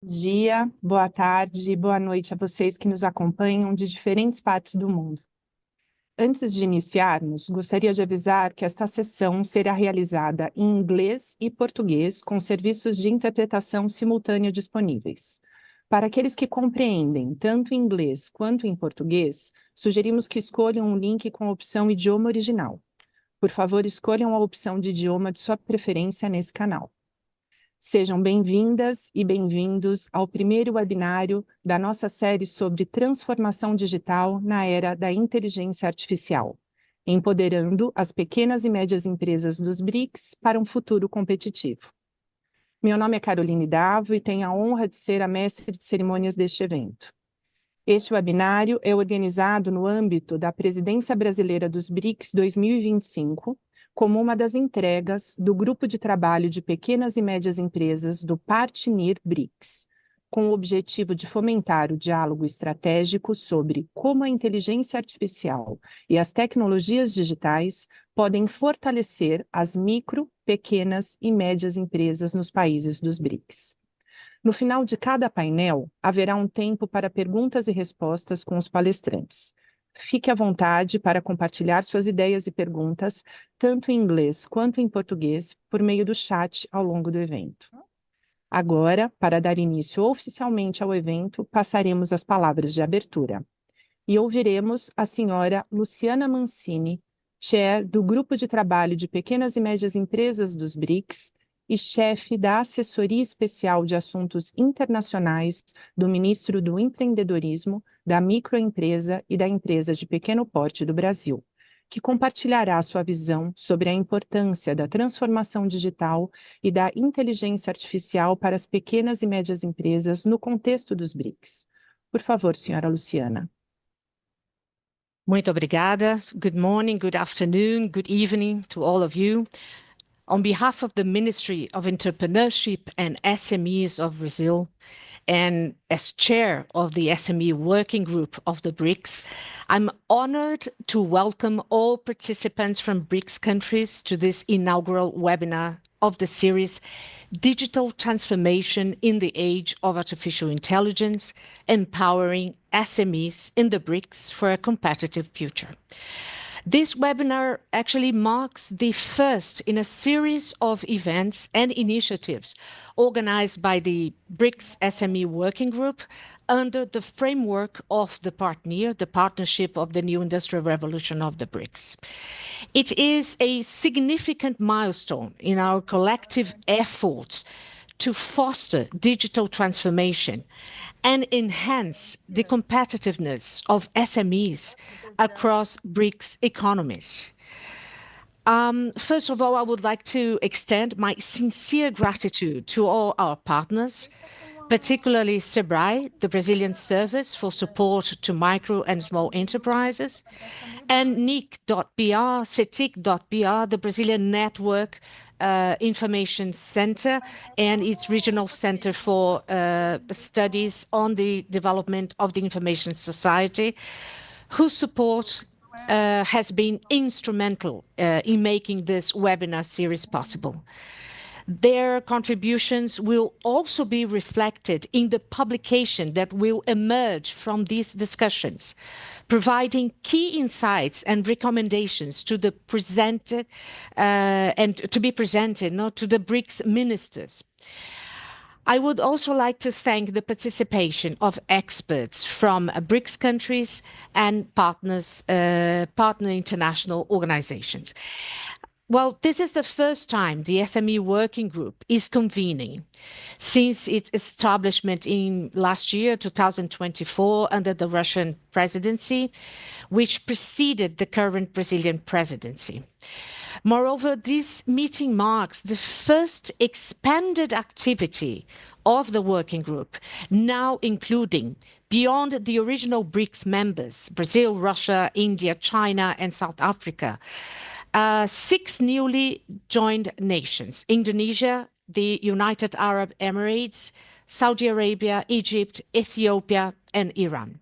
Dia, boa tarde, boa noite a vocês que nos acompanham de diferentes partes do mundo. Antes de iniciarmos, gostaria de avisar que esta sessão será realizada em inglês e português com serviços de interpretação simultânea disponíveis. Para aqueles que compreendem tanto em inglês quanto em português, sugerimos que escolham um link com a opção idioma original. Por favor, escolham a opção de idioma de sua preferência nesse canal. Sejam bem-vindas e bem-vindos ao primeiro webinário da nossa série sobre transformação digital na era da inteligência artificial, empoderando as pequenas e médias empresas dos BRICS para um futuro competitivo. Meu nome é Caroline Davo e tenho a honra de ser a mestre de cerimônias deste evento. Este webinário é organizado no âmbito da Presidência Brasileira dos BRICS 2025, como uma das entregas do Grupo de Trabalho de Pequenas e Médias Empresas do Partir BRICS, com o objetivo de fomentar o diálogo estratégico sobre como a inteligência artificial e as tecnologias digitais podem fortalecer as micro, pequenas e médias empresas nos países dos BRICS. No final de cada painel, haverá um tempo para perguntas e respostas com os palestrantes. Fique à vontade para compartilhar suas ideias e perguntas, tanto em inglês quanto em português, por meio do chat ao longo do evento. Agora, para dar início oficialmente ao evento, passaremos as palavras de abertura. E ouviremos a senhora Luciana Mancini, chair do Grupo de Trabalho de Pequenas e Médias Empresas dos BRICS, e chefe da Assessoria Especial de Assuntos Internacionais do Ministro do Empreendedorismo, da Microempresa e da Empresa de Pequeno Porte do Brasil, que compartilhará sua visão sobre a importância da transformação digital e da inteligência artificial para as pequenas e médias empresas no contexto dos BRICS. Por favor, senhora Luciana. Muito obrigada. Good morning, good afternoon, good evening to all of you. On behalf of the Ministry of Entrepreneurship and SMEs of Brazil, and as chair of the SME Working Group of the BRICS, I'm honored to welcome all participants from BRICS countries to this inaugural webinar of the series Digital Transformation in the Age of Artificial Intelligence, Empowering SMEs in the BRICS for a Competitive Future. This webinar actually marks the first in a series of events and initiatives organized by the BRICS SME Working Group under the framework of the partner, the Partnership of the New Industrial Revolution of the BRICS. It is a significant milestone in our collective efforts to foster digital transformation and enhance the competitiveness of SMEs across BRICS economies. First of all, I would like to extend my sincere gratitude to all our partners, particularly SEBRAE, the Brazilian Service for Support to Micro and Small Enterprises, and NIC.br, CETIC.br, the Brazilian Network Information Center and its regional center for studies on the development of the information society, whose support has been instrumental in making this webinar series possible. Their contributions will also be reflected in the publication that will emerge from these discussions, providing key insights and recommendations to the presented and to be presented to the BRICS ministers. I would also like to thank the participation of experts from BRICS countries and partner international organizations. Well, this is the first time the SME Working Group is convening since its establishment in last year, 2024, under the Russian presidency, which preceded the current Brazilian presidency. Moreover, this meeting marks the first expanded activity of the working group, now including, beyond the original BRICS members, Brazil, Russia, India, China, and South Africa, 6 newly joined nations: Indonesia, the United Arab Emirates, Saudi Arabia, Egypt, Ethiopia, and Iran.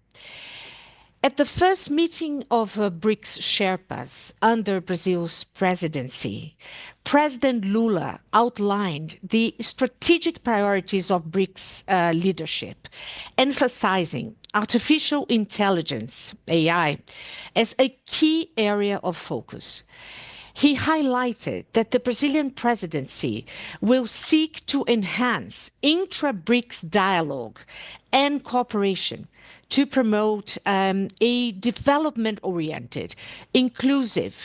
At the first meeting of BRICS Sherpas under Brazil's presidency, President Lula outlined the strategic priorities of BRICS leadership, emphasizing artificial intelligence, AI, as a key area of focus. He highlighted that the Brazilian presidency will seek to enhance intra-BRICS dialogue and cooperation to promote a development-oriented, inclusive,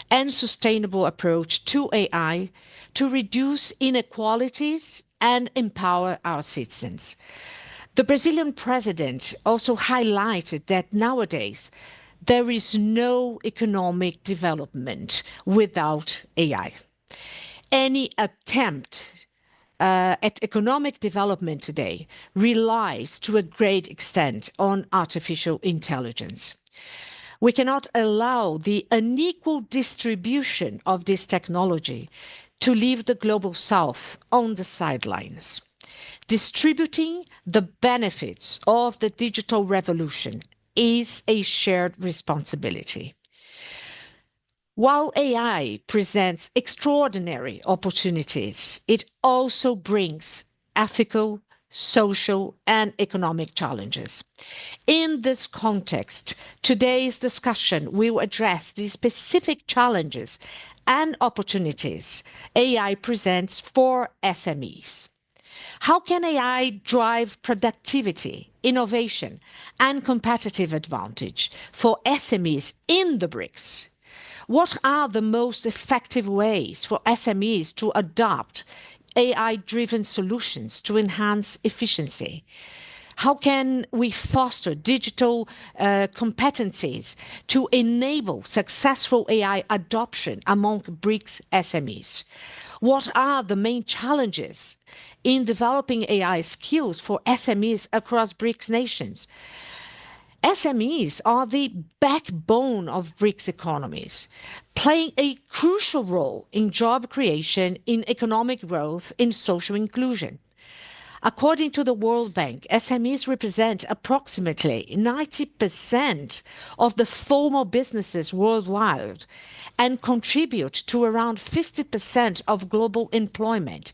and sustainable approach to AI to reduce inequalities and empower our citizens. The Brazilian president also highlighted that nowadays there is no economic development without AI. Any attempt at economic development today relies to a great extent on artificial intelligence. We cannot allow the unequal distribution of this technology to leave the global south on the sidelines. Distributing the benefits of the digital revolution is a shared responsibility. While AI presents extraordinary opportunities, it also brings ethical, social, and economic challenges. In this context, today's discussion will address the specific challenges and opportunities AI presents for SMEs. How can AI drive productivity, innovation, and competitive advantage for SMEs in the BRICS? What are the most effective ways for SMEs to adopt AI-driven solutions to enhance efficiency? How can we foster digital competencies to enable successful AI adoption among BRICS SMEs? What are the main challenges in developing AI skills for SMEs across BRICS nations? SMEs are the backbone of BRICS economies, playing a crucial role in job creation, in economic growth, in social inclusion. According to the World Bank, SMEs represent approximately 90% of the formal businesses worldwide and contribute to around 50% of global employment,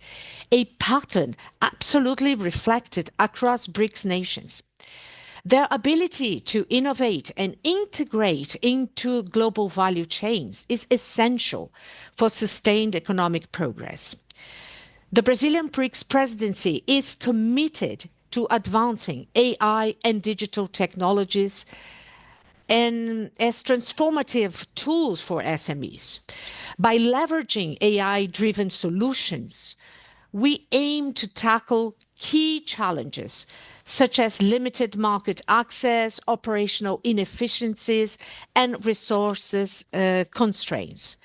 a pattern absolutely reflected across BRICS nations. Their ability to innovate and integrate into global value chains is essential for sustained economic progress. The Brazilian BRICS presidency is committed to advancing AI and digital technologies and as transformative tools for SMEs. By leveraging AI-driven solutions, we aim to tackle key challenges such as limited market access, operational inefficiencies, and resources constraints.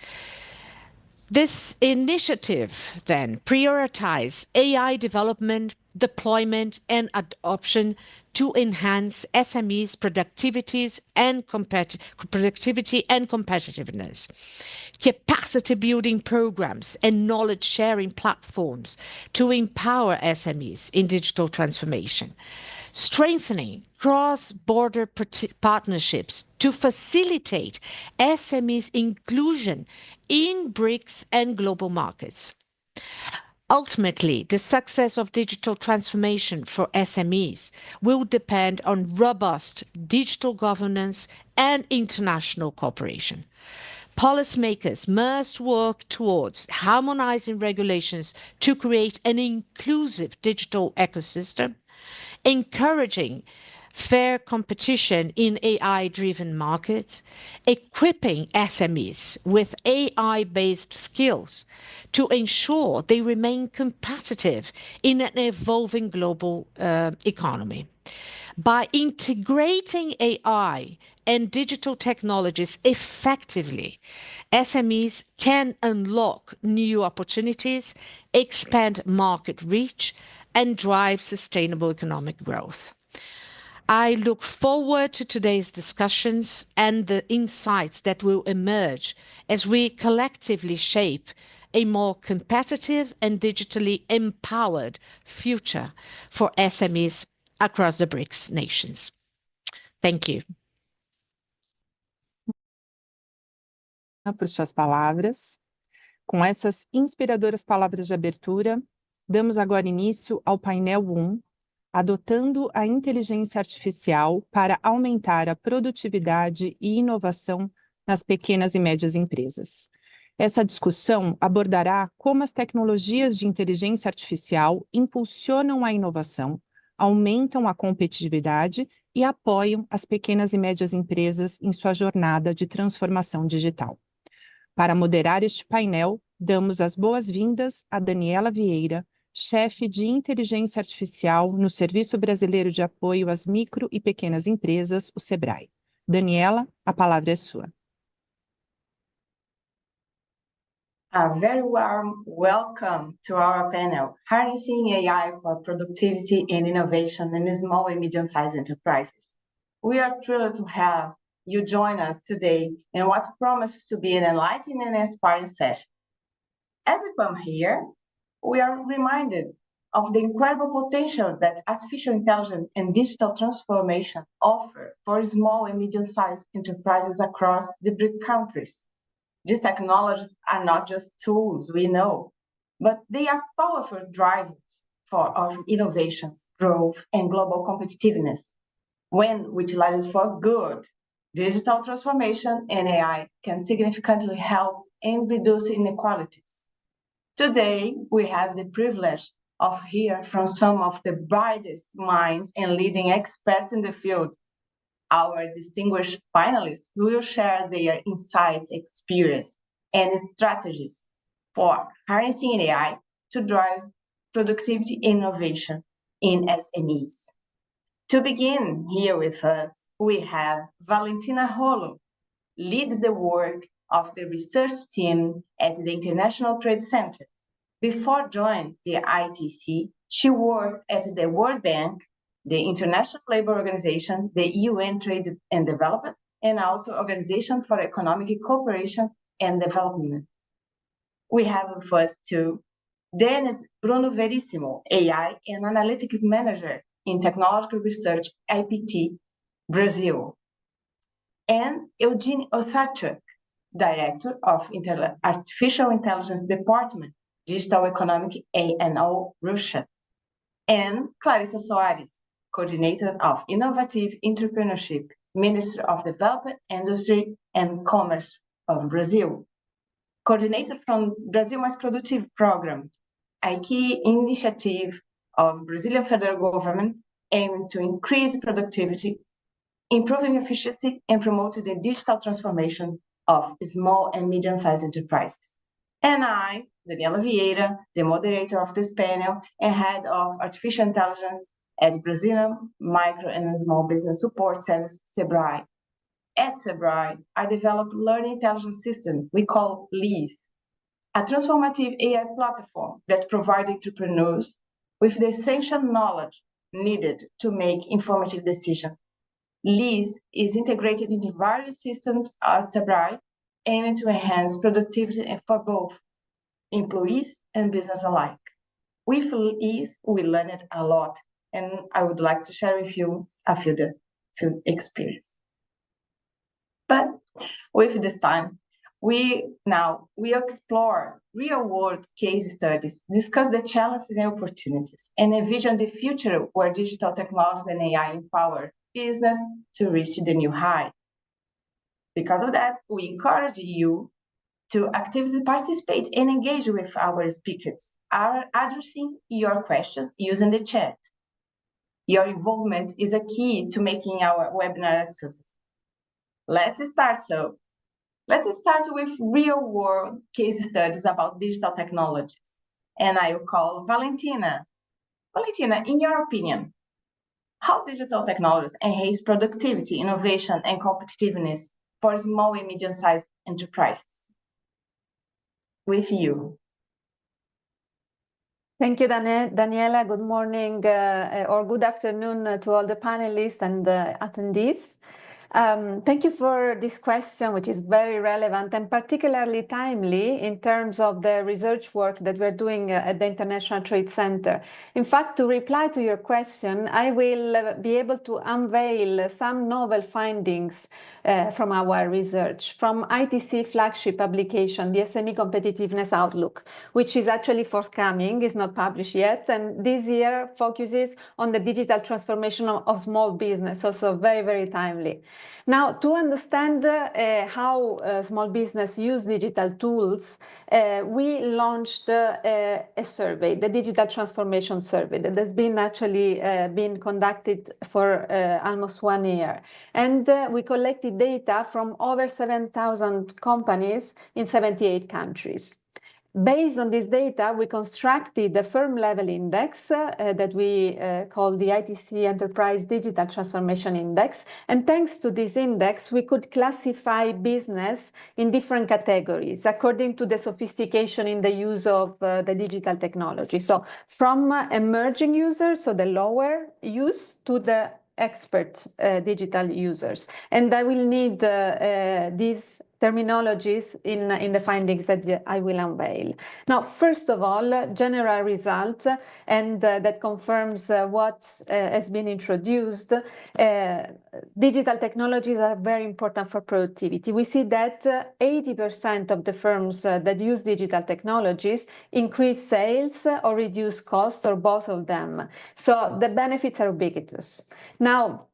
This initiative then prioritizes AI development, deployment, and adoption to enhance SMEs' productivity and competitiveness, capacity building programs, and knowledge sharing platforms to empower SMEs in digital transformation, strengthening cross-border partnerships to facilitate SMEs' inclusion in BRICS and global markets. Ultimately, the success of digital transformation for SMEs will depend on robust digital governance and international cooperation. Policymakers must work towards harmonizing regulations to create an inclusive digital ecosystem, encouraging fair competition in AI-driven markets, equipping SMEs with AI-based skills to ensure they remain competitive in an evolving global economy. By integrating AI and digital technologies effectively, SMEs can unlock new opportunities, expand market reach, and drive sustainable economic growth. I look forward to today's discussions and the insights that will emerge as we collectively shape a more competitive and digitally empowered future for SMEs across the BRICS nations. Thank you. Por suas palavras. Com essas inspiradoras palavras de abertura, damos agora início ao painel 1, adotando a inteligência artificial para aumentar a produtividade e inovação nas pequenas e médias empresas. Essa discussão abordará como as tecnologias de inteligência artificial impulsionam a inovação, aumentam a competitividade e apoiam as pequenas e médias empresas em sua jornada de transformação digital. Para moderar este painel, damos as boas-vindas a Daniela Vieira, chefe de inteligência artificial no Serviço Brasileiro de Apoio às Micro e Pequenas Empresas, o SEBRAE. Daniela, a palavra é sua. A very warm welcome to our panel, Harnessing AI for Productivity and Innovation in Small and Medium-Sized Enterprises. We are thrilled to have you join us today in what promises to be an enlightening and inspiring session. As we come here, we are reminded of the incredible potential that artificial intelligence and digital transformation offer for small and medium-sized enterprises across the BRICS countries. These technologies are not just tools, we know, but they are powerful drivers for our innovations, growth, and global competitiveness. When utilized for good, digital transformation and AI can significantly help in reducing inequalities. Today, we have the privilege of hearing from some of the brightest minds and leading experts in the field. Our distinguished finalists will share their insights, experience, and strategies for harnessing AI to drive productivity and innovation in SMEs. To begin here with us, we have Valentina Rolo, leads the work of the research team at the International Trade Center. Before joining the ITC, she worked at the World Bank, the International Labour Organization, the UN Trade and Development, and also Organization for Economic Cooperation and Development. We have with us too Dennis Bruno Verissimo, AI and Analytics Manager in Technological Research, IPT, Brazil, and Eugene Osachuk, Director of Artificial Intelligence Department, Digital Economic ANO, Russia, and Clarissa Soares, Coordinator of Innovative Entrepreneurship, Minister of Development, Industry and Commerce of Brazil, Coordinator from Brasil Mais Produtivo Program, a key initiative of Brazilian federal government aiming to increase productivity, improving efficiency, and promoting the digital transformation of small and medium-sized enterprises. And I, Daniela Vieira, the moderator of this panel and head of artificial intelligence at Brazilian Micro and Small Business Support Service, SEBRAE. At SEBRAE, I developed learning intelligence system we call LEAS, a transformative AI platform that provides entrepreneurs with the essential knowledge needed to make informative decisions. LEAS is integrated into various systems at SEBRAE, aiming to enhance productivity for both employees and business alike. With LEAS, we learned a lot, and I would like to share with you a few experience. But with this time, we explore real-world case studies, discuss the challenges and opportunities, and envision the future where digital technologies and AI empower business to reach the new height. Because of that, we encourage you to actively participate and engage with our speakers, addressing your questions using the chat. Your involvement is a key to making our webinar successful. Let's start with real-world case studies about digital technologies. And I will call Valentina. Valentina, in your opinion, how digital technologies enhance productivity, innovation, and competitiveness for small and medium-sized enterprises? With you. Thank you, Daniela. Good morning or good afternoon to all the panelists and attendees. Thank you for this question, which is very relevant and particularly timely in terms of the research work that we're doing at the International Trade Center. In fact, to reply to your question, I will be able to unveil some novel findings from our research, from ITC flagship publication, the SME Competitiveness Outlook, which is actually forthcoming, is not published yet, and this year focuses on the digital transformation of small business, also very, very timely. Now, to understand how small business use digital tools, we launched a survey, the Digital Transformation Survey, that has been actually been conducted for almost 1 year. And we collected data from over 7,000 companies in 78 countries. Based on this data, we constructed the firm-level index that we call the ITC Enterprise Digital Transformation Index. And thanks to this index, we could classify business in different categories according to the sophistication in the use of the digital technology. So from emerging users, so the lower use, to the expert digital users. And I will need these terminologies in the findings that I will unveil. Now, first of all, general result, and that confirms what has been introduced. Digital technologies are very important for productivity. We see that 80% of the firms that use digital technologies increase sales or reduce costs or both of them. So the benefits are ubiquitous. Now,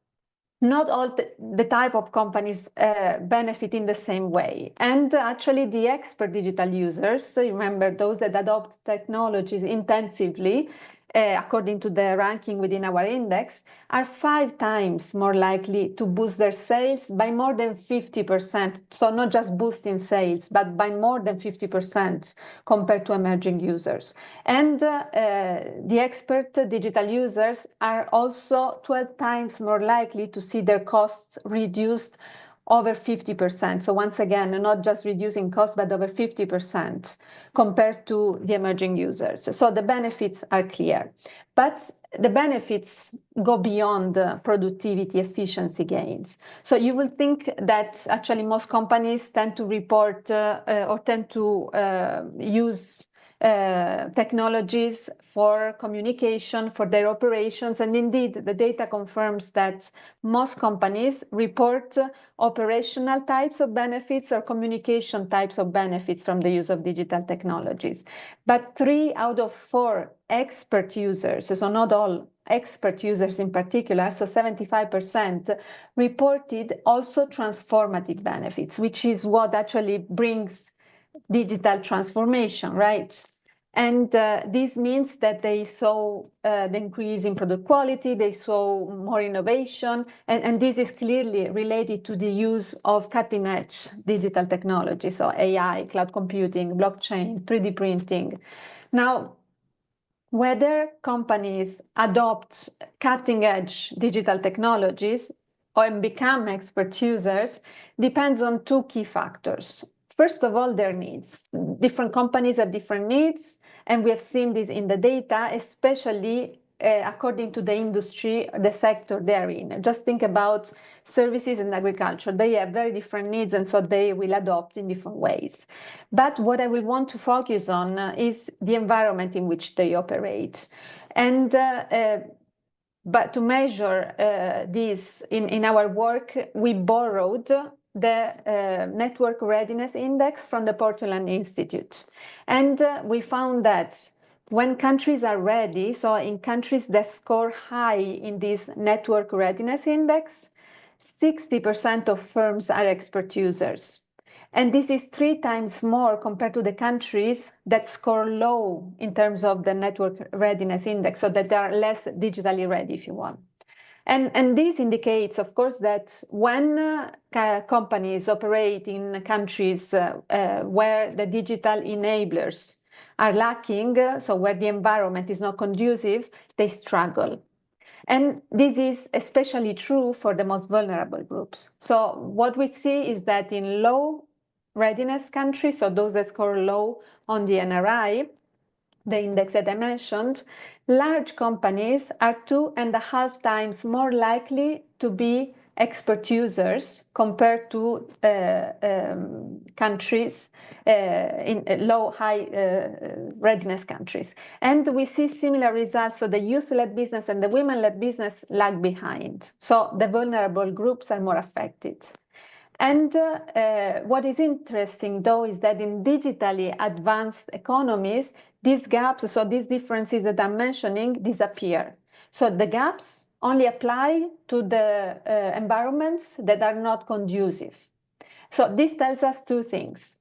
not all the type of companies benefit in the same way. And actually the expert digital users, remember those that adopt technologies intensively, according to the ranking within our index, are 5 times more likely to boost their sales by more than 50%. So not just boosting sales, but by more than 50% compared to emerging users. And the expert digital users are also 12 times more likely to see their costs reduced over 50%. So once again, not just reducing costs, but over 50% compared to the emerging users. So the benefits are clear. But the benefits go beyond productivity efficiency gains. So you will think that actually most companies tend to report or tend to use technologies for communication, for their operations. And indeed, the data confirms that most companies report operational types of benefits or communication types of benefits from the use of digital technologies. But 3 out of 4 expert users, so not all expert users in particular, so 75%, reported also transformative benefits, which is what actually brings digital transformation, right? And this means that they saw the increase in product quality, they saw more innovation, and this is clearly related to the use of cutting-edge digital technology, so AI, cloud computing, blockchain, 3D printing. Now, whether companies adopt cutting-edge digital technologies or become expert users depends on 2 key factors. First of all, their needs. Different companies have different needs, and we have seen this in the data, especially according to the industry, the sector they're in. Just think about services and agriculture. They have very different needs, and so they will adopt in different ways. But what I will want to focus on is the environment in which they operate. And but to measure this in our work, we borrowed the Network Readiness Index from the Portland Institute. And we found that when countries are ready, so in countries that score high in this Network Readiness Index, 60% of firms are expert users. And this is 3 times more compared to the countries that score low in terms of the Network Readiness Index, so that they are less digitally ready, if you want. And this indicates, of course, that when companies operate in countries where the digital enablers are lacking, so where the environment is not conducive, they struggle. And this is especially true for the most vulnerable groups. So what we see is that in low readiness countries, so those that score low on the NRI, the index that I mentioned, large companies are 2.5 times more likely to be expert users compared to countries in high readiness countries. And we see similar results. So the youth-led business and the women-led business lag behind. So the vulnerable groups are more affected. And what is interesting, though, is that in digitally advanced economies, these gaps, so these differences that I'm mentioning, disappear. So the gaps only apply to the environments that are not conducive. So this tells us two things.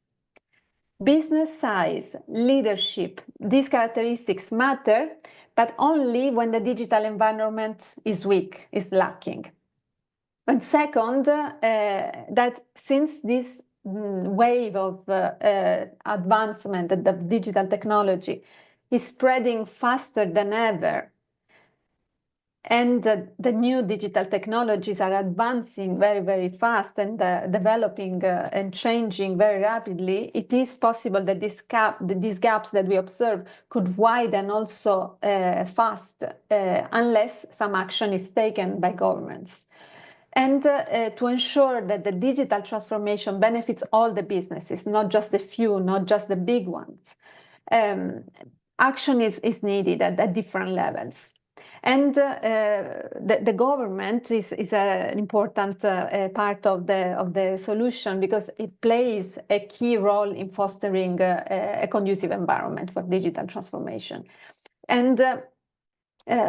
Business size, leadership, these characteristics matter, but only when the digital environment is weak, is lacking. And second, that since this wave of advancement of digital technology is spreading faster than ever, and the new digital technologies are advancing very, very fast and developing and changing very rapidly, it is possible that these gaps that we observe could widen also fast unless some action is taken by governments. And to ensure that the digital transformation benefits all the businesses, not just a few, not just the big ones, action is needed at different levels. And the government is an important part of the solution because it plays a key role in fostering a conducive environment for digital transformation. And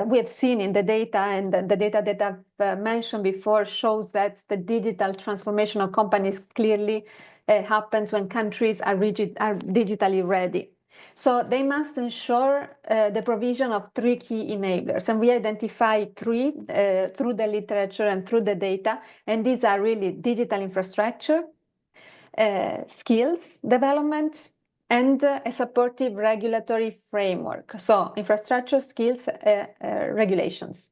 we have seen in the data, and the data that I've mentioned before shows that the digital transformation of companies clearly happens when countries are digitally ready. So they must ensure the provision of three key enablers, and we identify three through the literature and through the data, and these are really digital infrastructure, skills development, and a supportive regulatory framework. So infrastructure, skills, regulations.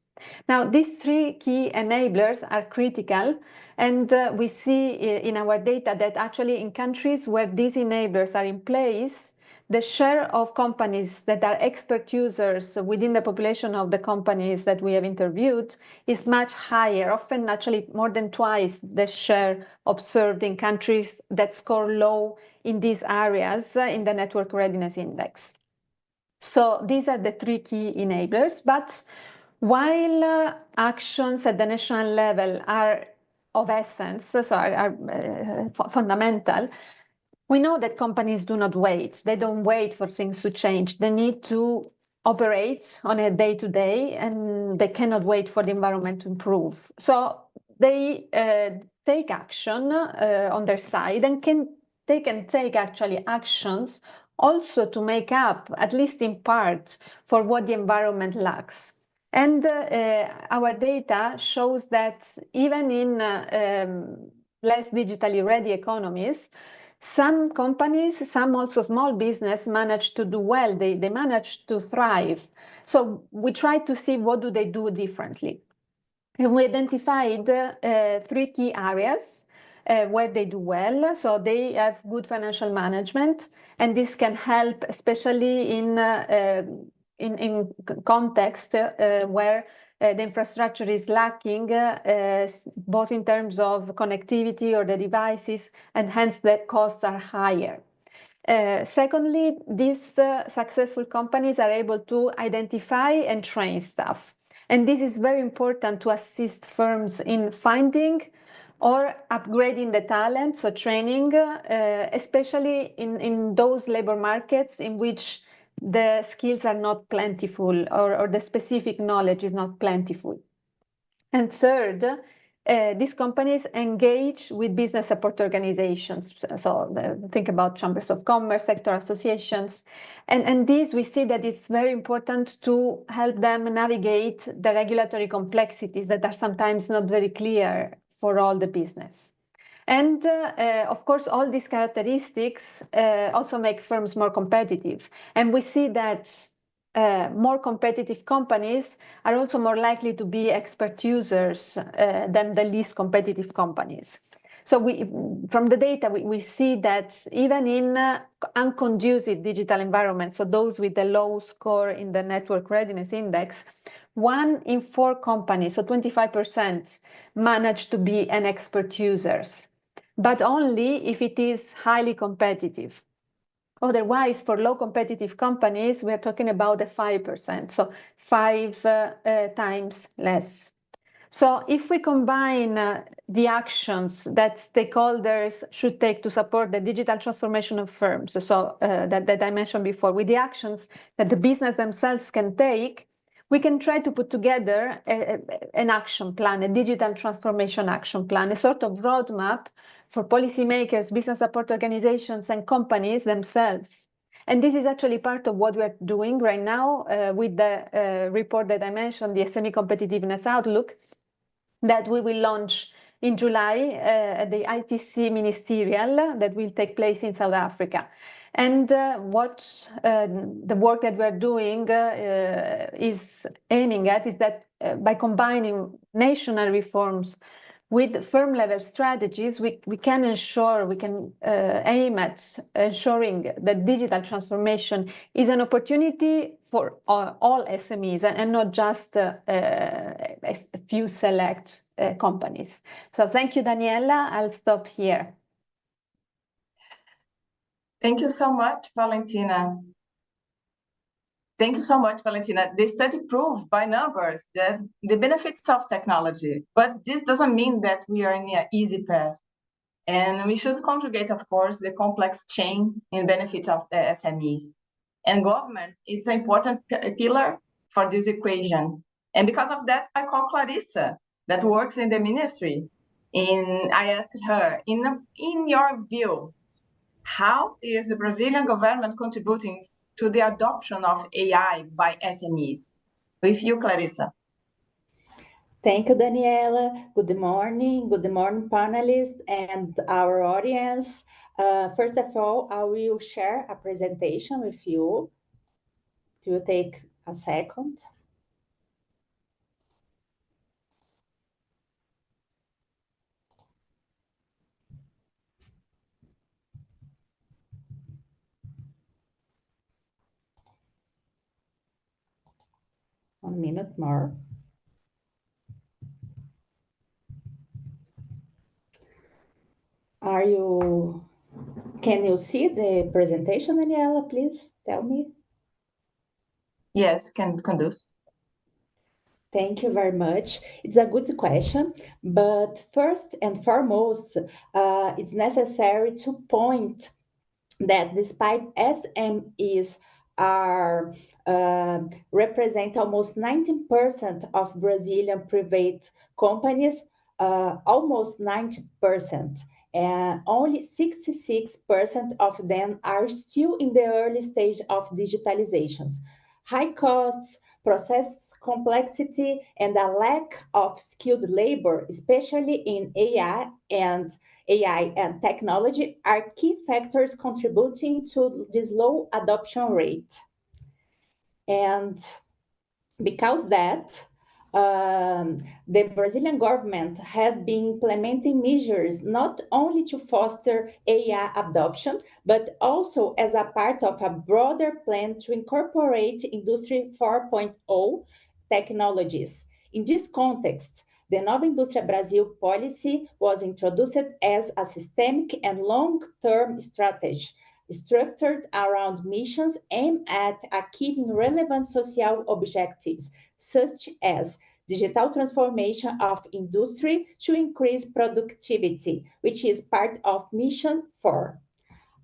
Now, these three key enablers are critical, and we see in our data that actually in countries where these enablers are in place, the share of companies that are expert users within the population of the companies that we have interviewed is much higher, often actually more than twice the share observed in countries that score low in these areas in the Network Readiness Index. So these are the three key enablers, but while actions at the national level are of essence, so are fundamental, we know that companies do not wait. They don't wait for things to change. They need to operate on a day-to-day, and they cannot wait for the environment to improve. So they take action on their side, and they can take actually actions also to make up, at least in part, for what the environment lacks. And our data shows that even in less digitally ready economies, some companies, some also small business manage to do well. They manage to thrive. So we try to see what do they do differently. And we identified three key areas where they do well. So they have good financial management, and this can help, especially in context where the infrastructure is lacking, both in terms of connectivity or the devices, and hence the costs are higher. Secondly, these successful companies are able to identify and train staff. And this is very important to assist firms in finding or upgrading the talent, so training, especially in those labor markets in which the skills are not plentiful or the specific knowledge is not plentiful. And third, these companies engage with business support organizations. So think about chambers of commerce, sector associations. And these, we see that it's very important to help them navigate the regulatory complexities that are sometimes not very clear for all the business. And of course, all these characteristics also make firms more competitive. And we see that more competitive companies are also more likely to be expert users than the least competitive companies. So from the data, we see that even in unconducive digital environments, so those with a low score in the Network Readiness Index, 1 in 4 companies, so 25%, manage to be an expert users, but only if it is highly competitive. Otherwise, for low competitive companies, we are talking about a 5%, so 5 times less. So if we combine the actions that stakeholders should take to support the digital transformation of firms, so that I mentioned before, with the actions that the business themselves can take, we can try to put together an action plan, a digital transformation action plan, a sort of roadmap for policymakers, business support organizations, and companies themselves. And this is actually part of what we're doing right now with the report that I mentioned, the SME Competitiveness Outlook, that we will launch in July at the ITC Ministerial that will take place in South Africa. And what the work that we're doing is aiming at is that by combining national reforms with firm-level strategies, we can ensure, we can aim at ensuring that digital transformation is an opportunity for all SMEs and not just a few select companies. So thank you, Daniela. I'll stop here. Thank you so much, Valentina. Thank you so much, Valentina. The study proved by numbers that the benefits of technology, but this doesn't mean that we are in an easy path. And we should conjugate, of course, the complex chain in benefit of the SMEs. And government, it's an important pillar for this equation. And because of that, I call Clarissa, that works in the ministry. I asked her, in your view, how is the Brazilian government contributing to the adoption of AI by SMEs? With you, Clarissa. Thank you, Daniela. Good morning, panelists and our audience. First of all, I will share a presentation with you. It will take a second. One minute more. Can you see the presentation, Daniela? Please tell me. Yes, can do. Thank you very much. It's a good question, but first and foremost, it's necessary to point that despite SMEs are represent almost 19% of Brazilian private companies, almost 90%. And only 66% of them are still in the early stage of digitalizations. High costs, process complexity, and a lack of skilled labor, especially in AI and technology, are key factors contributing to this low adoption rate. And because that, the Brazilian government has been implementing measures not only to foster AI adoption, but also as a part of a broader plan to incorporate Industry 4.0 technologies. In this context, the Nova Indústria Brasil policy was introduced as a systemic and long-term strategy structured around missions aimed at achieving relevant social objectives, such as digital transformation of industry to increase productivity, which is part of Mission 4.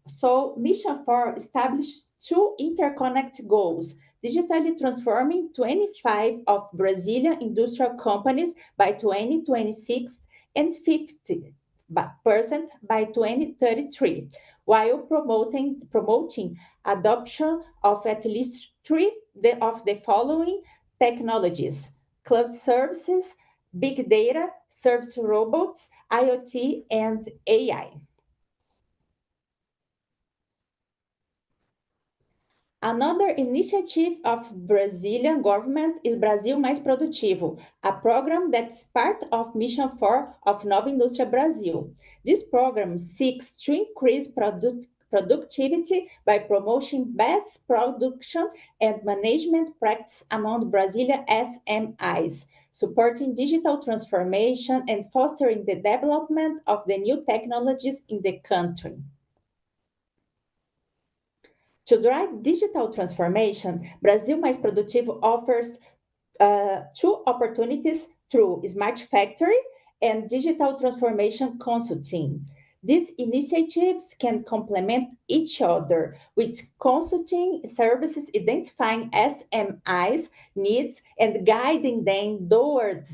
So Mission 4 established two interconnected goals: digitally transforming 25 of Brazilian industrial companies by 2026 and 50% by 2033, while promoting adoption of at least three of the following technologies: cloud services, big data, service robots, IoT, and AI. Another initiative of Brazilian government is Brasil Mais Produtivo, a program that's part of Mission 4 of Nova Indústria Brasil. This program seeks to increase productivity by promoting best production and management practice among Brazilian SMEs, supporting digital transformation and fostering the development of the new technologies in the country. To drive digital transformation, Brasil Mais Produtivo offers two opportunities through Smart Factory and digital transformation consulting. These initiatives can complement each other, with consulting services identifying SMEs needs and guiding them towards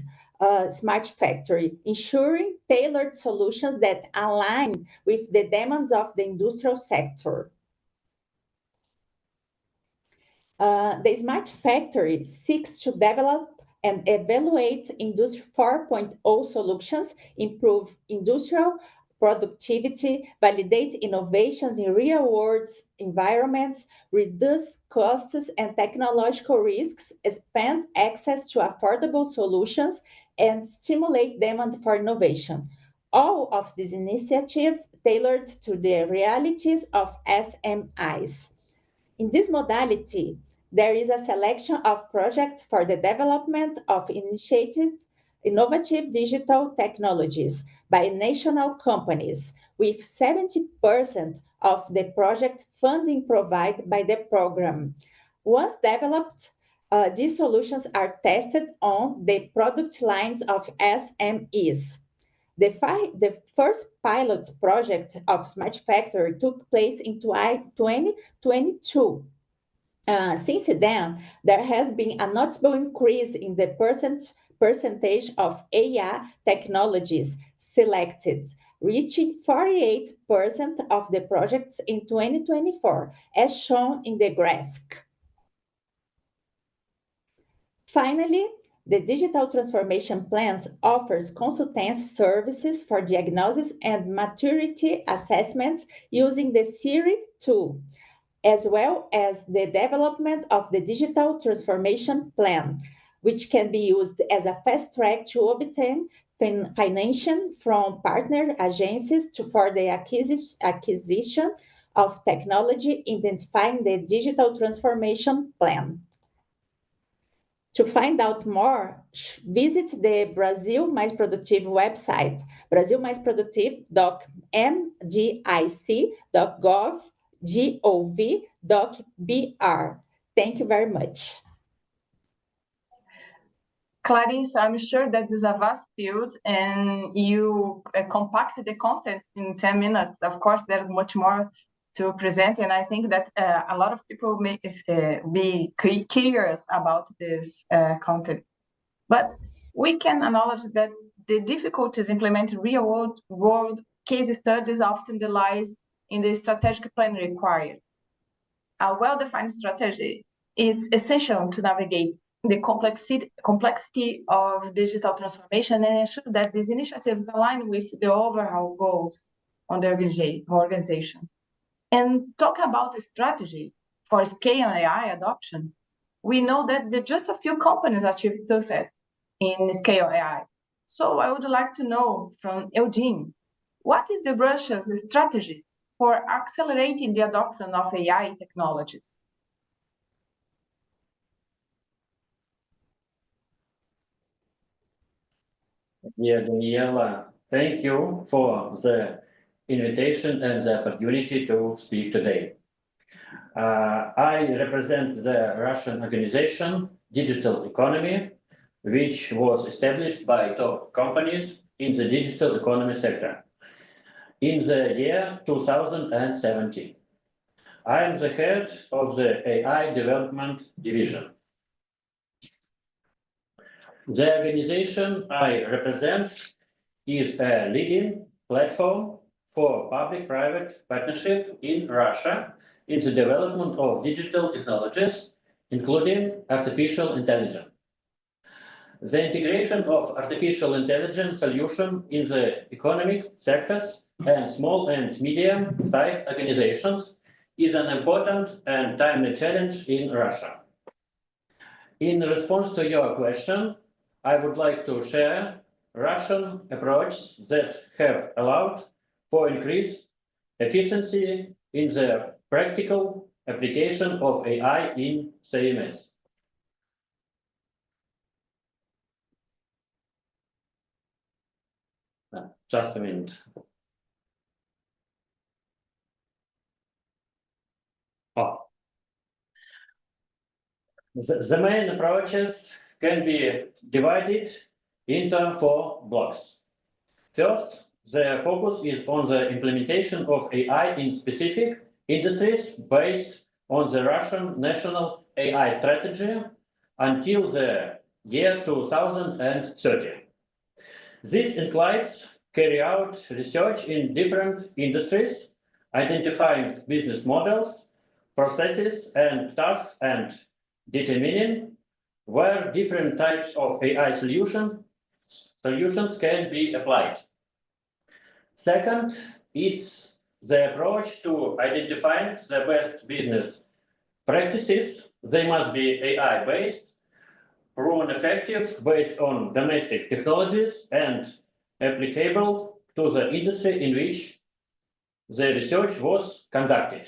Smart Factory, ensuring tailored solutions that align with the demands of the industrial sector. The Smart Factory seeks to develop and evaluate Industry 4.0 solutions, improve industrial productivity, validate innovations in real-world environments, reduce costs and technological risks, expand access to affordable solutions, and stimulate demand for innovation. All of these initiatives tailored to the realities of SMEs. In this modality, there is a selection of projects for the development of innovative digital technologies by national companies, with 70% of the project funding provided by the program. Once developed, these solutions are tested on the product lines of SMEs. The first pilot project of Smart Factory took place in 2022. Since then, there has been a notable increase in the percentage of AI technologies selected, reaching 48% of the projects in 2024, as shown in the graphic. Finally, the Digital Transformation Plans offers consultancy services for diagnosis and maturity assessments using the Siri tool, as well as the development of the Digital Transformation Plan, which can be used as a fast track to obtain financing from partner agencies for the acquisition of technology, identifying the Digital Transformation Plan. To find out more, visit the Brasil Mais Produtivo website, brasilmaisprodutivo.mdic.gov.br. Thank you very much. Clarice, I'm sure that is a vast field and you compacted the content in 10 minutes. Of course, there's much more to present, and I think that a lot of people may be curious about this content. But we can acknowledge that the difficulties implementing real-world case studies often lies in the strategic plan required. A well-defined strategy is essential to navigate the complexity of digital transformation and ensure that these initiatives align with the overall goals on the organization. And talk about the strategy for scale AI adoption, we know that just a few companies achieved success in scale AI. So I would like to know from Eugene, what is the Russia's strategies for accelerating the adoption of AI technologies? Yeah, Daniela, thank you for the invitation and the opportunity to speak today. I represent the Russian organization Digital Economy, which was established by top companies in the digital economy sector in the year 2017. I am the head of the AI development division. The organization I represent is a leading platform for public-private partnership in Russia in the development of digital technologies, including artificial intelligence. The integration of artificial intelligence solutions in the economic sectors and small and medium-sized organizations is an important and timely challenge in Russia. In response to your question, I would like to share Russian approach that have allowed for increased efficiency in the practical application of AI in PMEs. Just a minute. The main approaches can be divided into 4 blocks. First, the focus is on the implementation of AI in specific industries based on the Russian national AI strategy until the year 2030. This includes carry out research in different industries, identifying business models, processes, and tasks, and determining where different types of AI solutions can be applied. Second, it's the approach to identifying the best business practices. They must be AI-based, proven effective based on domestic technologies, and applicable to the industry in which the research was conducted.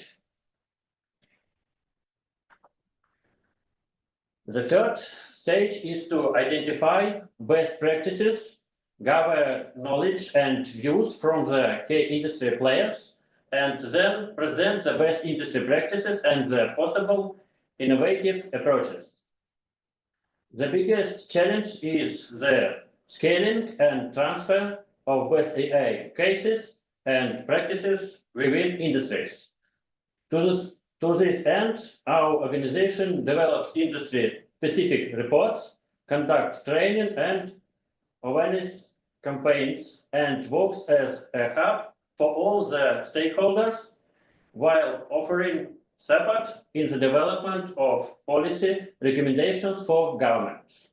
The third stage is to identify best practices, gather knowledge and views from the key industry players, and then present the best industry practices and the possible innovative approaches. The biggest challenge is the scaling and transfer of best AI cases and practices within industries. To this end, our organization develops industry-specific reports, conducts training and awareness campaigns, and works as a hub for all the stakeholders while offering support in the development of policy recommendations for governments.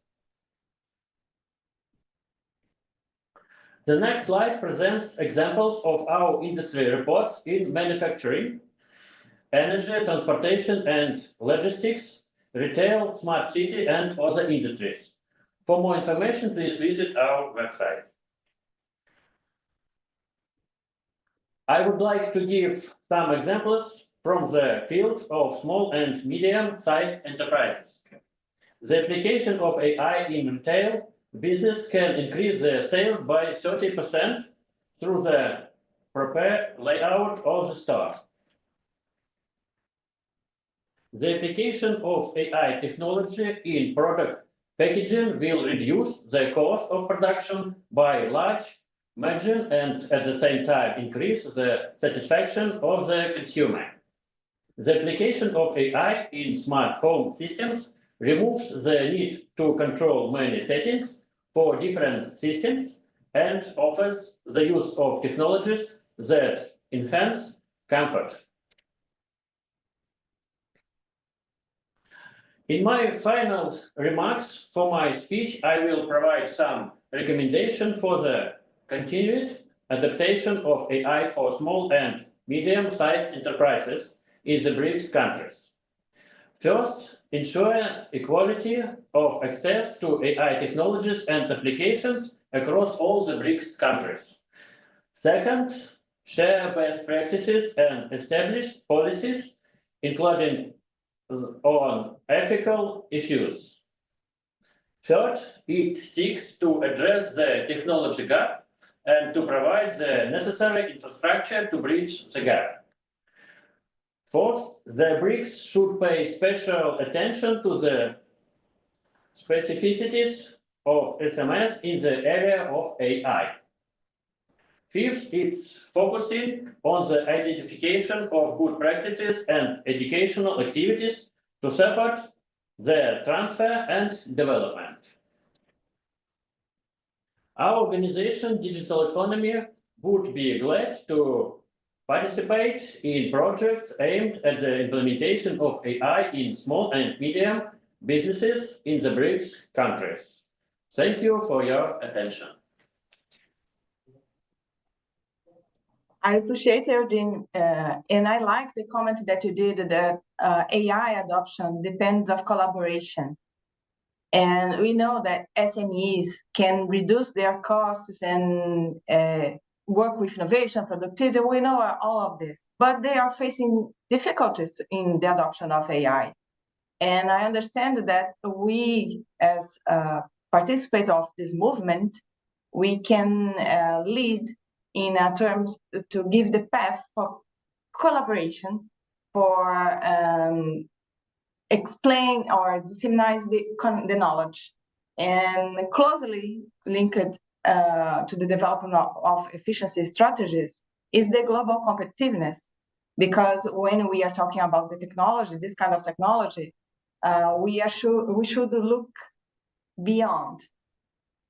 The next slide presents examples of our industry reports in manufacturing, energy, transportation and logistics, retail, smart city, and other industries. For more information, please visit our website. I would like to give some examples from the field of small and medium-sized enterprises. The application of AI in retail business can increase the sales by 30% through the proper layout of the store. The application of AI technology in product packaging will reduce the cost of production by large margin and at the same time increase the satisfaction of the consumer. The application of AI in smart home systems removes the need to control many settings for different systems and offers the use of technologies that enhance comfort. In my final remarks for my speech, I will provide some recommendation for the continued adaptation of AI for small and medium-sized enterprises in the BRICS countries. First, ensure equality of access to AI technologies and applications across all the BRICS countries. Second, share best practices and establish policies, including on ethical issues. Third, it seeks to address the technology gap and to provide the necessary infrastructure to bridge the gap. Fourth, the BRICS should pay special attention to the specificities of SMEs in the area of AI. Fifth, it's focusing on the identification of good practices and educational activities to support their transfer and development. Our organization, Digital Economy, would be glad to participate in projects aimed at the implementation of AI in small and medium businesses in the BRICS countries. Thank you for your attention. I appreciate Eugene, and I like the comment that you did that AI adoption depends on collaboration. And we know that SMEs can reduce their costs and work with innovation, productivity, we know all of this, but they are facing difficulties in the adoption of AI. And I understand that we, as participants of this movement, we can lead in terms to give the path for collaboration, for explain or disseminate the knowledge, and closely linked to the development of efficiency strategies is the global competitiveness. Because when we are talking about the technology, this kind of technology, we should look beyond.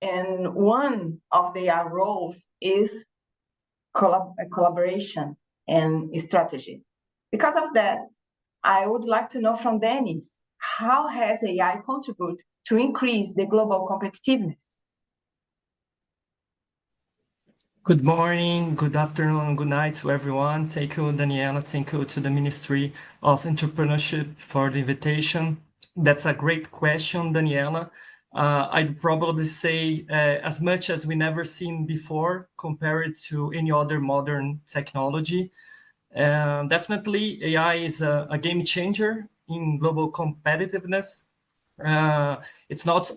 And one of their roles is collaboration and strategy. Because of that, I would like to know from Dennis, how has AI contributed to increase the global competitiveness? Good morning, good afternoon, good night to everyone. Thank you, Daniela. Thank you to the Ministry of Entrepreneurship for the invitation. That's a great question, Daniela. I'd probably say as much as we never seen before compared to any other modern technology. Definitely, AI is a game changer in global competitiveness. It's not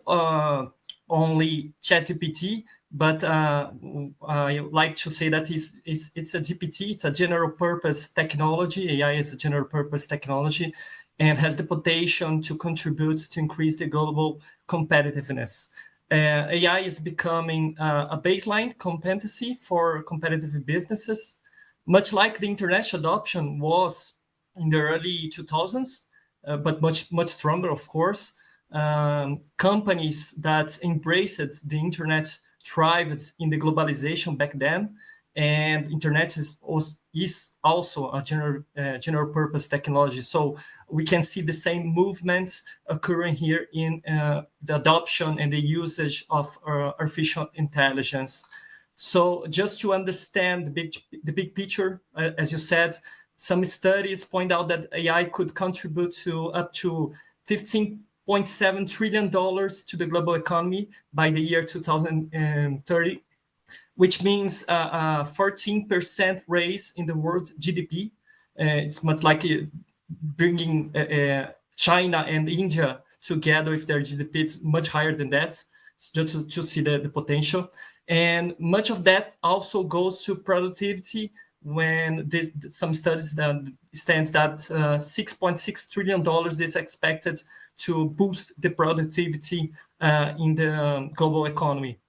only ChatGPT, but I like to say that it's a GPT, it's a general purpose technology. AI is a general purpose technology and has the potential to contribute to increase the global competitiveness. AI is becoming a baseline competency for competitive businesses, much like the internet adoption was in the early 2000s, but much stronger, of course. Companies that embraced the internet thrived in the globalization back then, and internet is also a general purpose technology. So we can see the same movements occurring here in the adoption and the usage of artificial intelligence. So just to understand the big picture, as you said, some studies point out that AI could contribute to up to $15.7 trillion to the global economy by the year 2030, which means a 14% raise in the world GDP. It's much like bringing China and India together with their GDP. It's much higher than that, just to see the potential. And much of that also goes to productivity, when some studies that stands that $6.6 trillion is expected to boost the productivity in the global economy.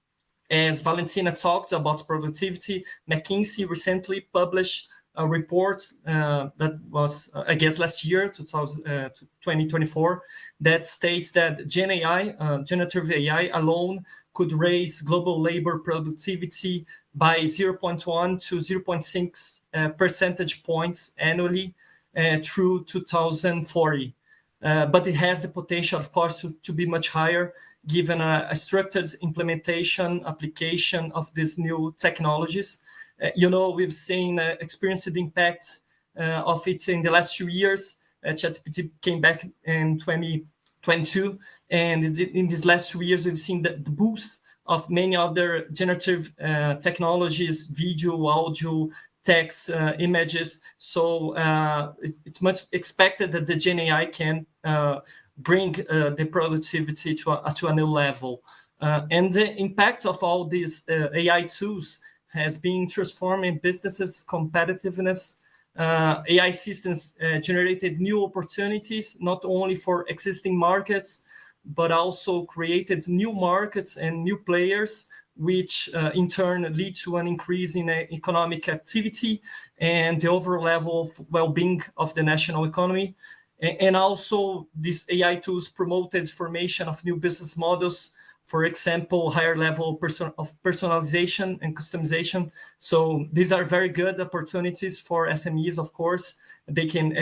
As Valentina talked about productivity, McKinsey recently published a report that was, I guess, last year, 2024, that states that Gen AI, generative AI alone, could raise global labor productivity by 0.1 to 0.6 percentage points annually through 2040. But it has the potential, of course, to be much higher, given a structured implementation, application of these new technologies. We've seen experienced the impact of it in the last 2 years. ChatGPT came back in 2022, and in these last 2 years, we've seen the boost of many other generative technologies, video, audio, text, images. So it's much expected that the Gen AI can bring the productivity to a new level. And the impact of all these AI tools has been transforming businesses' competitiveness. AI systems generated new opportunities, not only for existing markets, but also created new markets and new players, which in turn lead to an increase in economic activity and the overall level of well-being of the national economy. And also, these AI tools promoted formation of new business models, for example, higher level of personalization and customization. So these are very good opportunities for SMEs, of course. They can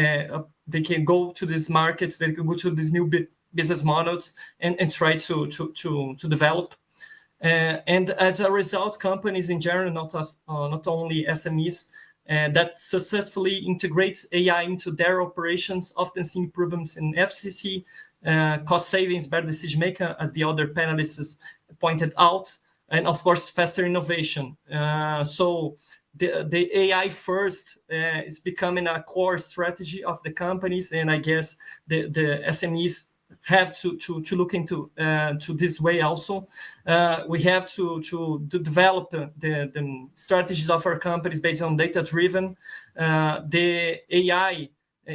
go to these markets, they can go to these new business models and try to develop. And as a result, companies in general, not only SMEs, that successfully integrates AI into their operations often see improvements in efficiency, cost savings, better decision making, as the other panelists pointed out. and of course, faster innovation. So the AI first is becoming a core strategy of the companies, and I guess the SMEs have to look into to this way also. We have to develop the strategies of our companies based on data-driven. The AI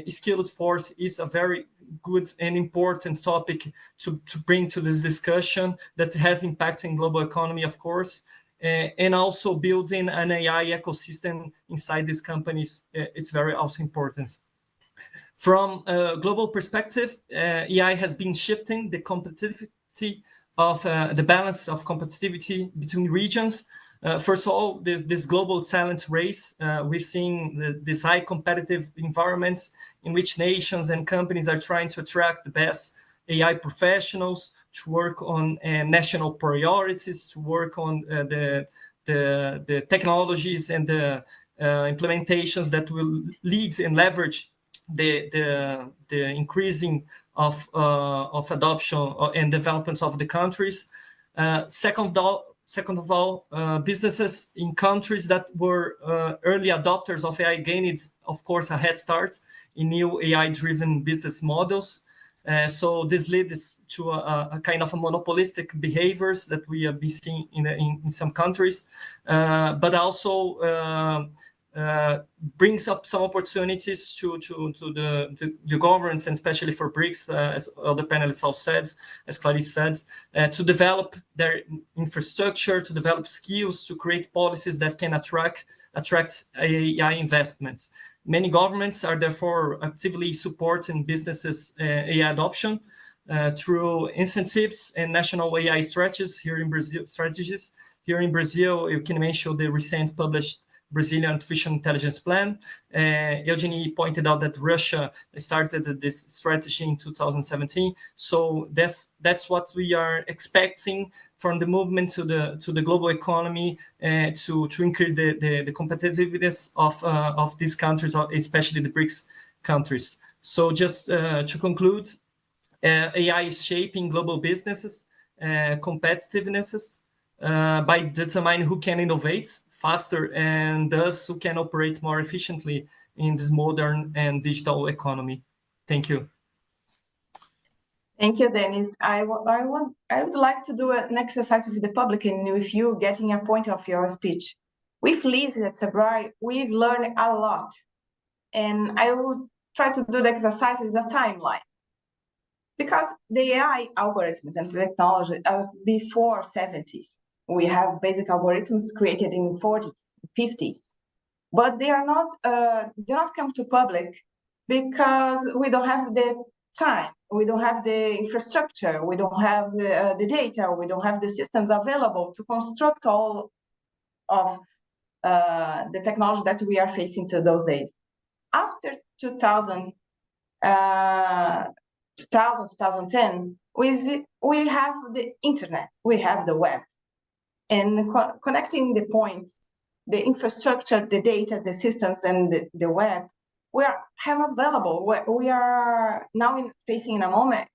skilled force is a very good and important topic to bring to this discussion that has impact in global economy, of course, and also building an AI ecosystem inside these companies. It's very also important. From a global perspective, AI has been shifting the competitivity of the balance of competitivity between regions. First of all, this global talent race, we're seeing this high competitive environments in which nations and companies are trying to attract the best AI professionals to work on national priorities, to work on the technologies and the implementations that will lead and leverage the increasing of adoption and development of the countries. Second of all, businesses in countries that were early adopters of AI gained, of course, a head start in new AI-driven business models. So this leads to a kind of a monopolistic behaviors that we have been seeing in some countries, but also brings up some opportunities to the governments, and especially for BRICS, as other panelists have said, as Clarice said, to develop their infrastructure, to develop skills, to create policies that can attract AI investments. Many governments are therefore actively supporting businesses' AI adoption through incentives and national AI strategies here in Brazil. You can mention the recent published Brazilian Artificial Intelligence Plan. Eugenie pointed out that Russia started this strategy in 2017. So that's what we are expecting from the movement to the global economy to increase the competitiveness of these countries, especially the BRICS countries. So just to conclude, AI is shaping global businesses, competitiveness by determining who can innovate faster and thus who can operate more efficiently in this modern and digital economy. Thank you. Thank you, Dennis. I would like to do an exercise with the public and with you getting a point of your speech. With Liz at SEBRAE, we've learned a lot. And I will try to do the exercise as a timeline. Because the AI algorithms and technology are before 70s. We have basic algorithms created in 40s, 50s. But they are not come to public because we don't have the time, we don't have the infrastructure, we don't have the data, we don't have the systems available to construct all of the technology that we are facing to those days. After 2010, we have the internet, we have the web, and connecting the points, the infrastructure, the data, the systems, and the web, we have available. We are now facing a moment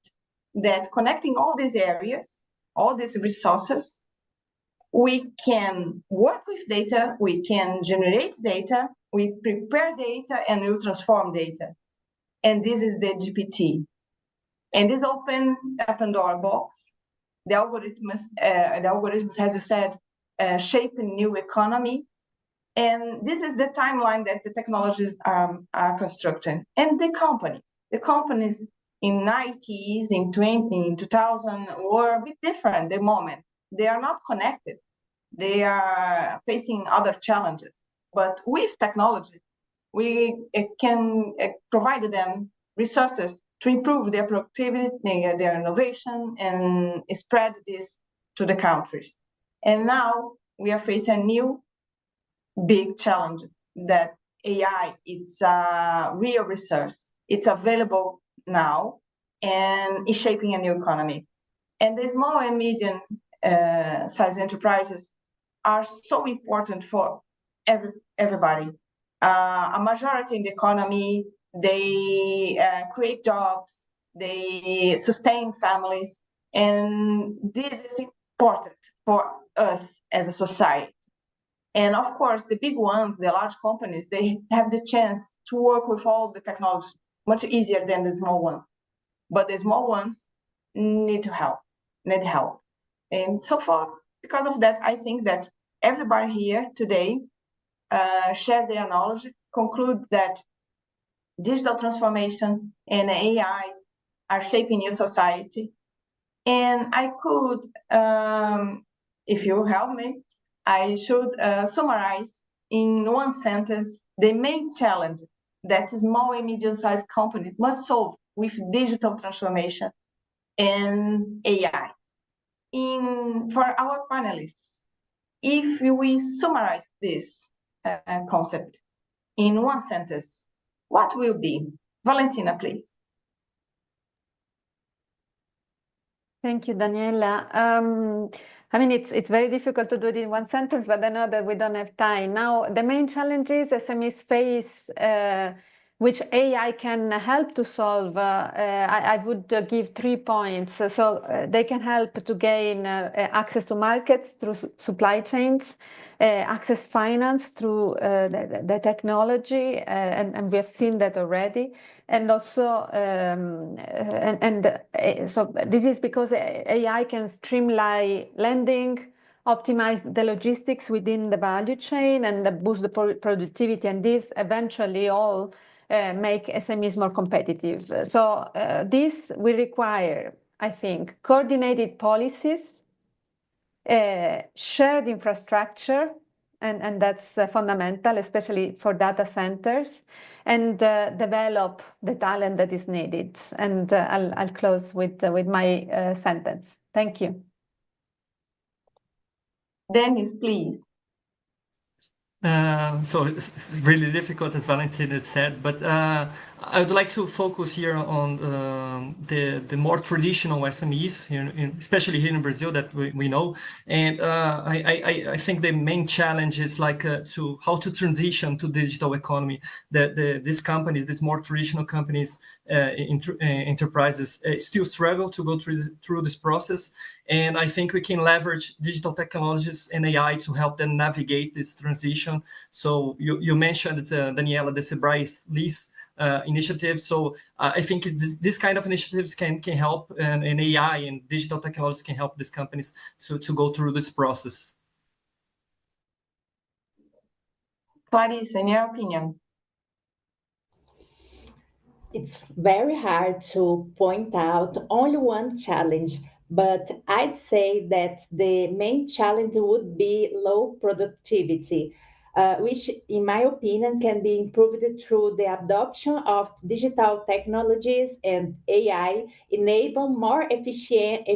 that connecting all these areas, all these resources, we can work with data, we can generate data, we prepare data, and we transform data. And this is the GPT. And this open a Pandora box. The algorithms, as you said, shape a new economy. And this is the timeline that the technologies are constructing. And the companies in 90s, in 2000 were a bit different the moment. They are not connected. They are facing other challenges. But with technology, we can provide them resources to improve their productivity, their innovation, and spread this to the countries. And now we are facing a new big challenge that AI, it's a real resource. It's available now and is shaping a new economy. And the small and medium size enterprises are so important for everybody. A majority in the economy, they create jobs, they sustain families, and this is important for us as a society. And of course, the big ones, the large companies, they have the chance to work with all the technology much easier than the small ones. But the small ones need help. And so far, because of that, I think that everybody here today share their knowledge, conclude that digital transformation and AI are shaping new society. And I could, if you help me, I should summarize in one sentence the main challenge that small and medium-sized companies must solve with digital transformation and AI. For our panelists, if we summarize this concept in one sentence, what will be? Valentina, please. Thank you, Daniela. I mean, it's very difficult to do it in one sentence, but I know that we don't have time. Now, the main challenges SMEs face, which AI can help to solve, I would give 3 points. So they can help to gain access to markets through supply chains, access finance through the technology, and we have seen that already. And also, so this is because AI can streamline lending, optimize the logistics within the value chain, and boost the productivity. And this eventually all make SMEs more competitive. So this will require, I think, coordinated policies, shared infrastructure, and that's fundamental, especially for data centers, and develop the talent that is needed. And I'll close with my sentence. Thank you. Dennis, please. So it's really difficult, as Valentina said, but I would like to focus here on the more traditional SMEs, here especially here in Brazil, that we know. And I think the main challenge is like how to transition to digital economy. These companies, these more traditional companies, enterprises, still struggle to go through this process. And I think we can leverage digital technologies and AI to help them navigate this transition. So you mentioned, Daniela, the Sebrae LIS initiative. So I think this kind of initiatives can help, and AI and digital technologies can help these companies to go through this process. Clarice, in your opinion? It's very hard to point out only one challenge, but I'd say that the main challenge would be low productivity, which, in my opinion, can be improved through the adoption of digital technologies and AI, enable more efficient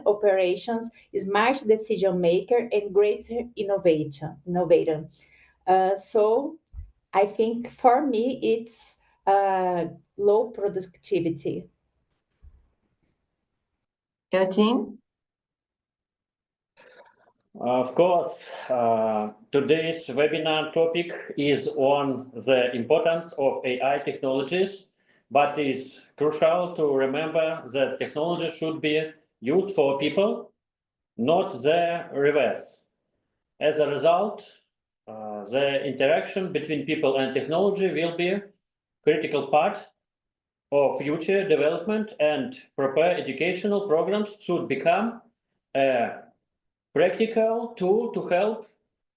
operations, smart decision maker, and greater innovation. So I think for me, it's low productivity. Eugene? Of course, today's webinar topic is on the importance of AI technologies, but it's crucial to remember that technology should be used for people, not the reverse. As a result, the interaction between people and technology will be a critical part of future development, and proper educational programs should become a practical tool to help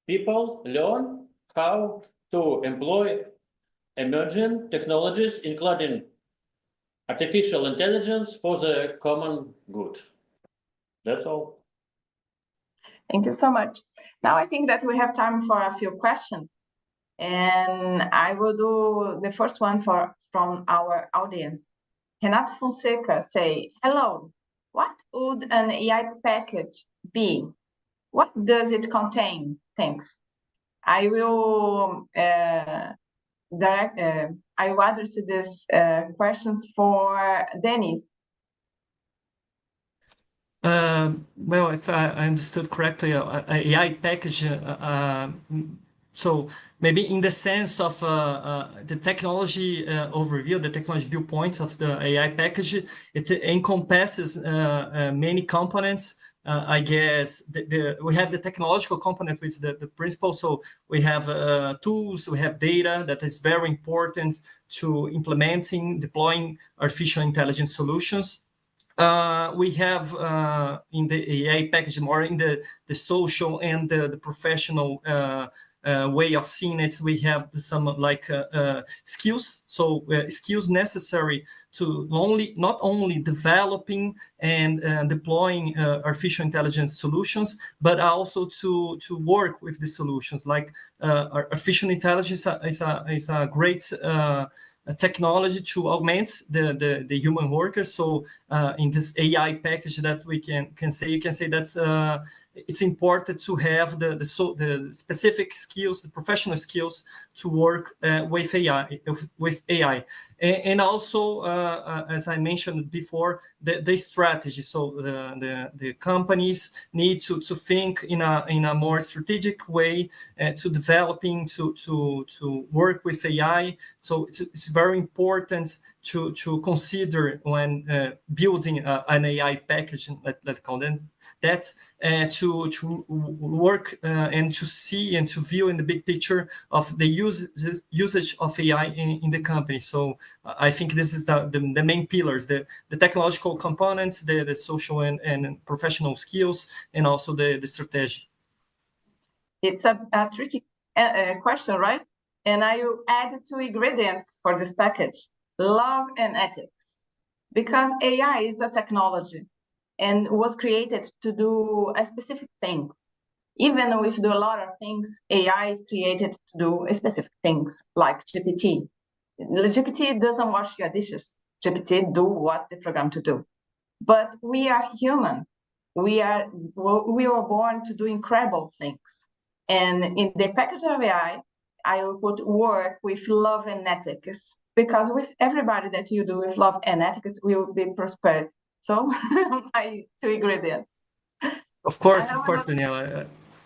people learn how to employ emerging technologies, including artificial intelligence, for the common good. That's all. Thank you so much. Now I think that we have time for a few questions. And I will do the first one from our audience. Renato Fonseca say, hello, what would an AI package be? What does it contain? Thanks. I will I will address these questions for Dennis. Well, if I understood correctly, AI package, so maybe in the sense of the technology overview, the technology viewpoints of the AI package, it encompasses many components I guess we have the technological component with the principle. So we have tools, we have data that is very important to implementing, deploying artificial intelligence solutions. We have in the AI package more in the social and the professional way of seeing it. We have some like skills, so skills necessary to not only developing and deploying artificial intelligence solutions, but also to work with the solutions. Like artificial intelligence is a great technology to augment the human worker. So in this AI package that we can say, you can say that it's important to have the specific skills, the professional skills to work with AI. And also, as I mentioned before, the strategy. So the companies need to think in a more strategic way to developing to work with AI. So it's very important to consider when building an AI package, let's call it that, to work and to see and to view in the big picture of the usage of AI in the company. So I think this is the main pillars, the technological components, the social and professional skills, and also the strategy. It's a tricky question, right? And I will add 2 ingredients for this package: love and ethics. Because AI is a technology and was created to do a specific things. Even if we do a lot of things, AI is created to do specific things, like GPT. GPT doesn't wash your dishes. GPT do what they program to do. But we are human. We were born to do incredible things. And in the package of AI, I will put work with love and ethics, because with everybody that you do with love and ethics, we will be prosperity. So my 2 ingredients. Of course, Daniela.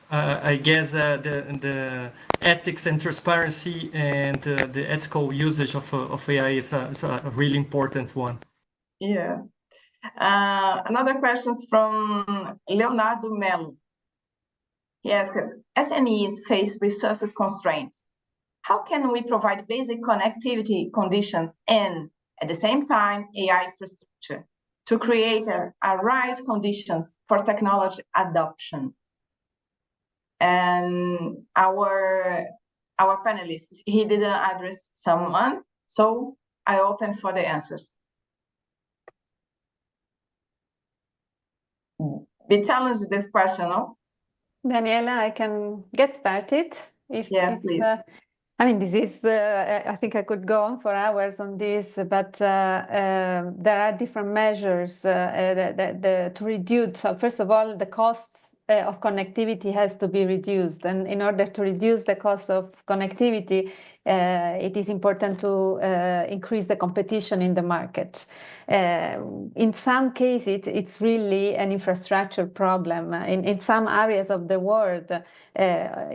I guess the ethics and transparency and the ethical usage of AI is a really important one. Yeah. Another question is from Leonardo Melo. He asked, SMEs face resources constraints. How can we provide basic connectivity conditions and, at the same time, AI infrastructure to create a right conditions for technology adoption? And our panelists, he didn't address someone, so I open for the answers. We challenge this question, no? Daniela, I can get started. Yes, please. I mean, this is, I think I could go on for hours on this, but there are different measures to reduce. So first of all, the costs of connectivity has to be reduced. And in order to reduce the cost of connectivity, it is important to increase the competition in the market. In some cases, it's really an infrastructure problem. In some areas of the world,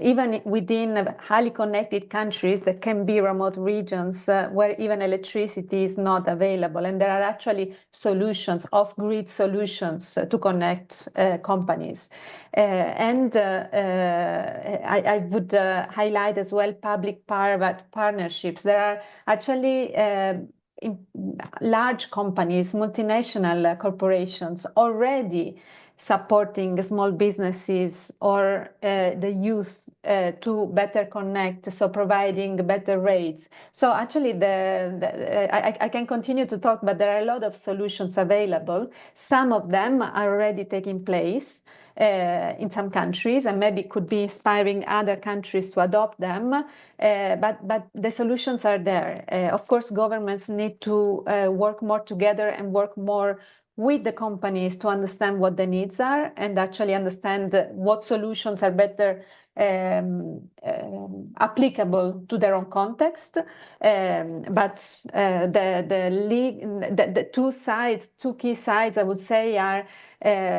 even within highly connected countries, there can be remote regions where even electricity is not available. And there are actually solutions, off-grid solutions to connect companies. I would highlight as well public-private partnerships. There are actually large companies, multinational corporations already supporting small businesses or the youth to better connect, so providing better rates. So actually I can continue to talk, but there are a lot of solutions available. Some of them are already taking place in some countries, and maybe could be inspiring other countries to adopt them. But the solutions are there. Of course, governments need to work more together and work more with the companies to understand what the needs are and actually understand what solutions are better applicable to their own context. But the two key sides, I would say, are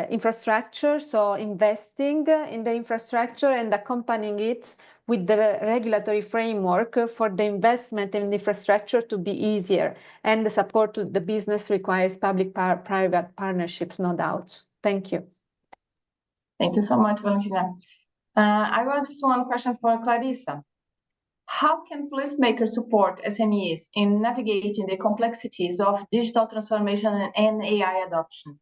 infrastructure, so investing in the infrastructure and accompanying it with the regulatory framework for the investment in infrastructure to be easier. And the support to the business requires public-private partnerships, no doubt. Thank you. Thank you so much, Valentina. I will address one question for Clarissa. How can policymakers support SMEs in navigating the complexities of digital transformation and AI adoption?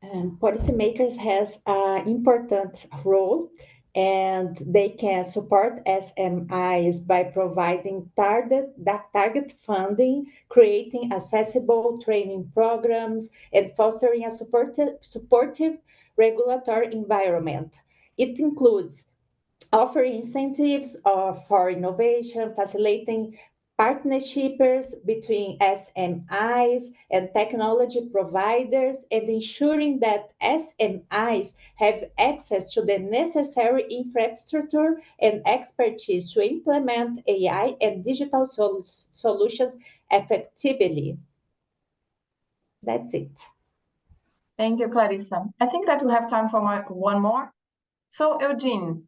And policymakers has an important role, and they can support SMEs by providing target funding, creating accessible training programs, and fostering a supportive regulatory environment. It includes offering incentives for innovation, facilitating partnerships between SMEs and technology providers, and ensuring that SMEs have access to the necessary infrastructure and expertise to implement AI and digital solutions effectively. That's it. Thank you, Clarissa. I think that we have time for one more. So, Eugene,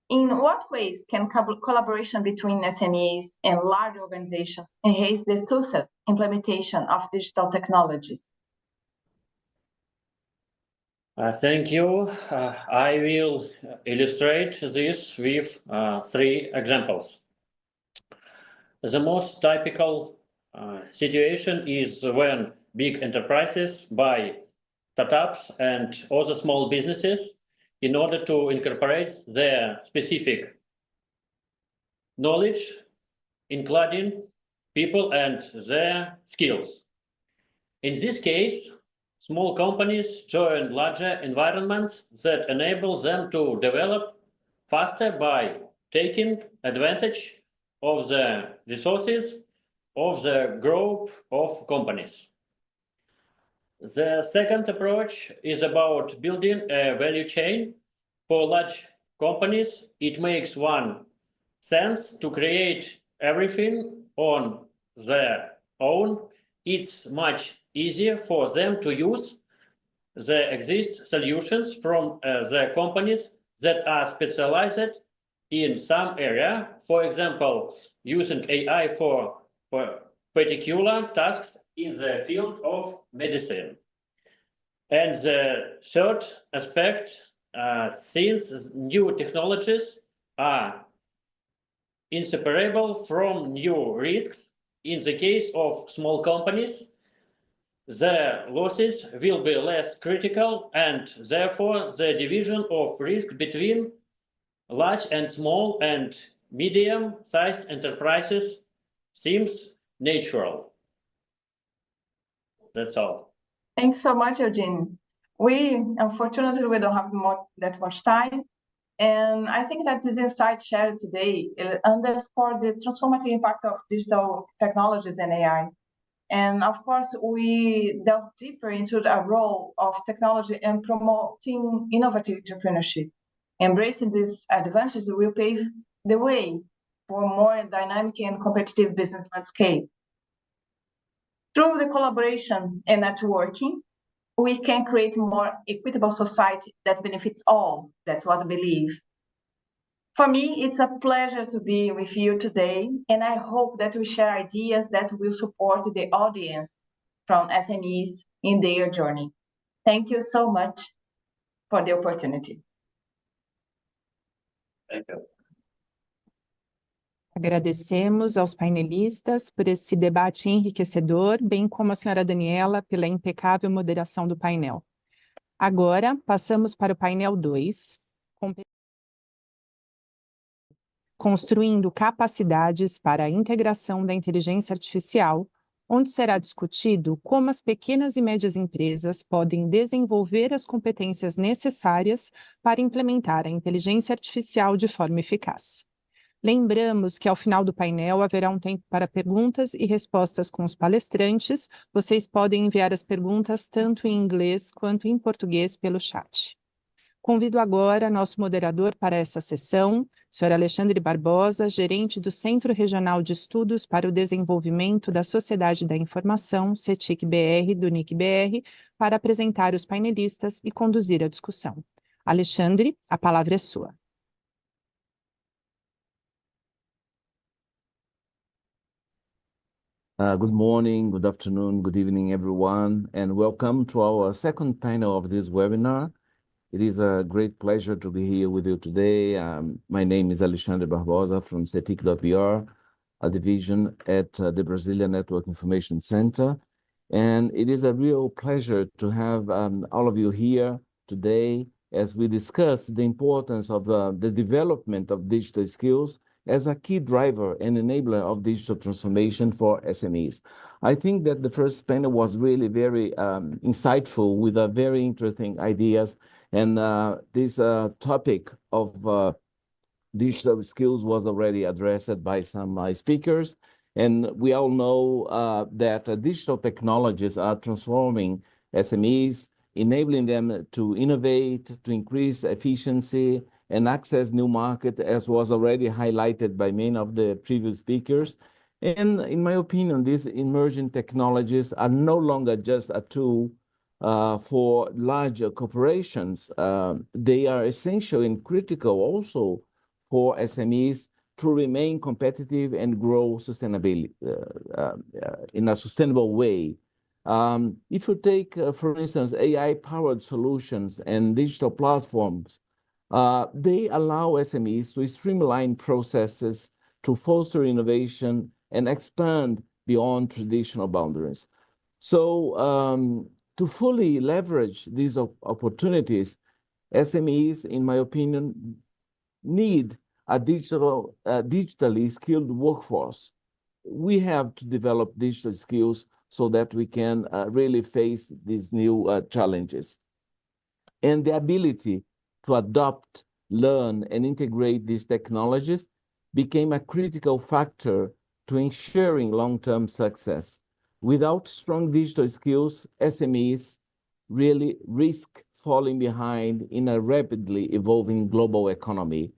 in what ways can collaboration between SMEs and large organizations enhance the success implementation of digital technologies? Thank you. I will illustrate this with 3 examples. The most typical situation is when big enterprises buy startups and other small businesses in order to incorporate their specific knowledge, including people and their skills. In this case, small companies join larger environments that enable them to develop faster by taking advantage of the resources of the group of companies. The second approach is about building a value chain. For large companies, it makes one sense to create everything on their own. It's much easier for them to use the existing solutions from the companies that are specialized in some area. For example, using AI for particular tasks in the field of medicine. And the third aspect, since new technologies are inseparable from new risks, in the case of small companies, the losses will be less critical, and therefore the division of risk between large and small and medium-sized enterprises seems natural. That's all. Thanks so much, Eugene. Unfortunately, we don't have that much time. And I think that this insight shared today underscore the transformative impact of digital technologies and AI. And of course, we delve deeper into the role of technology in promoting innovative entrepreneurship. Embracing these advantages will pave the way for more dynamic and competitive business landscape. Through the collaboration and networking, we can create a more equitable society that benefits all. That's what I believe. For me, it's a pleasure to be with you today, and I hope that we share ideas that will support the audience from SMEs in their journey. Thank you so much for the opportunity. Thank you. Agradecemos aos painelistas por esse debate enriquecedor, bem como a senhora Daniela pela impecável moderação do painel. Agora, passamos para o painel 2, construindo capacidades para a integração da inteligência artificial, onde será discutido como as pequenas e médias empresas podem desenvolver as competências necessárias para implementar a inteligência artificial de forma eficaz. Lembramos que ao final do painel haverá um tempo para perguntas e respostas com os palestrantes. Vocês podem enviar as perguntas tanto em inglês quanto em português pelo chat. Convido agora nosso moderador para essa sessão, Sr. Alexandre Barbosa, gerente do Centro Regional de Estudos para o Desenvolvimento da Sociedade da Informação, CETIC-BR, do NIC-BR, para apresentar os painelistas e conduzir a discussão. Alexandre, a palavra é sua. Good morning, good afternoon, good evening, everyone, and welcome to our second panel of this webinar. It is a great pleasure to be here with you today. My name is Alexandre Barbosa from CETIC.br, a division at the Brazilian Network Information Center. And it is a real pleasure to have all of you here today as we discuss the importance of the development of digital skills as a key driver and enabler of digital transformation for SMEs. I think that the first panel was really very insightful with very interesting ideas. And this topic of digital skills was already addressed by some speakers. And we all know that digital technologies are transforming SMEs, enabling them to innovate, to increase efficiency, and access new market, as was already highlighted by many of the previous speakers. And in my opinion, these emerging technologies are no longer just a tool for larger corporations. They are essential and critical also for SMEs to remain competitive and grow sustainably in a sustainable way. If you take, for instance, AI-powered solutions and digital platforms, they allow SMEs to streamline processes, to foster innovation, and expand beyond traditional boundaries. So to fully leverage these opportunities, SMEs, in my opinion, need a digitally skilled workforce. We have to develop digital skills so that we can really face these new challenges. And the ability to adopt, learn, and integrate these technologies became a critical factor to ensuring long-term success. Without strong digital skills, SMEs really risk falling behind in a rapidly evolving global economy.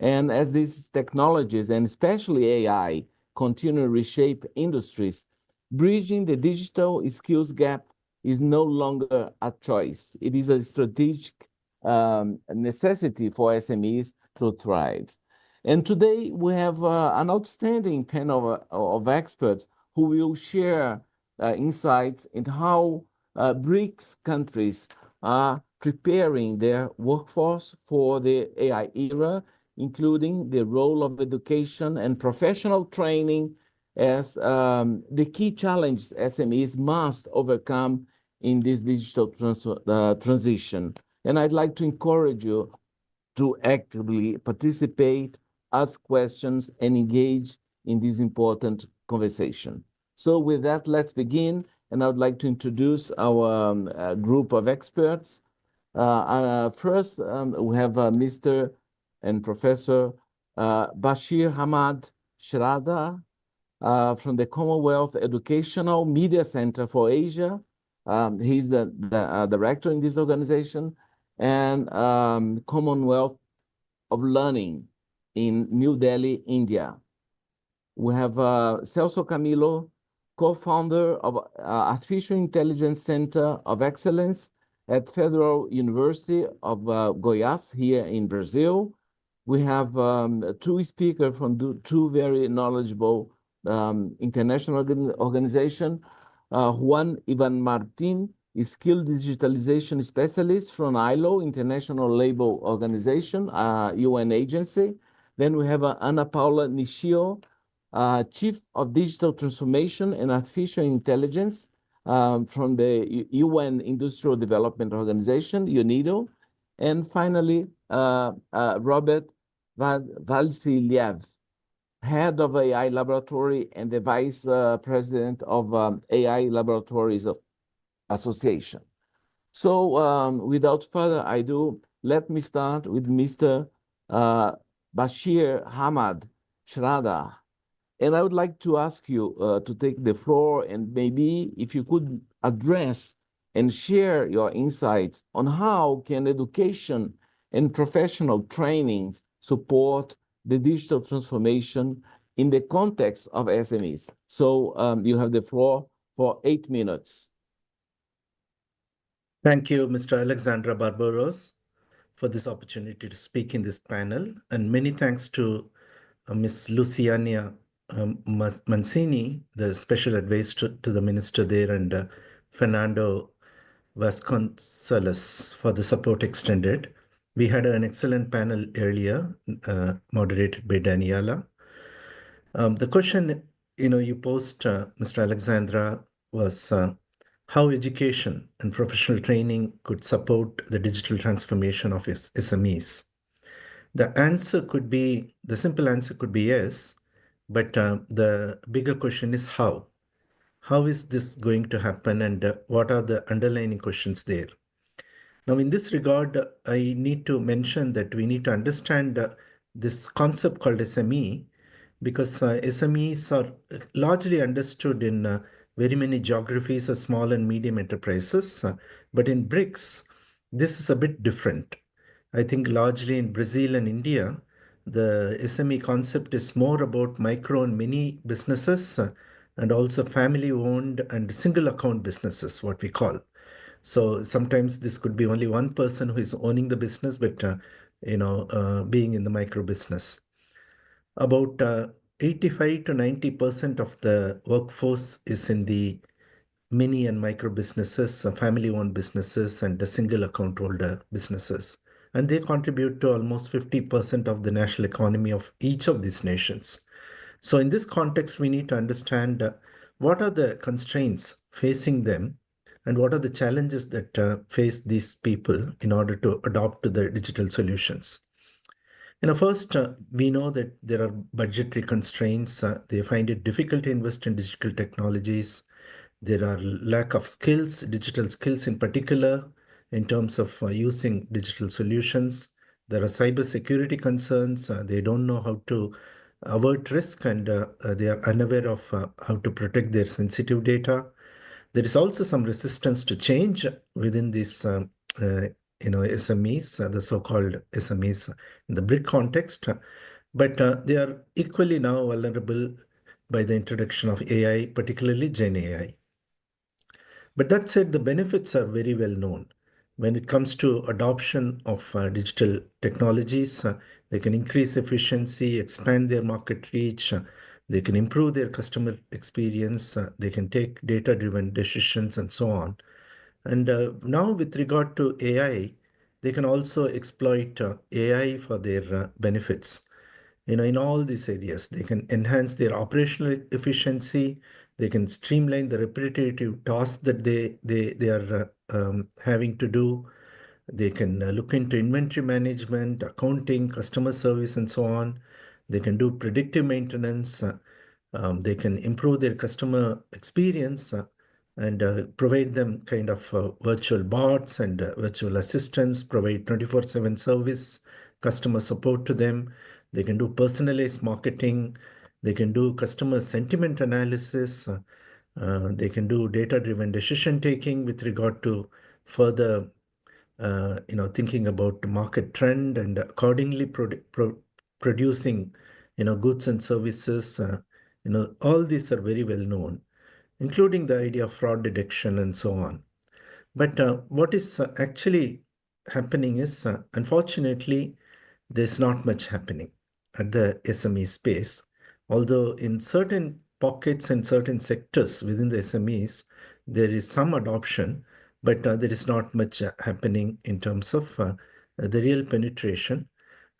And as these technologies, and especially AI, continue to reshape industries, bridging the digital skills gap is no longer a choice. It is a strategic necessity for SMEs to thrive. And today we have an outstanding panel of experts who will share insights into how BRICS countries are preparing their workforce for the AI era, including the role of education and professional training as the key challenge SMEs must overcome in this digital transition. And I'd like to encourage you to actively participate, ask questions, and engage in this important conversation. So with that, let's begin. And I would like to introduce our group of experts. First, we have Mr. and Professor Bashir Hamad Shrada from the Commonwealth Educational Media Center for Asia. He's the director in this organization, and Commonwealth of Learning in New Delhi, India. We have Celso Camilo, co-founder of Artificial Intelligence Center of Excellence at Federal University of Goiás here in Brazil. We have two speakers from two very knowledgeable international organizations. Juan Ivan Martin, a skilled digitalization specialist from ILO, International Labour Organization, UN agency. Then we have Ana Paula Nishio, Chief of Digital Transformation and Artificial Intelligence from the UN Industrial Development Organization, UNIDO. And finally, Robert Valsiliev, Head of AI Laboratory and the Vice President of AI Laboratories Association. So without further ado, let me start with Mr. Bashir Hamad Shrada. And I would like to ask you to take the floor, and maybe if you could address and share your insights on how can education and professional training support the digital transformation in the context of SMEs. So you have the floor for 8 minutes. Thank you, Mr. Alexandra Barbaros, for this opportunity to speak in this panel. And many thanks to Ms. Luciania Mancini, the special advisor to the minister there, and Fernando Vasconcelos for the support extended. We had an excellent panel earlier, moderated by Daniela. The question you posed, Mr. Alexandra, was how education and professional training could support the digital transformation of SMEs. The simple answer could be yes, but the bigger question is how. How is this going to happen, and what are the underlying questions there? Now, in this regard, I need to mention that we need to understand this concept called SME, because SMEs are largely understood in very many geographies as small and medium enterprises. But in BRICS, this is a bit different. I think largely in Brazil and India, the SME concept is more about micro and mini businesses and also family owned and single account businesses, what we call. So sometimes this could be only one person who is owning the business, but being in the micro business. About 85 to 90% of the workforce is in the mini and micro businesses, family-owned businesses, and the single account holder businesses. And they contribute to almost 50% of the national economy of each of these nations. So in this context, we need to understand what are the constraints facing them and what are the challenges that face these people in order to adopt to the digital solutions. First, we know that there are budgetary constraints. They find it difficult to invest in digital technologies. There are lack of skills, digital skills in particular, in terms of using digital solutions. There are cybersecurity concerns. They don't know how to avert risk, and they are unaware of how to protect their sensitive data. There is also some resistance to change within these SMEs, the so-called SMEs in the BRIC context, but they are equally now vulnerable by the introduction of AI, particularly Gen AI. But that said, the benefits are very well known. When it comes to adoption of digital technologies, they can increase efficiency, expand their market reach, they can improve their customer experience, they can take data-driven decisions, and so on. And now with regard to AI, they can also exploit AI for their benefits. In all these areas, they can enhance their operational efficiency. They can streamline the repetitive tasks that they are having to do. They can look into inventory management, accounting, customer service, and so on. They can do predictive maintenance. They can improve their customer experience and provide them kind of virtual bots and virtual assistants, provide 24/7 service, customer support to them. They can do personalized marketing. They can do customer sentiment analysis. They can do data-driven decision taking with regard to further, thinking about market trend and accordingly producing, goods and services. All these are very well known, including the idea of fraud detection and so on. But what is actually happening is, unfortunately, there's not much happening at the SME space. Although in certain pockets and certain sectors within the SMEs, there is some adoption, but there is not much happening in terms of the real penetration.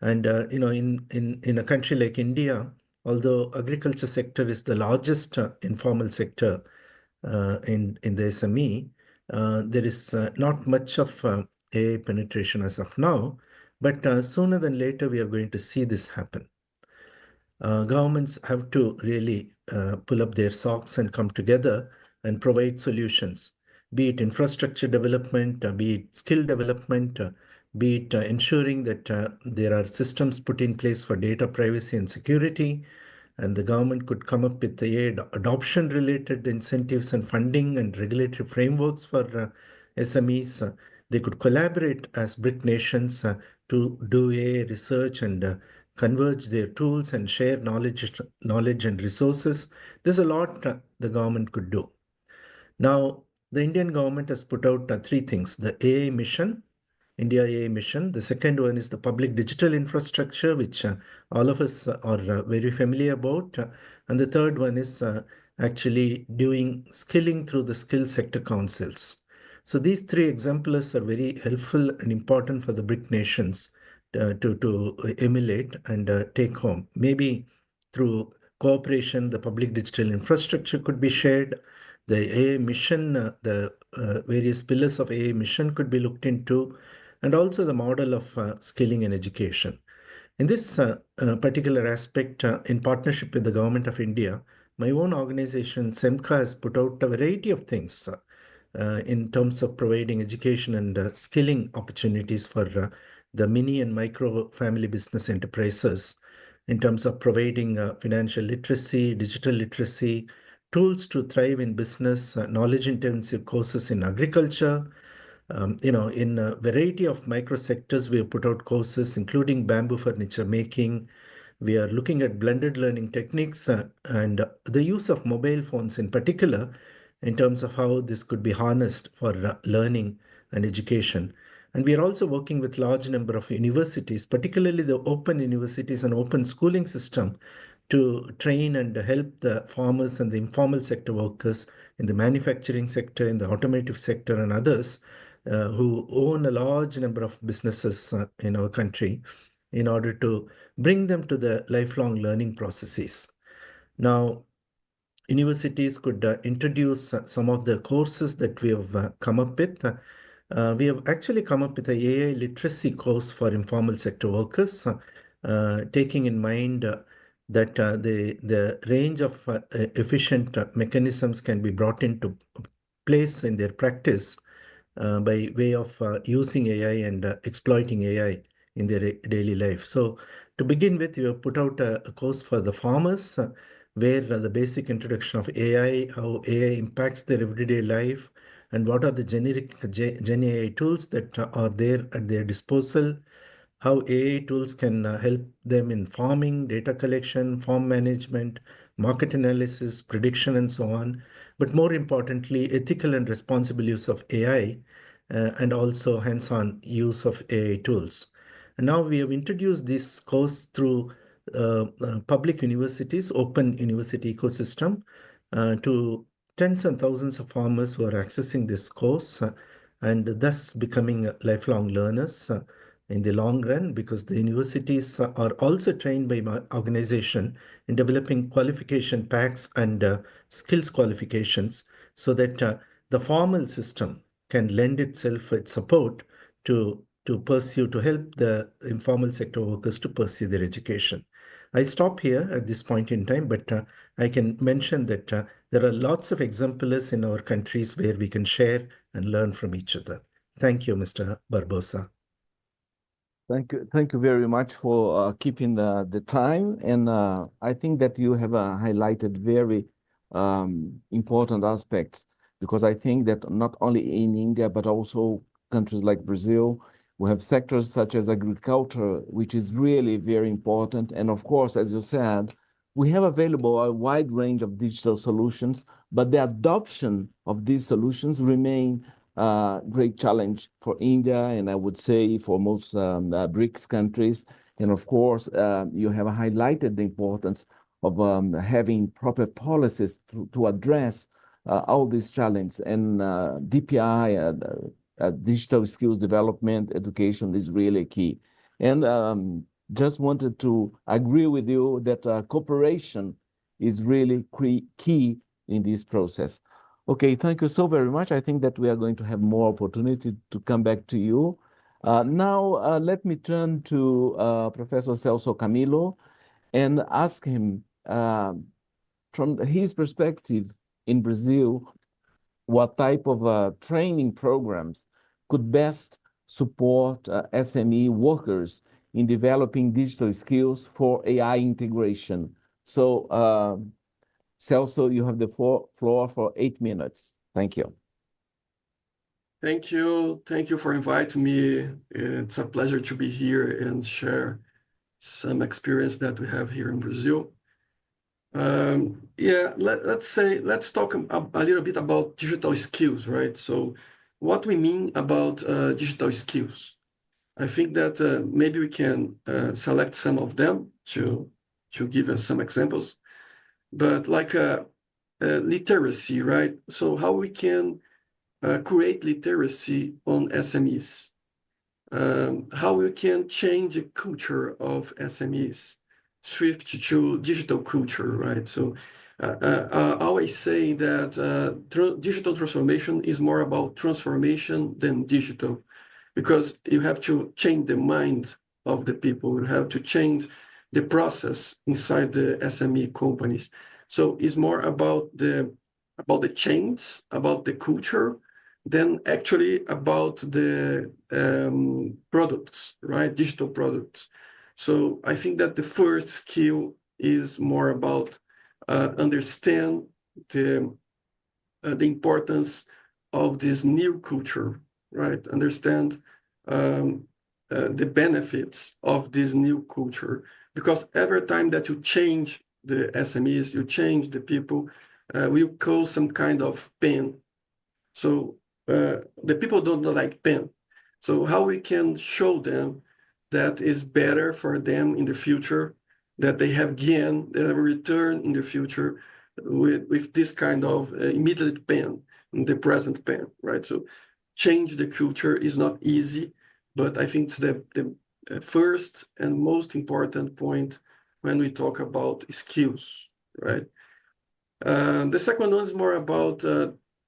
And in a country like India, although agriculture sector is the largest informal sector in the SME, there is not much of AI penetration as of now, but sooner than later we are going to see this happen. Governments have to really pull up their socks and come together and provide solutions, be it infrastructure development, be it skill development, be it ensuring that there are systems put in place for data privacy and security, and the government could come up with the adoption related incentives and funding and regulatory frameworks for SMEs. They could collaborate as BRIC nations to do AI research and converge their tools and share knowledge and resources. There's a lot the government could do. Now, the Indian government has put out three things: the AI mission, India AI mission. The second one is the public digital infrastructure, which all of us are very familiar about. And the third one is actually doing skilling through the skill sector councils. So these three exemplars are very helpful and important for the BRIC nations to emulate and take home. Maybe through cooperation, the public digital infrastructure could be shared. The AI mission, the various pillars of AI mission could be looked into, and also the model of skilling and education. In this particular aspect, in partnership with the Government of India, my own organization, SEMCA, has put out a variety of things in terms of providing education and skilling opportunities for the mini and micro family business enterprises, in terms of providing financial literacy, digital literacy, tools to thrive in business, knowledge-intensive courses in agriculture. In a variety of micro sectors, we have put out courses, including bamboo furniture making. We are looking at blended learning techniques and the use of mobile phones in particular, in terms of how this could be harnessed for learning and education. And we are also working with large number of universities, particularly the open universities and open schooling system, to train and help the farmers and the informal sector workers in the manufacturing sector, in the automotive sector, and others who own a large number of businesses in our country, in order to bring them to the lifelong learning processes. Now, universities could introduce some of the courses that we have come up with. We have actually come up with an AI literacy course for informal sector workers, taking in mind that the range of efficient mechanisms can be brought into place in their practice by way of using AI and exploiting AI in their daily life. So to begin with, we have put out a course for the farmers where the basic introduction of AI, how AI impacts their everyday life, and what are the generic Gen AI tools that are there at their disposal, how AI tools can help them in farming, data collection, farm management, market analysis, prediction, and so on. But more importantly, ethical and responsible use of AI and also hands-on use of AI tools. And now we have introduced this course through public universities, open university ecosystem, to tens and thousands of farmers who are accessing this course and thus becoming lifelong learners in the long run, because the universities are also trained by my organization in developing qualification packs and skills qualifications, so that the formal system can lend itself its support to help the informal sector workers to pursue their education. I stop here at this point in time, but I can mention that there are lots of exemplars in our countries where we can share and learn from each other. Thank you, Mr. Barbosa. Thank you very much for keeping the time. And I think that you have highlighted very important aspects, because I think that not only in India, but also countries like Brazil, we have sectors such as agriculture, which is really very important. And of course, as you said, we have available a wide range of digital solutions, but the adoption of these solutions remain great challenge for India, and I would say for most BRICS countries. And of course, you have highlighted the importance of having proper policies to address all these challenges. And DPI, digital skills development, education is really key. And just wanted to agree with you that cooperation is really key in this process. Okay, thank you so very much. I think that we are going to have more opportunity to come back to you. Now, let me turn to Professor Celso Camilo and ask him, from his perspective in Brazil, what type of training programs could best support SME workers in developing digital skills for AI integration. So, Celso, you have the floor for 8 minutes. Thank you. Thank you. Thank you for inviting me. It's a pleasure to be here and share some experience that we have here in Brazil. Let's talk a little bit about digital skills, right? So what we mean about digital skills. I think that maybe we can select some of them to give us some examples, but like literacy, right? So how we can create literacy on SMEs, how we can change the culture of SMEs, shift to digital culture, right? So I always say that digital transformation is more about transformation than digital, because you have to change the mind of the people. You have to change the process inside the SME companies. So it's more about the change, about the culture, than actually about the products, right? Digital products. So I think that the first skill is more about understand the importance of this new culture, right? Understand the benefits of this new culture, because every time that you change the SMEs, you change the people, will cause some kind of pain. So the people don't like pain. So how we can show them that is better for them in the future, that they have gain, they have a return in the future with this kind of immediate pain, the present pain, right? So change the culture is not easy, but I think it's the first and most important point when we talk about skills, right? The second one is more about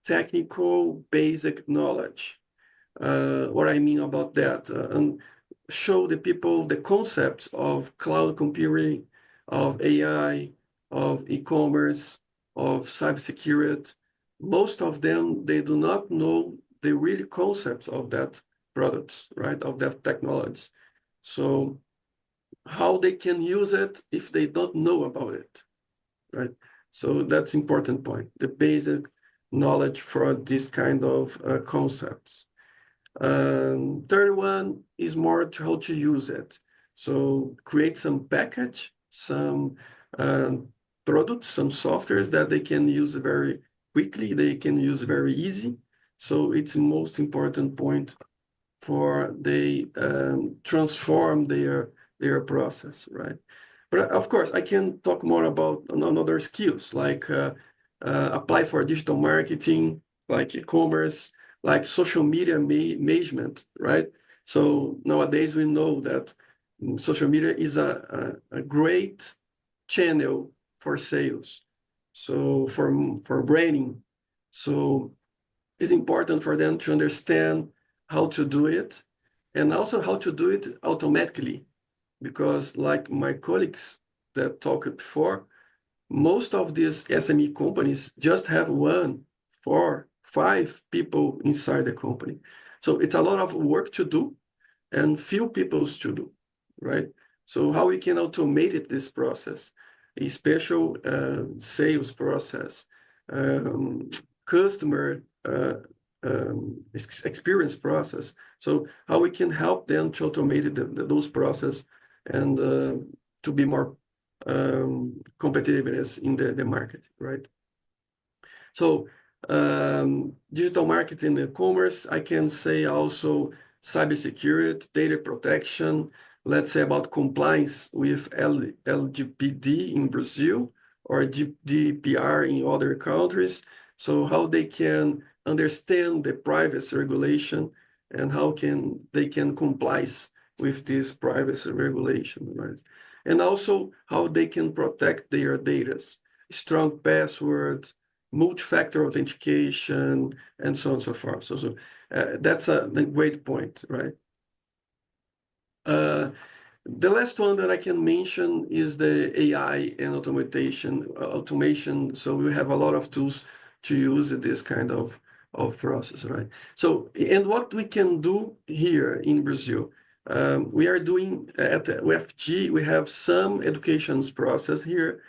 technical basic knowledge. What I mean about that, and show the people the concepts of cloud computing, of AI, of e-commerce, of cybersecurity. Most of them, they do not know the real concepts of that products, right, of that technologies. So how they can use it if they don't know about it, right? So that's important point, the basic knowledge for this kind of concepts. Third one is more to how to use it. So create some package, some products, some softwares that they can use very quickly, they can use very easy. So it's the most important point for they transform their process, right? But of course, I can talk more about another skills, like apply for digital marketing, like e-commerce, like social media management, right? So nowadays we know that social media is a great channel for sales, so for branding. So it's important for them to understand how to do it, and also how to do it automatically, because like my colleagues that talked before, most of these SME companies just have 1, 4, 5 people inside the company. So it's a lot of work to do and few people to do, right? So how we can automate this process, a special sales process, customer experience process. So how we can help them to automate those processes and to be more competitiveness in the market, right? So digital marketing and commerce, I can say also cybersecurity, data protection, let's say about compliance with LGPD in Brazil or GDPR in other countries. So how they can understand the privacy regulation and how they can comply with this privacy regulation, right? And also how they can protect their data, strong passwords, multi-factor authentication, and so on and so forth. So that's a great point, right? The last one that I can mention is the AI and automation. So we have a lot of tools to use this kind of process, right? So, and what we can do here in Brazil, we are doing at the UFG, we have some education process here.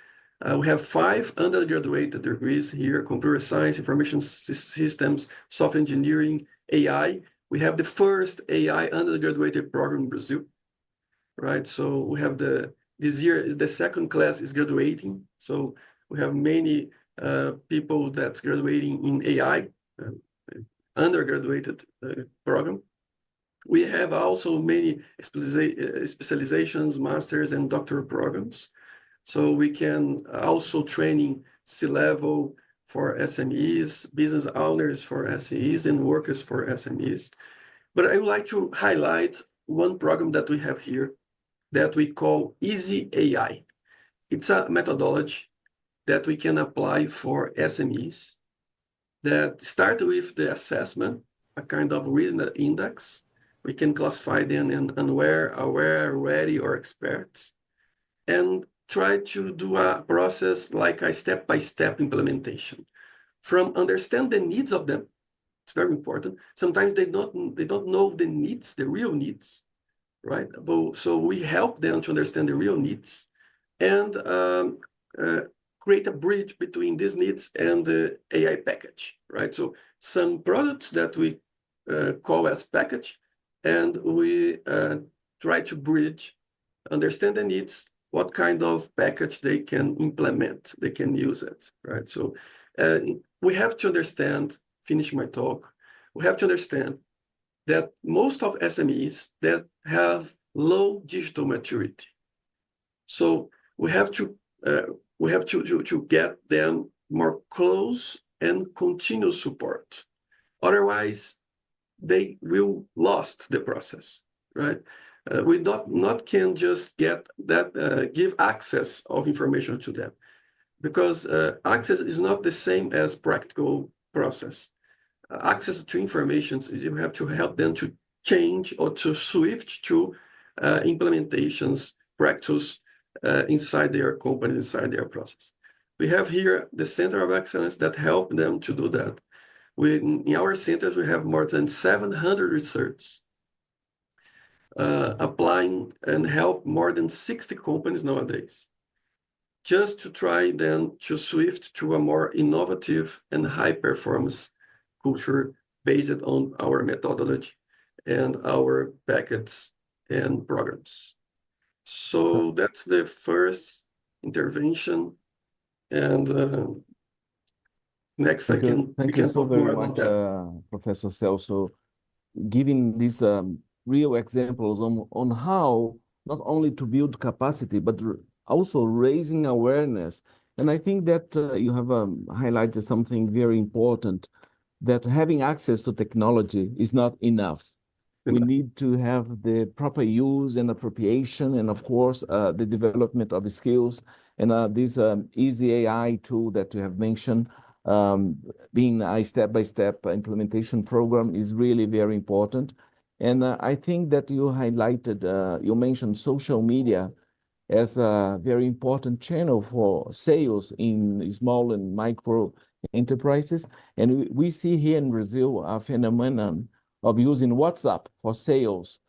We have 5 undergraduate degrees here: computer science, information systems, software engineering, AI. We have the first AI undergraduate program in Brazil, right? So we have this year is the second class is graduating. So we have many people that's graduating in AI, undergraduate program. We have also many specializations, masters, and doctoral programs. So we can also training C-level for SMEs, business owners for SMEs, and workers for SMEs. But I would like to highlight one program that we have here that we call Easy AI. It's a methodology that we can apply for SMEs that start with the assessment, a kind of reading index. We can classify them in unaware, aware, ready, or experts, and try to do a process like a step-by-step implementation. From understand the needs of them, it's very important. Sometimes they don't know the needs, the real needs, right? So we help them to understand the real needs and create a bridge between these needs and the AI package, right? So some products that we call as package, and we try to bridge, understand the needs, what kind of package they can implement, they can use it, right? So we have to understand, finish my talk, we have to understand that most of SMEs that have low digital maturity. So we have to get them more close and continuous support. Otherwise, they will lost the process, right? We not can just get that give access of information to them, because access is not the same as practical process. Access to information, you have to help them to change or to switch to implementations, practice inside their company, inside their process. We have here the Center of Excellence that help them to do that. In our centers, we have more than 700 research applying and help more than 60 companies nowadays, just to try then to shift to a more innovative and high performance culture based on our methodology and our packets and programs. So that's the first intervention. And next, Thank you so very much, Professor Celso, giving these real examples on how not only to build capacity, but also raising awareness. And I think that you have highlighted something very important, that having access to technology is not enough. We need to have the proper use and appropriation, and of course, the development of skills. And this Easy AI tool that you have mentioned, being a step-by-step implementation program, is really very important. And I think that you highlighted, you mentioned social media as a very important channel for sales in small and micro enterprises. And we see here in Brazil a phenomenon of using WhatsApp for sales.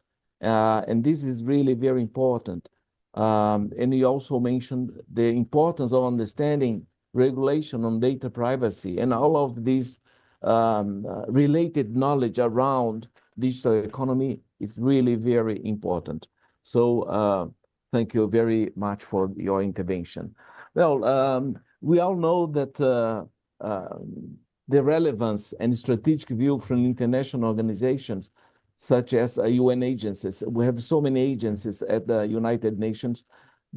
And this is really very important. And you also mentioned the importance of understanding regulation on data privacy and all of this related knowledge around digital economy is really very important. So thank you very much for your intervention. Well, we all know that the relevance and strategic view from international organizations such as UN agencies. We have so many agencies at the United Nations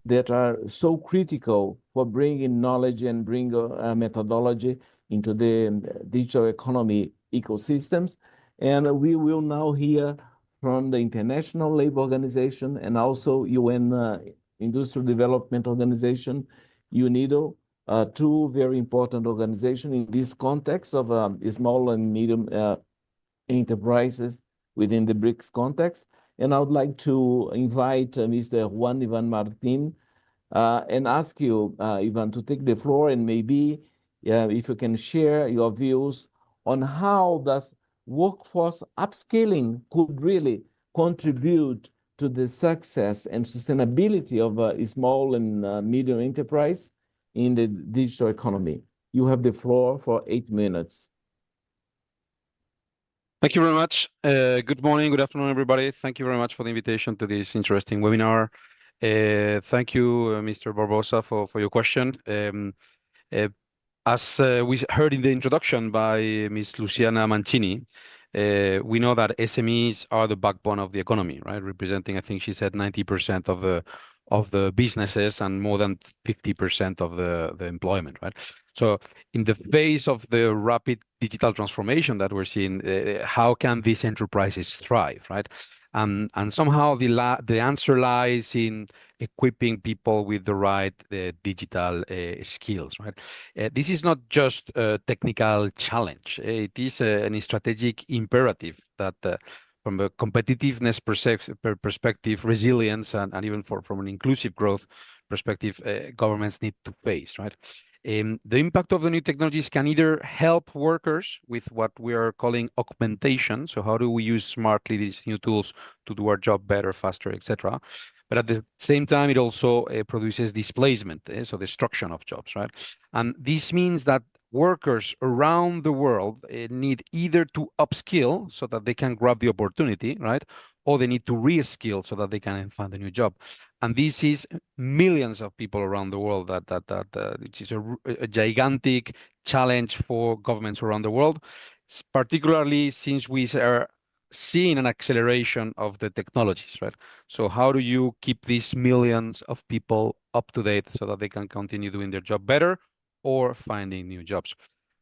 that are so critical for bringing knowledge and bring methodology into the digital economy ecosystems. And we will now hear from the International Labour Organization and also UN Industrial Development Organization, UNIDO, two very important organizations in this context of small and medium enterprises within the BRICS context. And I would like to invite Mr. Juan Ivan Martin and ask you, Ivan, to take the floor and maybe if you can share your views on how does workforce upskilling could really contribute to the success and sustainability of a small and medium enterprise in the digital economy. You have the floor for 8 minutes. Thank you very much. Good morning, good afternoon, everybody. Thank you very much for the invitation to this interesting webinar. Thank you, Mr. Barbosa, for your question. As we heard in the introduction by Ms. Luciana Mancini, we know that SMEs are the backbone of the economy, right? Representing, I think she said 90% of the businesses and more than 50% of the employment, right? So in the face of the rapid digital transformation that we're seeing, how can these enterprises thrive, right? And somehow the answer lies in equipping people with the right digital skills, right? This is not just a technical challenge. It is a strategic imperative that from a competitiveness perspective, resilience, and even from an inclusive growth perspective, governments need to face, right? The impact of the new technologies can either help workers with what we are calling augmentation. So how do we use smartly these new tools to do our job better, faster, etc. But at the same time, it also produces displacement, so destruction of jobs, right? And this means that workers around the world need either to upskill so that they can grab the opportunity, right? Or they need to reskill so that they can find a new job. And this is millions of people around the world which is a gigantic challenge for governments around the world, particularly since we are seeing an acceleration of the technologies, right? So how do you keep these millions of people up to date so that they can continue doing their job better or finding new jobs?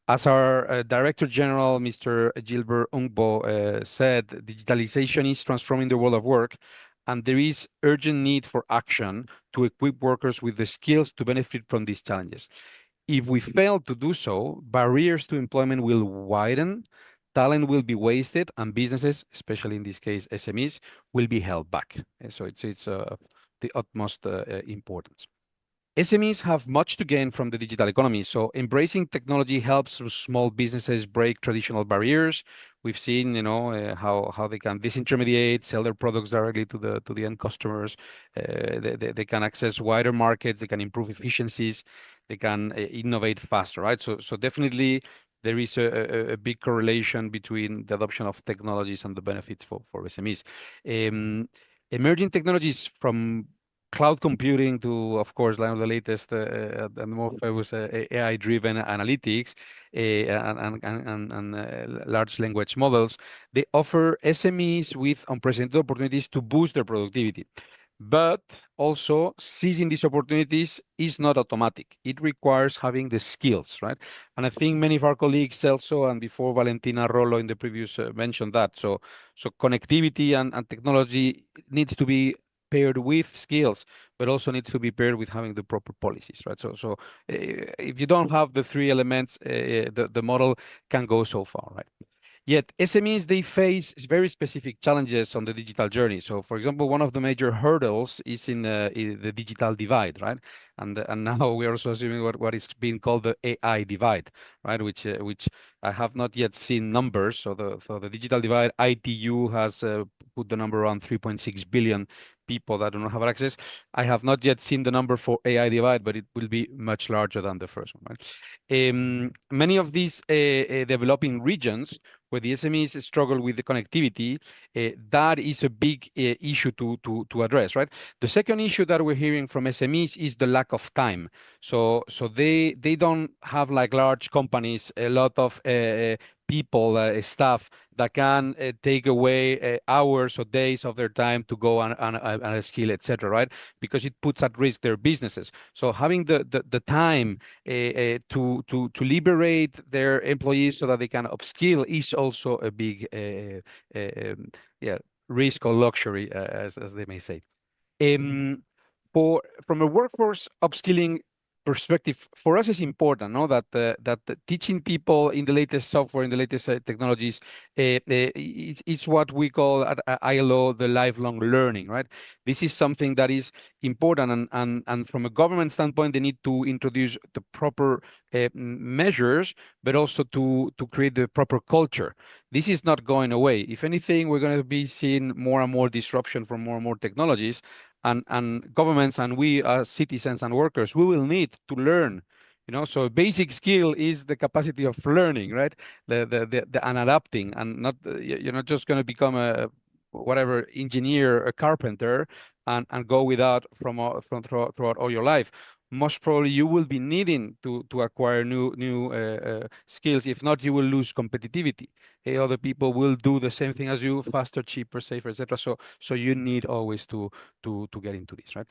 As our Director General, Mr. Gilbert Ungbo, said, digitalization is transforming the world of work, and there is urgent need for action to equip workers with the skills to benefit from these challenges. If we fail to do so, barriers to employment will widen, talent will be wasted, and businesses, especially in this case SMEs, will be held back. So it's the utmost importance. SMEs have much to gain from the digital economy, so embracing technology helps small businesses break traditional barriers. We've seen, how they can disintermediate, sell their products directly to the end customers. They can access wider markets. They can improve efficiencies. They can innovate faster, right? So definitely there is a big correlation between the adoption of technologies and the benefits for SMEs. Emerging technologies from cloud computing to, of course, one of the latest and more famous AI-driven analytics and large language models, they offer SMEs with unprecedented opportunities to boost their productivity. But also, seizing these opportunities is not automatic. It requires having the skills, right? And I think many of our colleagues also, and before Valentina Rollo in the previous mentioned that. So connectivity and technology needs to be paired with skills, but also needs to be paired with having the proper policies, right? So if you don't have the three elements, the model can go so far, right? Yet SMEs, they face very specific challenges on the digital journey. So, for example, one of the major hurdles is in the digital divide, right? And now we are also assuming what is being called the AI divide, right? Which I have not yet seen numbers. So the digital divide, ITU has put the number around 3.6 billion people that do not have access. I have not yet seen the number for AI divide, but it will be much larger than the first one, right? Many of these developing regions where the SMEs struggle with the connectivity, that is a big issue to address, right? The second issue that we're hearing from SMEs is the lack of time. So they don't have like large companies, a lot of people, staff that can take away hours or days of their time to go and skill, etc., right? Because it puts at risk their businesses. So having the time to liberate their employees so that they can upskill is also a big risk or luxury, as they may say. From a workforce upskilling perspective, for us, it's important, no, that teaching people in the latest software, in the latest technologies, is what we call at ILO the lifelong learning, right? This is something that is important, and from a government standpoint, they need to introduce the proper measures, but also to create the proper culture. This is not going away. If anything, we're going to be seeing more and more disruption from more and more technologies. And governments and we as citizens and workers, we will need to learn, so a basic skill is the capacity of learning, right? The and adapting, and not, you're not just going to become a whatever engineer, a carpenter, and go without throughout all your life. most probably you will be needing to acquire new skills. If not, you will lose competitivity. Other people will do the same thing as you, faster, cheaper, safer, etc. So you need always to get into this, right?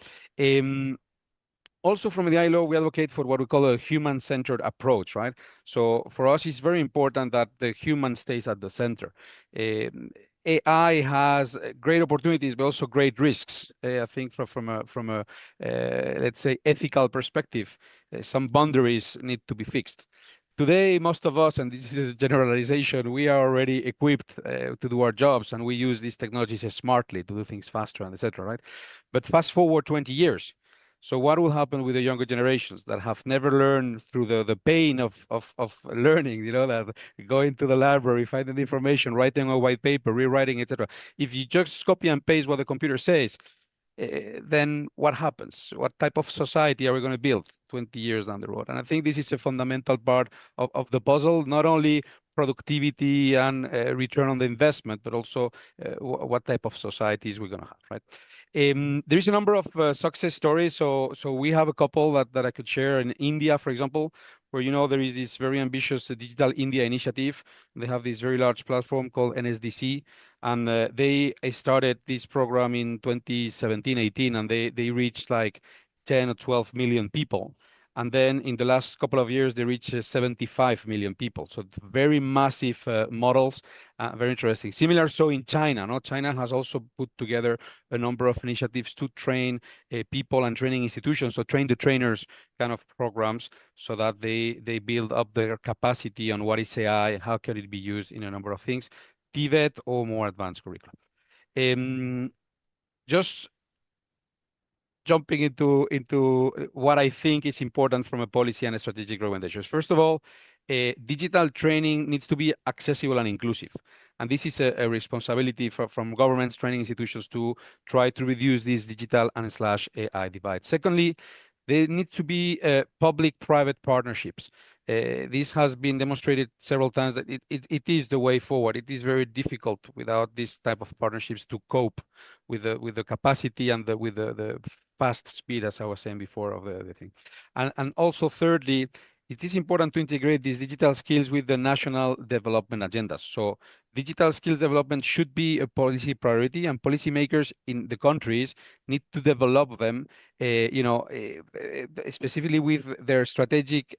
Also from the ILO, we advocate for what we call a human-centered approach, right? So for us, it's very important that the human stays at the center. AI has great opportunities, but also great risks. I think from a let's say ethical perspective, some boundaries need to be fixed. Today, most of us, and this is a generalization, we are already equipped to do our jobs, and we use these technologies smartly to do things faster and etc. Right? But fast forward 20 years. So what will happen with the younger generations that have never learned through the pain of learning, you know, that going to the library, finding the information, writing a white paper, rewriting, etc. If you just copy and paste what the computer says, then what happens? What type of society are we going to build 20 years down the road? And I think this is a fundamental part of the puzzle, not only productivity and return on the investment, but also what type of societies we're going to have, right? There is a number of success stories. So we have a couple that I could share. In India, for example, where, you know, there is this very ambitious Digital India initiative. They have this very large platform called NSDC, and they started this program in 2017-18, and they reached like 10 or 12 million people. And then in the last couple of years, they reached 75 million people. So very massive models, very interesting. Similar so in China, no? China has also put together a number of initiatives to train people and training institutions, so train the trainers kind of programs, so that they build up their capacity on what is AI, how can it be used in a number of things, TVET or more advanced curriculum. Just jumping into what I think is important from a policy and a strategic recommendations. First of all, digital training needs to be accessible and inclusive. And this is a responsibility from governments, training institutions to try to reduce this digital and /AI divide. Secondly, there need to be public-private partnerships. This has been demonstrated several times that it is the way forward. It is very difficult without this type of partnerships to cope with the capacity and with the fast speed, as I was saying before, of the thing. And also thirdly, it is important to integrate these digital skills with the national development agendas. So digital skills development should be a policy priority, and policymakers in the countries need to develop them, specifically with their strategic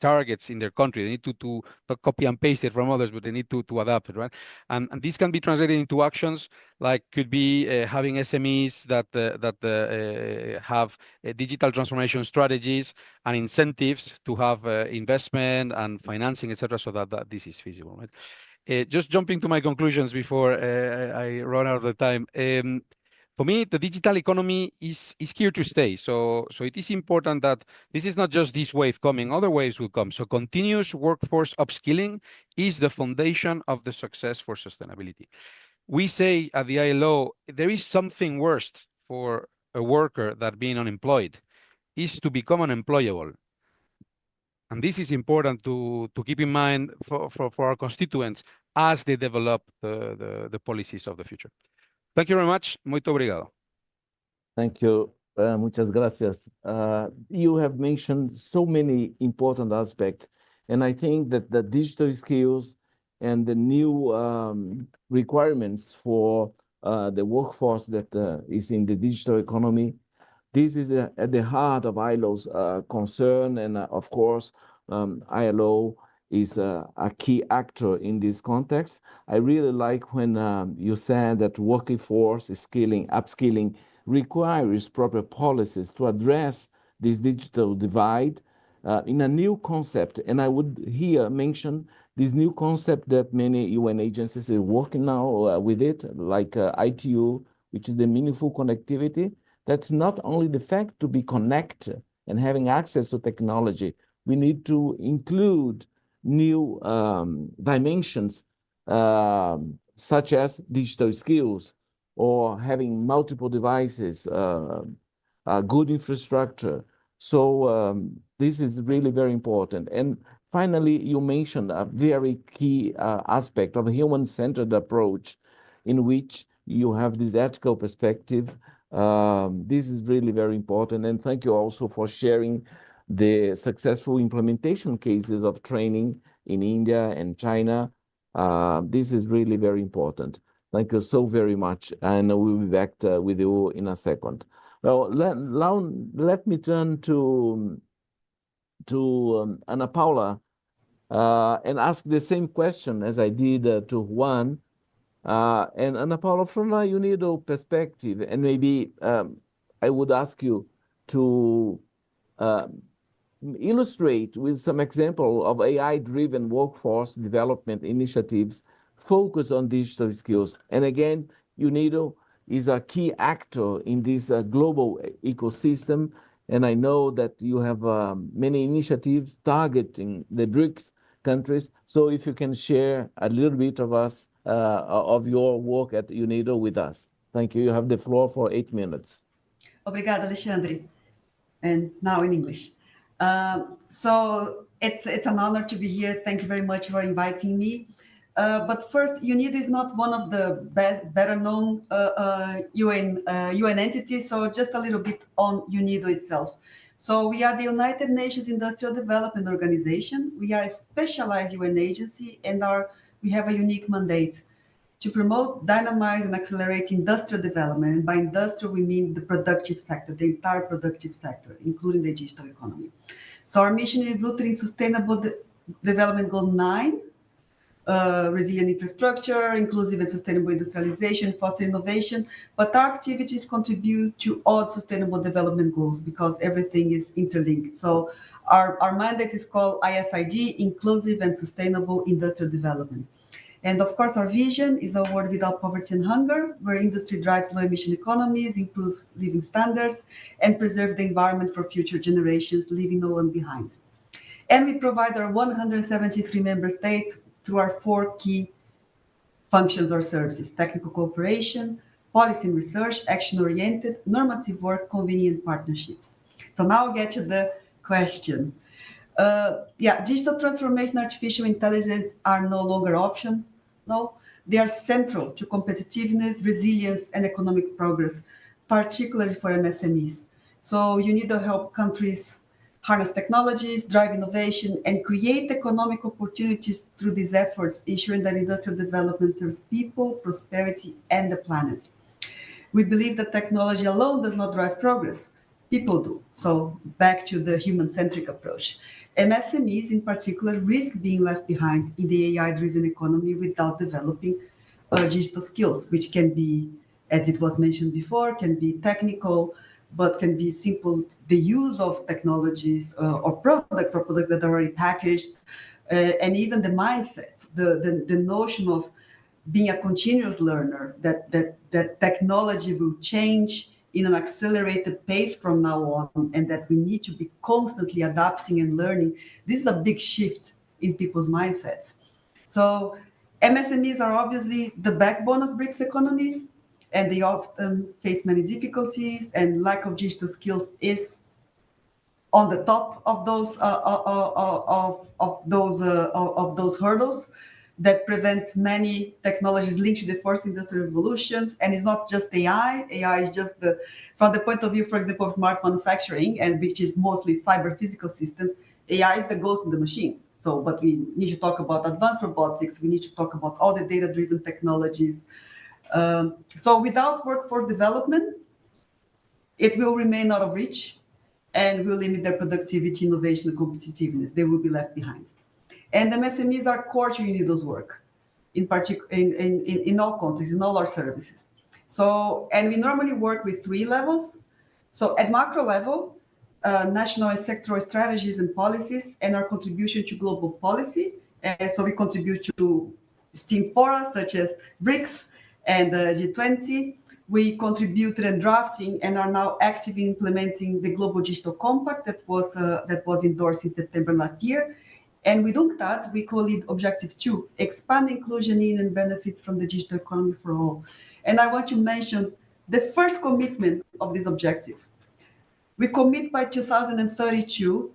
targets in their country. They need to not copy and paste it from others, but they need to adapt it, right? And this can be translated into actions, like could be having SMEs that have digital transformation strategies and incentives to have investment and financing, etc., so that this is feasible, right? Just jumping to my conclusions before I run out of the time. For me, the digital economy is here to stay. So it is important that this is not just this wave coming, other waves will come. So continuous workforce upskilling is the foundation of the success for sustainability. We say at the ILO, there is something worse for a worker than being unemployed, is to become unemployable. And this is important to keep in mind for our constituents as they develop the policies of the future. Thank you very much. Muito obrigado. Thank you. Muchas gracias. You have mentioned so many important aspects, and I think that the digital skills and the new requirements for the workforce that is in the digital economy, this is at the heart of ILO's concern, and of course, ILO is a key actor in this context. I really like when you said that working force skilling, upskilling requires proper policies to address this digital divide in a new concept. And I would here mention this new concept that many UN agencies are working now with it, like ITU, which is the meaningful connectivity. That's not only the fact to be connected and having access to technology. We need to include new dimensions such as digital skills or having multiple devices, good infrastructure. So this is really very important. And finally, you mentioned a very key aspect of a human-centered approach in which you have this ethical perspective This is really very important. And thank you also for sharing the successful implementation cases of training in India and China. This is really very important. Thank you so very much. And we'll be back with you in a second. Well, let me turn to Ana Paula and ask the same question as I did to Juan. And Ana Paula, from a UNIDO perspective, and maybe I would ask you to illustrate with some example of AI-driven workforce development initiatives focused on digital skills. And again, UNIDO is a key actor in this global ecosystem. And I know that you have many initiatives targeting the BRICS countries. So if you can share a little bit of your work at UNIDO with us. Thank you. You have the floor for 8 minutes. Obrigada, Alexandre. And now in English. So it's an honor to be here. Thank you very much for inviting me. But first, UNIDO is not one of the better known UN entities. So just a little bit on UNIDO itself. So we are the United Nations Industrial Development Organization. We are a specialized UN agency, and we have a unique mandate to promote, dynamize, and accelerate industrial development. And by industrial, we mean the productive sector, the entire productive sector, including the digital economy. So our mission is rooted in Sustainable Development Goal 9, resilient infrastructure, inclusive and sustainable industrialization, foster innovation. But our activities contribute to all sustainable development goals because everything is interlinked. So our mandate is called ISID, Inclusive and Sustainable Industrial Development. And of course, our vision is a world without poverty and hunger, where industry drives low-emission economies, improves living standards, and preserves the environment for future generations, leaving no one behind. And we provide our 173 member states through our 4 key functions or services: technical cooperation, policy and research, action-oriented, normative work, convenient partnerships. So now I'll get to the question. Digital transformation, artificial intelligence are no longer optional. No, they are central to competitiveness, resilience, and economic progress, particularly for MSMEs. So you need to help countries harness technologies, drive innovation, and create economic opportunities through these efforts, ensuring that industrial development serves people, prosperity, and the planet. We believe that technology alone does not drive progress. People do. So back to the human-centric approach. MSMEs in particular risk being left behind in the AI-driven economy without developing digital skills, which can be, as it was mentioned before, can be technical, but can be simple, the use of technologies or products that are already packaged, and even the mindset, the notion of being a continuous learner, that technology will change in an accelerated pace from now on, and that we need to be constantly adapting and learning. This is a big shift in people's mindsets. So MSMEs are obviously the backbone of BRICS economies, and they often face many difficulties, and lack of digital skills is on the top of those hurdles that prevents many technologies linked to the fourth industrial revolutions. And it's not just AI. AI is just from the point of view, for example, of smart manufacturing, and which is mostly cyber physical systems, AI is the ghost in the machine. So, but we need to talk about advanced robotics. We need to talk about all the data-driven technologies. So without workforce development, it will remain out of reach and will limit their productivity, innovation, and competitiveness. They will be left behind. And MSMEs are core to UNIDO's work, in particular in all contexts, in all our services. So, and we normally work with 3 levels. So at macro level, national and sectoral strategies and policies, and our contribution to global policy. And so we contribute to STEAM fora such as BRICS and G20. We contributed in drafting and are now actively implementing the Global Digital Compact that was endorsed in September last year. And with UNCTAD, we co-lead Objective 2, expand inclusion in and benefits from the digital economy for all. And I want to mention the first commitment of this objective. We commit by 2032,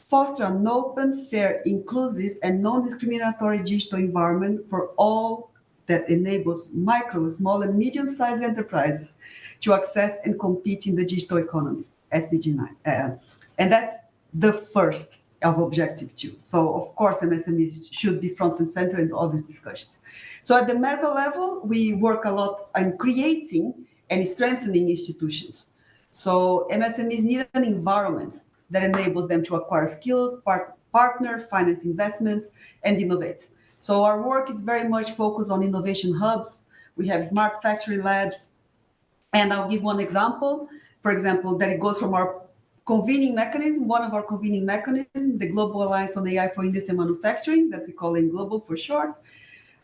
foster an open, fair, inclusive, and non-discriminatory digital environment for all that enables micro, small, and medium-sized enterprises to access and compete in the digital economy, SDG 9. And that's the first of objective 2. So, of course, MSMEs should be front and center in all these discussions. So at the meso level, we work a lot on creating and strengthening institutions. So MSMEs need an environment that enables them to acquire skills, partner, finance investments, and innovate. So our work is very much focused on innovation hubs. We have smart factory labs. And I'll give one example. For example, that it goes from our convening mechanism, one of our convening mechanisms, the Global Alliance on AI for Industry and Manufacturing, that we call InGlobal for short,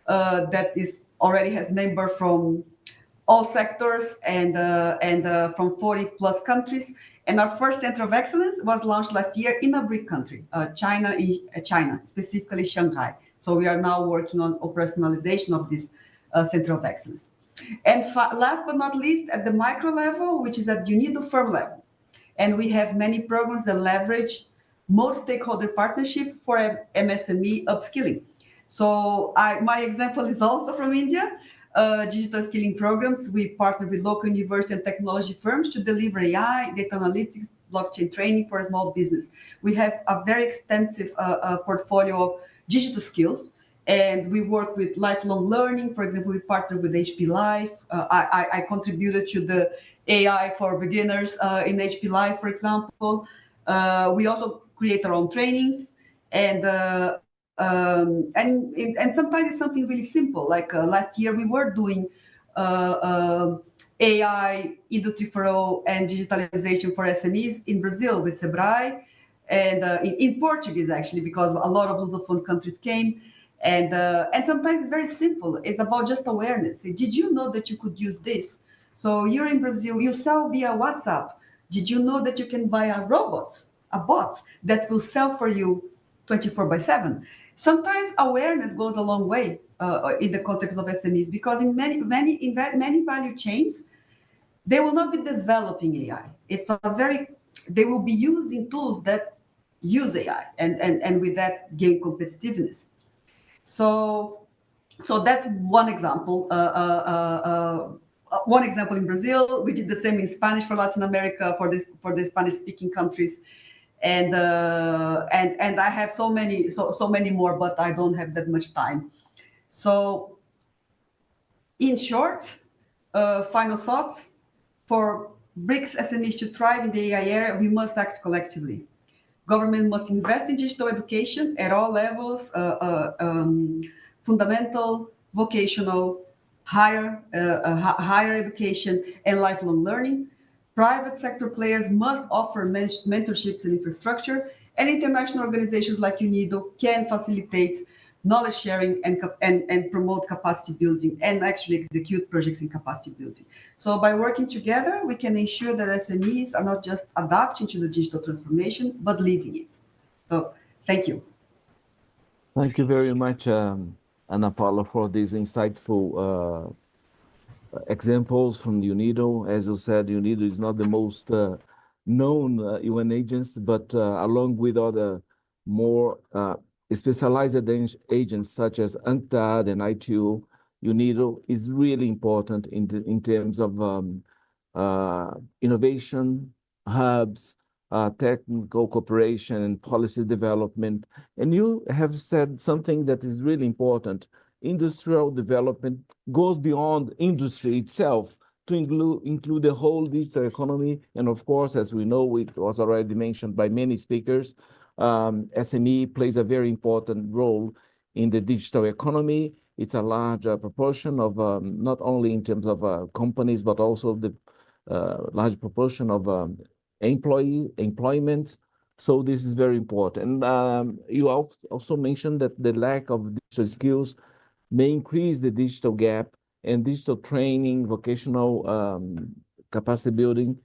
that is already has members from all sectors and from 40 plus countries. And our first center of excellence was launched last year in a BRIC country, China, specifically Shanghai. So we are now working on operationalization of this center of excellence. And last but not least, at the micro level, which is at UNIDO firm level. And we have many programs that leverage multi-stakeholder partnership for MSME upskilling. So my example is also from India. Digital skilling programs. We partner with local university and technology firms to deliver AI, data analytics, blockchain training for a small business. We have a very extensive portfolio of digital skills, and we work with lifelong learning. For example, we partner with HP Life. I contributed to the AI for beginners in HP Life, for example. We also create our own trainings, and sometimes it's something really simple. Like last year, we were doing AI, Industry 4.0, and digitalization for SMEs in Brazil with Sebrae, and in Portuguese, actually, because a lot of Lusophone countries came. And sometimes it's very simple. It's about just awareness. Did you know that you could use this? So you're in Brazil, you sell via WhatsApp. Did you know that you can buy a bot that will sell for you 24/7? Sometimes awareness goes a long way in the context of SMEs, because in many value chains, they will not be developing AI. They will be using tools that use AI and with that gain competitiveness. So that's one example. One example in Brazil. We did the same in Spanish for Latin America for the Spanish-speaking countries. And I have so many more, but I don't have that much time. So, in short, final thoughts: for BRICS SMEs to thrive in the AI area, we must act collectively. Government must invest in digital education at all levels, fundamental, vocational, higher education, and lifelong learning. Private sector players must offer mentorships and infrastructure, and international organizations like UNIDO can facilitate knowledge sharing and promote capacity building and actually execute projects in capacity building. So by working together, we can ensure that SMEs are not just adapting to the digital transformation, but leading it. So thank you. Thank you very much, Ana Paula, for these insightful examples from the UNIDO. As you said, UNIDO is not the most known UN agents, but along with other more specialized agents such as UNCTAD and ITU, UNIDO is really important in terms of innovation, hubs, technical cooperation, and policy development. And you have said something that is really important. Industrial development goes beyond industry itself to include the whole digital economy. And of course, as we know, it was already mentioned by many speakers, SME plays a very important role in the digital economy. It's a large proportion of not only in terms of companies, but also the large proportion of employment. So this is very important. And you also mentioned that the lack of digital skills may increase the digital gap, and digital training, vocational capacity building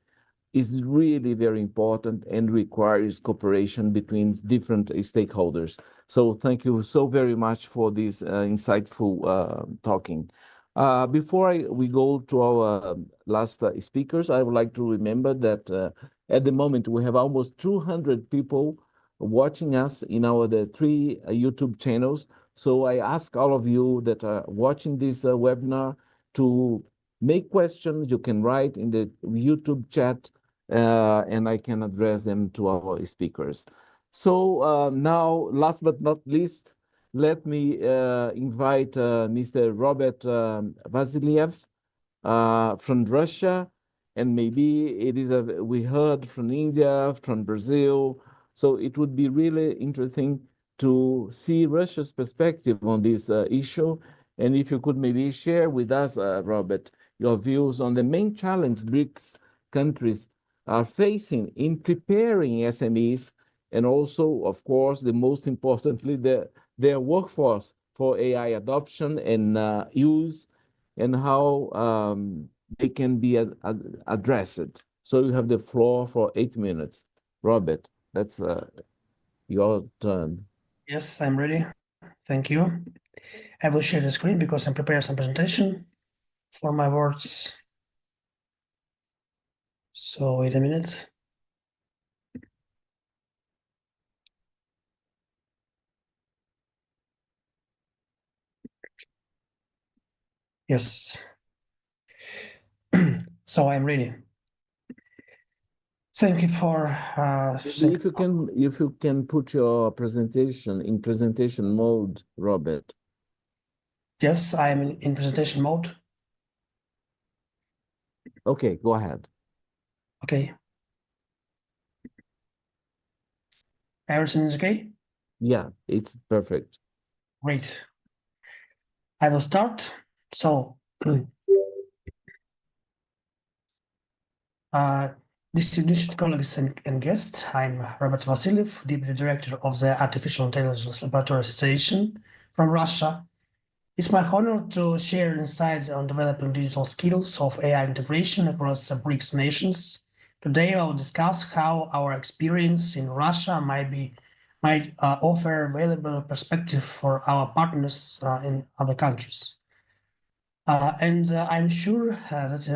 is really very important and requires cooperation between different stakeholders. So thank you so very much for this insightful talking. Before we go to our last speakers, I would like to remember that at the moment we have almost 200 people watching us in the 3 YouTube channels. So I ask all of you that are watching this webinar to make questions. You can write in the YouTube chat, and I can address them to our speakers. So now, last but not least, let me invite Mr. Robert Vasiliev from Russia, and maybe it is we heard from India, from Brazil. So it would be really interesting to see Russia's perspective on this issue. And if you could maybe share with us, Robert, your views on the main challenge BRICS countries are facing in preparing SMEs, and also, of course, the most importantly, their workforce for AI adoption and use, and how they can be addressed. So you have the floor for 8 minutes. Robert, that's your turn. Yes, I'm ready. Thank you. I will share the screen because I'm preparing some presentation for my words. So wait a minute. Yes. So I'm ready. Thank you for. If you can put your presentation in presentation mode, Robert. Yes, I am in presentation mode. Okay, go ahead. Okay. Everything is okay? Yeah, it's perfect. Great. I will start. So, distinguished colleagues and guests, I'm Robert Vasiliev, Deputy Director of the Artificial Intelligence Laboratory Association from Russia. It's my honor to share insights on developing digital skills of AI integration across the BRICS nations. Today, I will discuss how our experience in Russia might offer valuable perspective for our partners in other countries. And I'm sure that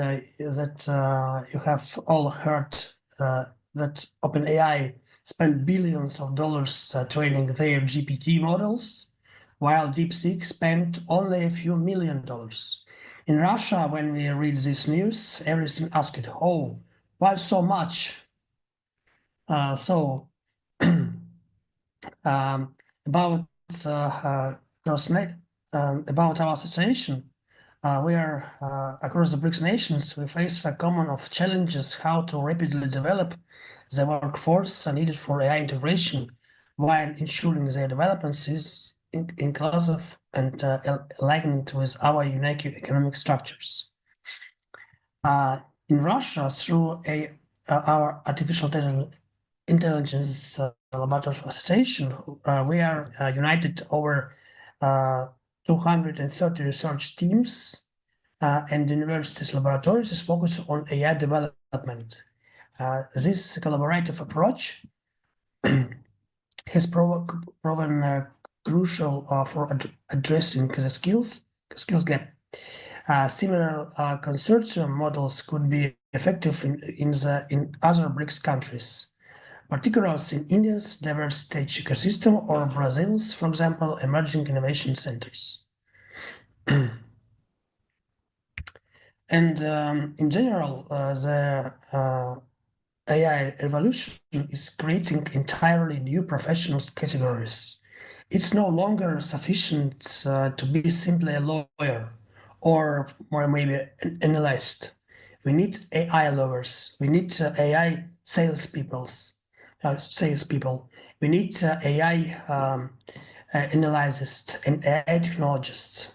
you have all heard that OpenAI spent billions of dollars training their GPT models, while DeepSeek spent only a few $1 million. In Russia, when we read this news, everything asked, oh, why so much? About our association, we are across the BRICS nations, we face a common of challenges how to rapidly develop the workforce needed for AI integration while ensuring their development is inclusive and aligned with our unique economic structures. In Russia, through our artificial intelligence laboratory association, we are united over 230 research teams and universities laboratories is focused on AI development. This collaborative approach has proven crucial for addressing the skills gap. Similar consortium models could be effective in other BRICS countries, particularly in India's diverse stage ecosystem or Brazil's, for example, emerging innovation centers. And in general, the AI revolution is creating entirely new professional categories. It's no longer sufficient to be simply a lawyer or maybe an analyst. We need AI lovers. We need AI salespeople. We need AI analysts and AI technologists.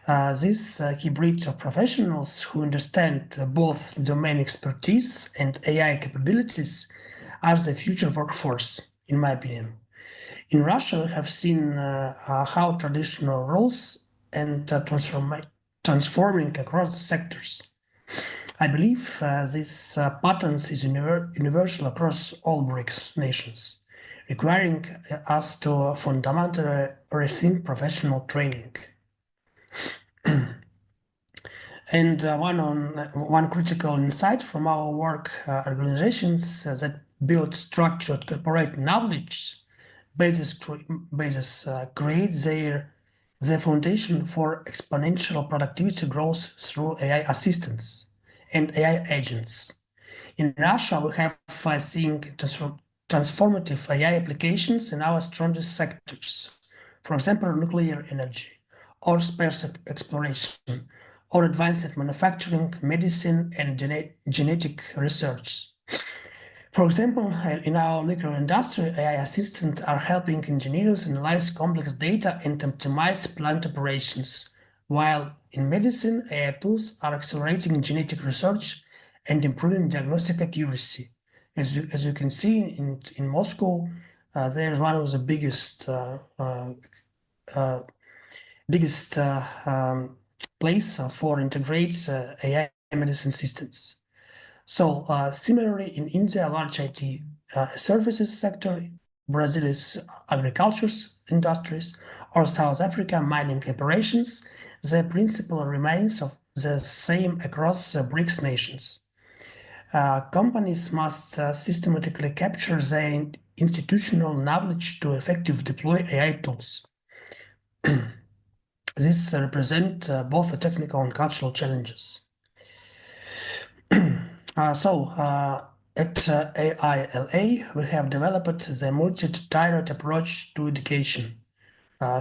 This key breed of professionals who understand both domain expertise and AI capabilities are the future workforce, in my opinion. In Russia, we have seen how traditional roles and transforming across the sectors. I believe this pattern is universal across all BRICS nations, requiring us to fundamentally rethink professional training. And one critical insight from our work organizations that build structured corporate knowledge bases create their foundation for exponential productivity growth through AI assistants and AI agents. In Russia, we have seen transformative AI applications in our strongest sectors. For example, nuclear energy, or space exploration, or advanced manufacturing, medicine, and genetic research. For example, in our liquor industry, AI assistants are helping engineers analyze complex data and optimize plant operations, while in medicine, AI tools are accelerating genetic research and improving diagnostic accuracy. As you can see in Moscow, there's one of the biggest place for integrate AI medicine systems. So similarly, in India, large IT services sector, Brazil is agriculture industries, or South Africa, mining operations, the principle remains of the same across the BRICS nations. Companies must systematically capture their institutional knowledge to effectively deploy AI tools. This represents both the technical and cultural challenges. At AILA, we have developed the multi-tiered approach to education.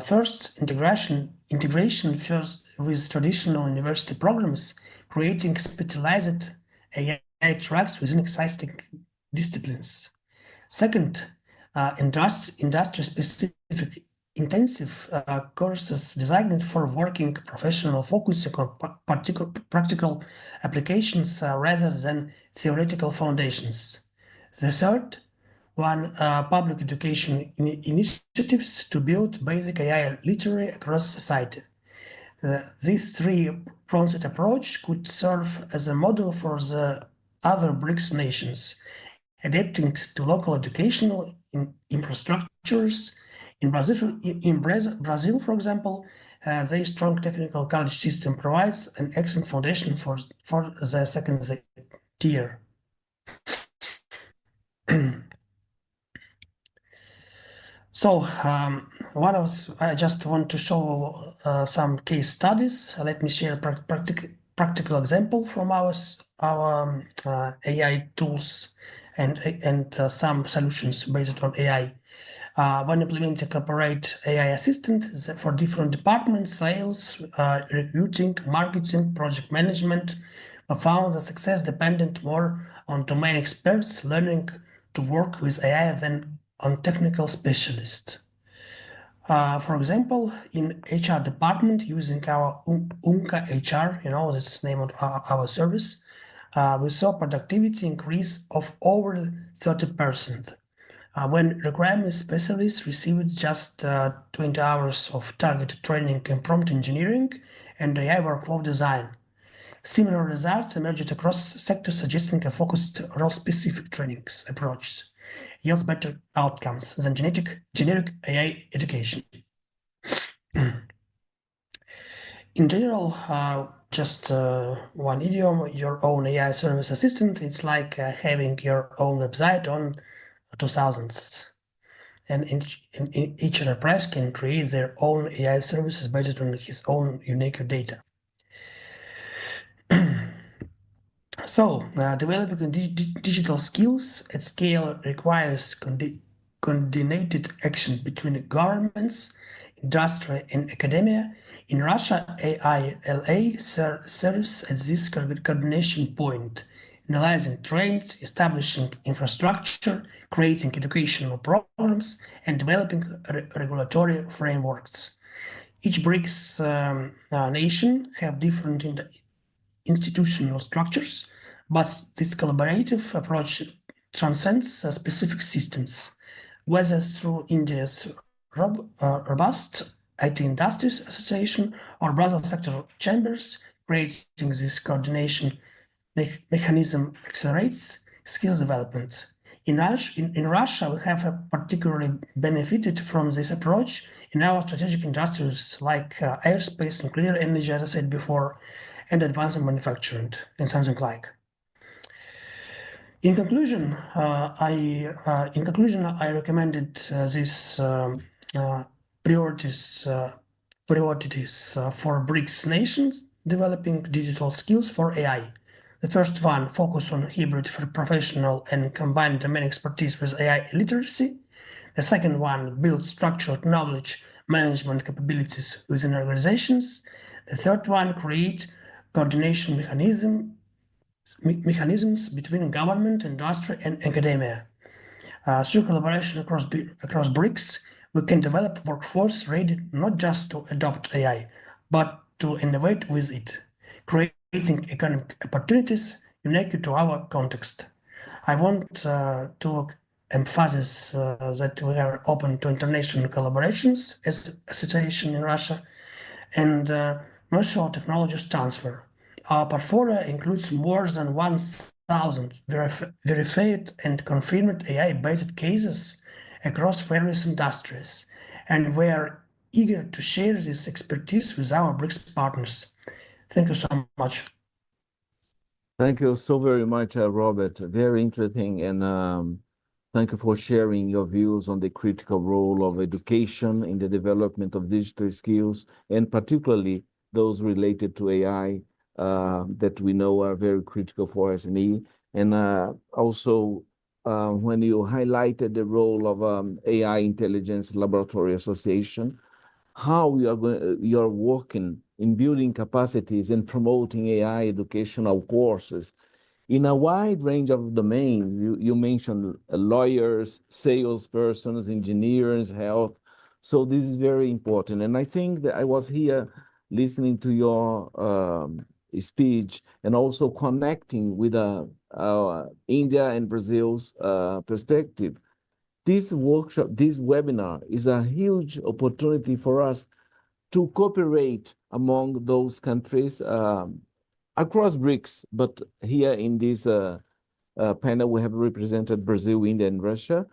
First, integration first with traditional university programs, creating specialized AI tracks within existing disciplines. Second, industry-specific intensive courses designed for working professional focusing on practical applications rather than theoretical foundations. The third one, public education initiatives to build basic AI literacy across society. This three-pronged approach could serve as a model for the other BRICS nations, adapting to local educational infrastructures. In Brazil, for example, their strong technical college system provides an excellent foundation for the second tier. So I just want to show some case studies. Let me share a practical example from our AI tools and some solutions based on AI. When implementing corporate AI assistant for different departments, sales, recruiting, marketing, project management, I found the success dependent more on domain experts learning to work with AI than on technical specialists. For example, in HR department, using our UNCA HR, that's the name of our service, we saw productivity increase of over 30%. When requirement specialists received just 20 hours of targeted training in prompt engineering and AI workflow design. Similar results emerged across sectors, suggesting a focused role-specific trainings approach yields better outcomes than generic AI education. In general, just one idiom, your own AI service assistant, it's like having your own website on 2000s. And each enterprise can create their own AI services based on his own unique data. So, developing digital skills at scale requires coordinated action between governments, industry, and academia. In Russia, AILA serves as this coordination point, analyzing trends, establishing infrastructure, creating educational programs, and developing regulatory frameworks. Each BRICS nation have different institutional structures, but this collaborative approach transcends specific systems, whether through India's robust IT Industries Association or Brazil sector chambers. Creating this coordination mechanism accelerates skills development. In Russia, we have particularly benefited from this approach in our strategic industries like aerospace, nuclear energy, as I said before, and advanced manufacturing, and something like. In conclusion, I recommended these priorities for BRICS nations developing digital skills for AI. The first one, focus on hybrid for professional and combined domain expertise with AI literacy. The second one, build structured knowledge management capabilities within organizations. The third one, create coordination mechanisms between government, industry, and academia. Through collaboration across BRICS, we can develop workforce ready not just to adopt AI, but to innovate with it, creating economic opportunities unique to our context. I want to emphasize that we are open to international collaborations as a situation in Russia and mutual technologies transfer. Our portfolio includes more than 1,000 verified and confirmed AI-based cases across various industries, and we are eager to share this expertise with our BRICS partners. Thank you so much. Thank you so very much, Robert. Very interesting, and thank you for sharing your views on the critical role of education in the development of digital skills, and particularly those related to AI that we know are very critical for SME. And also, when you highlighted the role of AI Intelligence Laboratory Association, how you are working in building capacities and promoting AI educational courses in a wide range of domains. You mentioned lawyers, salespersons, engineers, health. So this is very important. And I think that I was here listening to your speech and also connecting with India and Brazil's perspective. This workshop, this webinar is a huge opportunity for us to cooperate among those countries across BRICS, but here in this panel, we have represented Brazil, India, and Russia,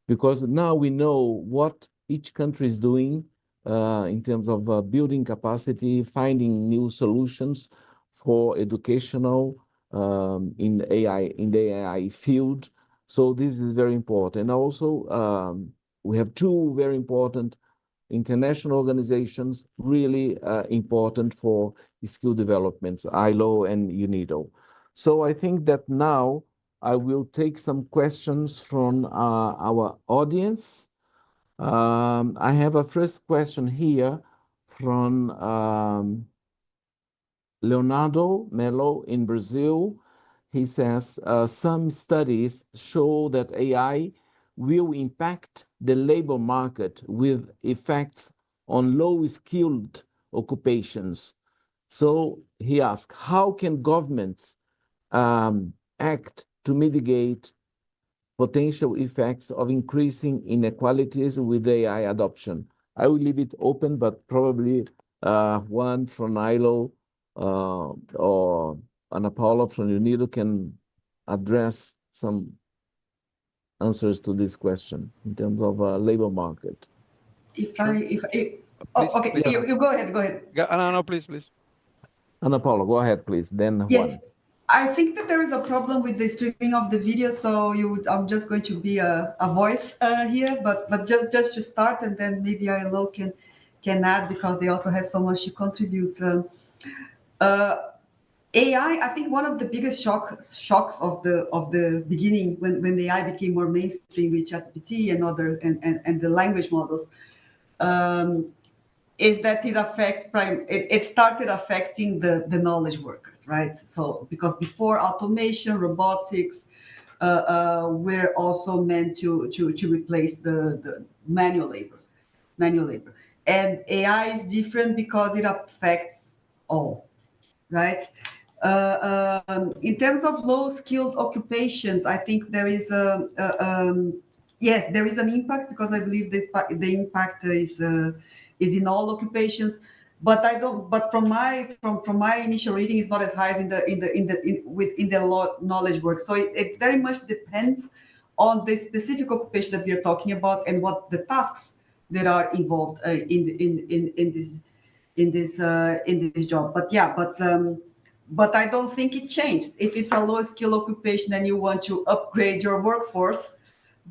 because now we know what each country is doing in terms of building capacity, finding new solutions for educational in the AI field. So this is very important. And also, we have two very important international organizations, really important for skill developments, ILO and UNIDO. So I think that now I will take some questions from our audience. I have a first question here from Leonardo Melo in Brazil. He says, some studies show that AI will impact the labor market with effects on low-skilled occupations. So he asks, how can governments act to mitigate potential effects of increasing inequalities with AI adoption? I will leave it open, but probably one from ILO or Ana Paula from UNIDO can address some answers to this question in terms of labor market. Okay, Please. you go ahead. No, please. Ana Paula, go ahead, please. Then yes. Juan. I think that there is a problem with the streaming of the video, so I'm just going to be a voice here, but just to start, and then maybe ILO can add, because they also have so much to contribute. AI, I think one of the biggest shocks of the beginning when the AI became more mainstream with ChatGPT and others and the language models, is that it started affecting the knowledge workers, right? So because before automation, robotics were also meant to replace the manual labor, and AI is different because it affects all, right? In terms of low-skilled occupations, I think there is yes, there is an impact, because I believe the impact is in all occupations. But I don't. But from my initial reading, it's not as high as in the knowledge work. So it very much depends on the specific occupation that we are talking about and what the tasks that are involved in this job. But yeah, but I don't think it changed. If it's a low skill occupation and you want to upgrade your workforce,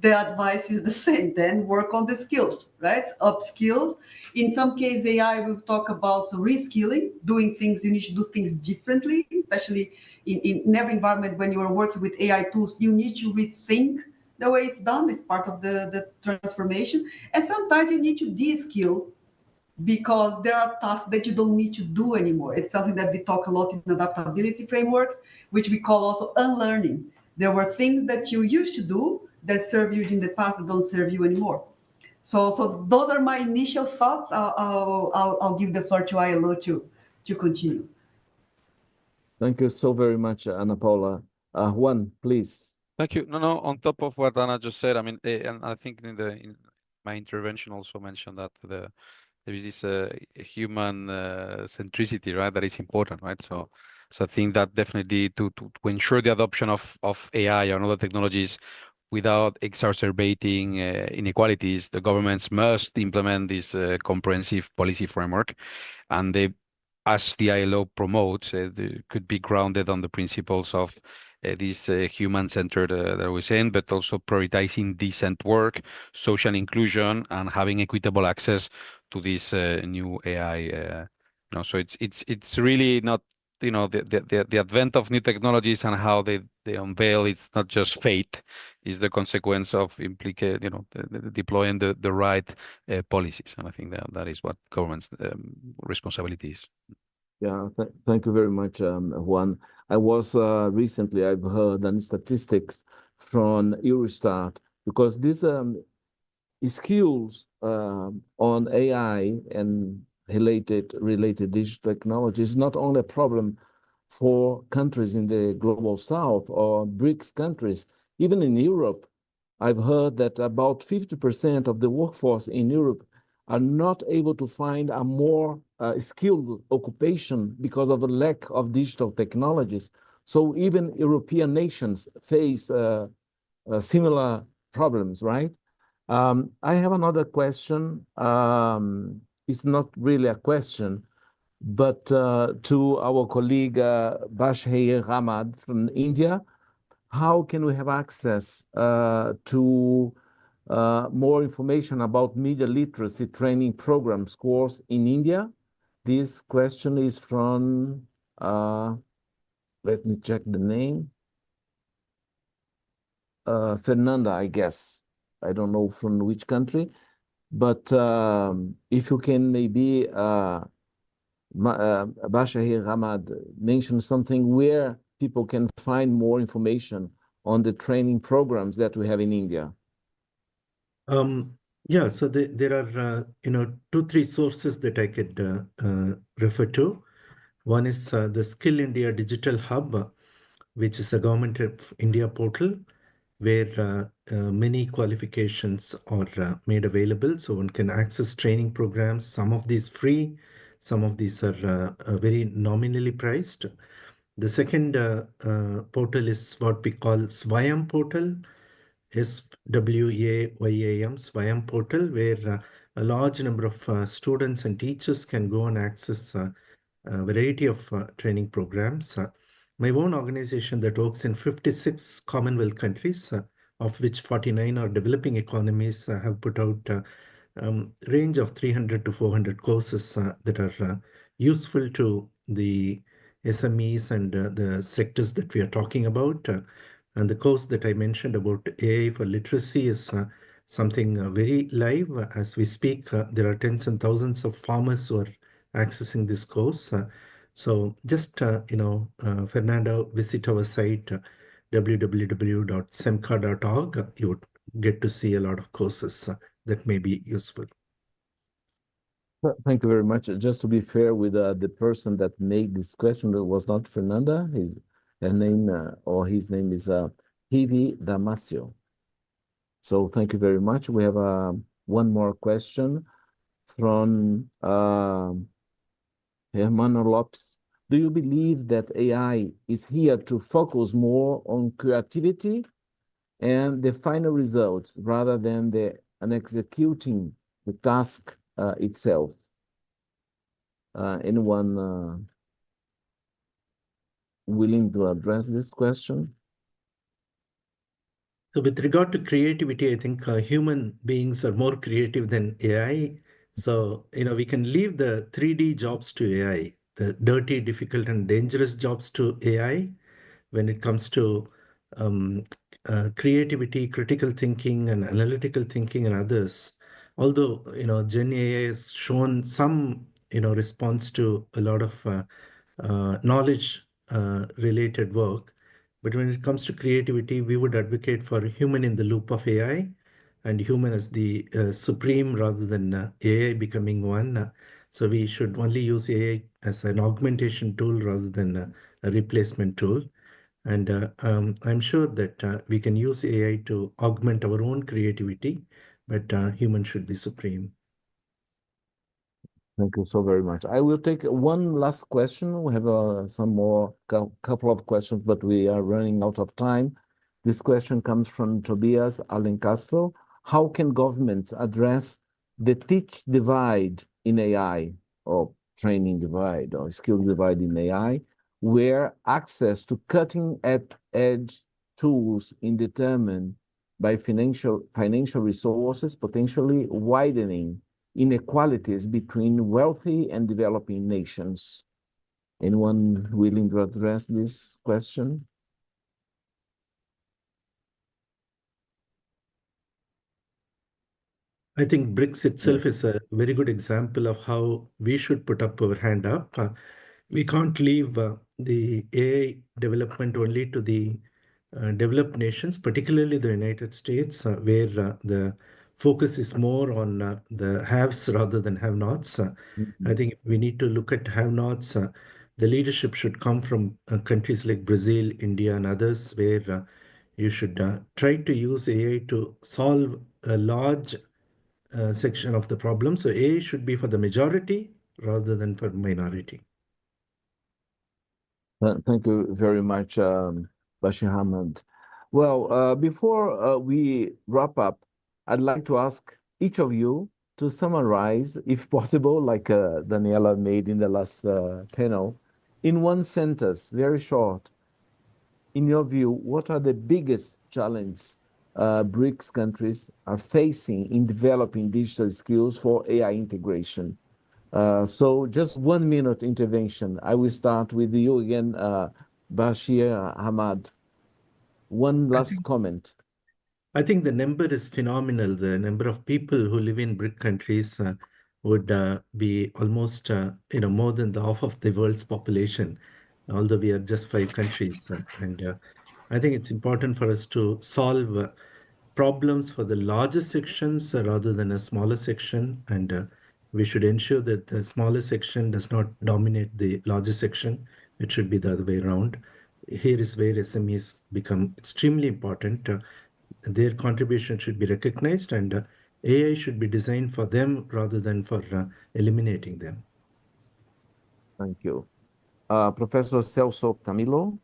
the advice is the same. Then work on the skills, right? Upskills. In some cases, AI will talk about reskilling, doing things, you need to do things differently, especially in every environment when you are working with AI tools, you need to rethink the way it's done. It's part of the transformation. And sometimes you need to de-skill because there are tasks that you don't need to do anymore. It's something that we talk a lot in adaptability frameworks, which we call also unlearning. There were things that you used to do that serve you in the past that don't serve you anymore. So those are my initial thoughts. I'll give the floor to ILO to continue. Thank you so very much, Ana Paula. Juan, please. Thank you. No, on top of what Ana just said, I mean, and I think in my intervention also mentioned that there is this human centricity, right? That is important, right? So I think that definitely to ensure the adoption of AI and other technologies without exacerbating inequalities, the governments must implement this comprehensive policy framework, and they, as the ILO promotes, they could be grounded on the principles of this human-centered that I was saying, but also prioritizing decent work, social inclusion, and having equitable access to this new AI. So it's really not, the advent of new technologies and how they unveil. It's not just fate; it's the consequence of deploying the right policies, and I think that is what government's responsibility is. Yeah, thank you very much, Juan. I was recently, I've heard statistics from Eurostat, because these skills on AI and related digital technology is not only a problem for countries in the global south or BRICS countries. Even in Europe, I've heard that about 50% of the workforce in Europe are not able to find a more skilled occupation because of the lack of digital technologies. So even European nations face similar problems, right? I have another question. It's not really a question, but to our colleague Bashir Ahmad from India, how can we have access to more information about media literacy training programs course in India? This question is from, let me check the name, Fernanda, I guess. I don't know from which country, but if you can maybe, Bashir Ahmad, mention something where people can find more information on the training programs that we have in India. Yeah, so there are 2-3 sources that I could refer to. One is the Skill India Digital Hub, which is a Government of India portal where many qualifications are made available. So one can access training programs. Some of these free, some of these are very nominally priced. The second portal is what we call Swayam portal. SWAYAM, Swayam portal, where a large number of students and teachers can go and access a variety of training programs. My own organization that works in 56 Commonwealth countries, of which 49 are developing economies, have put out a range of 300 to 400 courses that are useful to the SMEs and the sectors that we are talking about. And the course that I mentioned about AI for literacy is something very live. As we speak, there are tens and thousands of farmers who are accessing this course. So just, Fernando, visit our site, www.semca.org. You would get to see a lot of courses that may be useful. Thank you very much. Just to be fair with the person that made this question, that was not Fernanda. Her name or his name is Hivi Damasio. So thank you very much. We have one more question from Hermano Lopes. Do you believe that AI is here to focus more on creativity and the final results rather than executing the task itself? Anyone willing to address this question? So with regard to creativity, I think human beings are more creative than AI. So, we can leave the 3D jobs to AI, the dirty, difficult, and dangerous jobs to AI when it comes to creativity, critical thinking, and analytical thinking, and others. Although, Gen AI has shown some, response to a lot of knowledge related work. But when it comes to creativity, we would advocate for human in the loop of AI and human as the supreme rather than AI becoming one. So we should only use AI as an augmentation tool rather than a replacement tool. And I'm sure that we can use AI to augment our own creativity, but human should be supreme. Thank you so very much. I will take one last question. We have some more couple of questions, but we are running out of time. This question comes from Tobias Alencastro. How can governments address the teach divide in AI, or training divide, or skill divide in AI, where access to cutting-edge tools is determined by financial resources, potentially widening inequalities between wealthy and developing nations? Anyone willing to address this question? I think BRICS itself Yes. is a very good example of how we should put up our hand up. We can't leave the AI development only to the developed nations, particularly the United States, where the focus is more on the haves rather than have-nots. I think if we need to look at have-nots, the leadership should come from countries like Brazil, India, and others, where you should try to use AI to solve a large section of the problem. So AI should be for the majority rather than for minority. Thank you very much, Bashir Ahmed. Well, before we wrap up, I'd like to ask each of you to summarize, if possible, like Daniela made in the last panel, in one sentence, very short. In your view, what are the biggest challenges BRICS countries are facing in developing digital skills for AI integration? So just 1 minute intervention. I will start with you again, Bashir Ahmed. One last comment. I think the number is phenomenal. The number of people who live in BRIC countries would be almost more than the half of the world's population, although we are just 5 countries. And I think it's important for us to solve problems for the larger sections rather than a smaller section. And we should ensure that the smaller section does not dominate the larger section. It should be the other way around. Here is where SMEs become extremely important. Their contribution should be recognized, and AI should be designed for them rather than for eliminating them. Thank you. Professor Celso Camilo,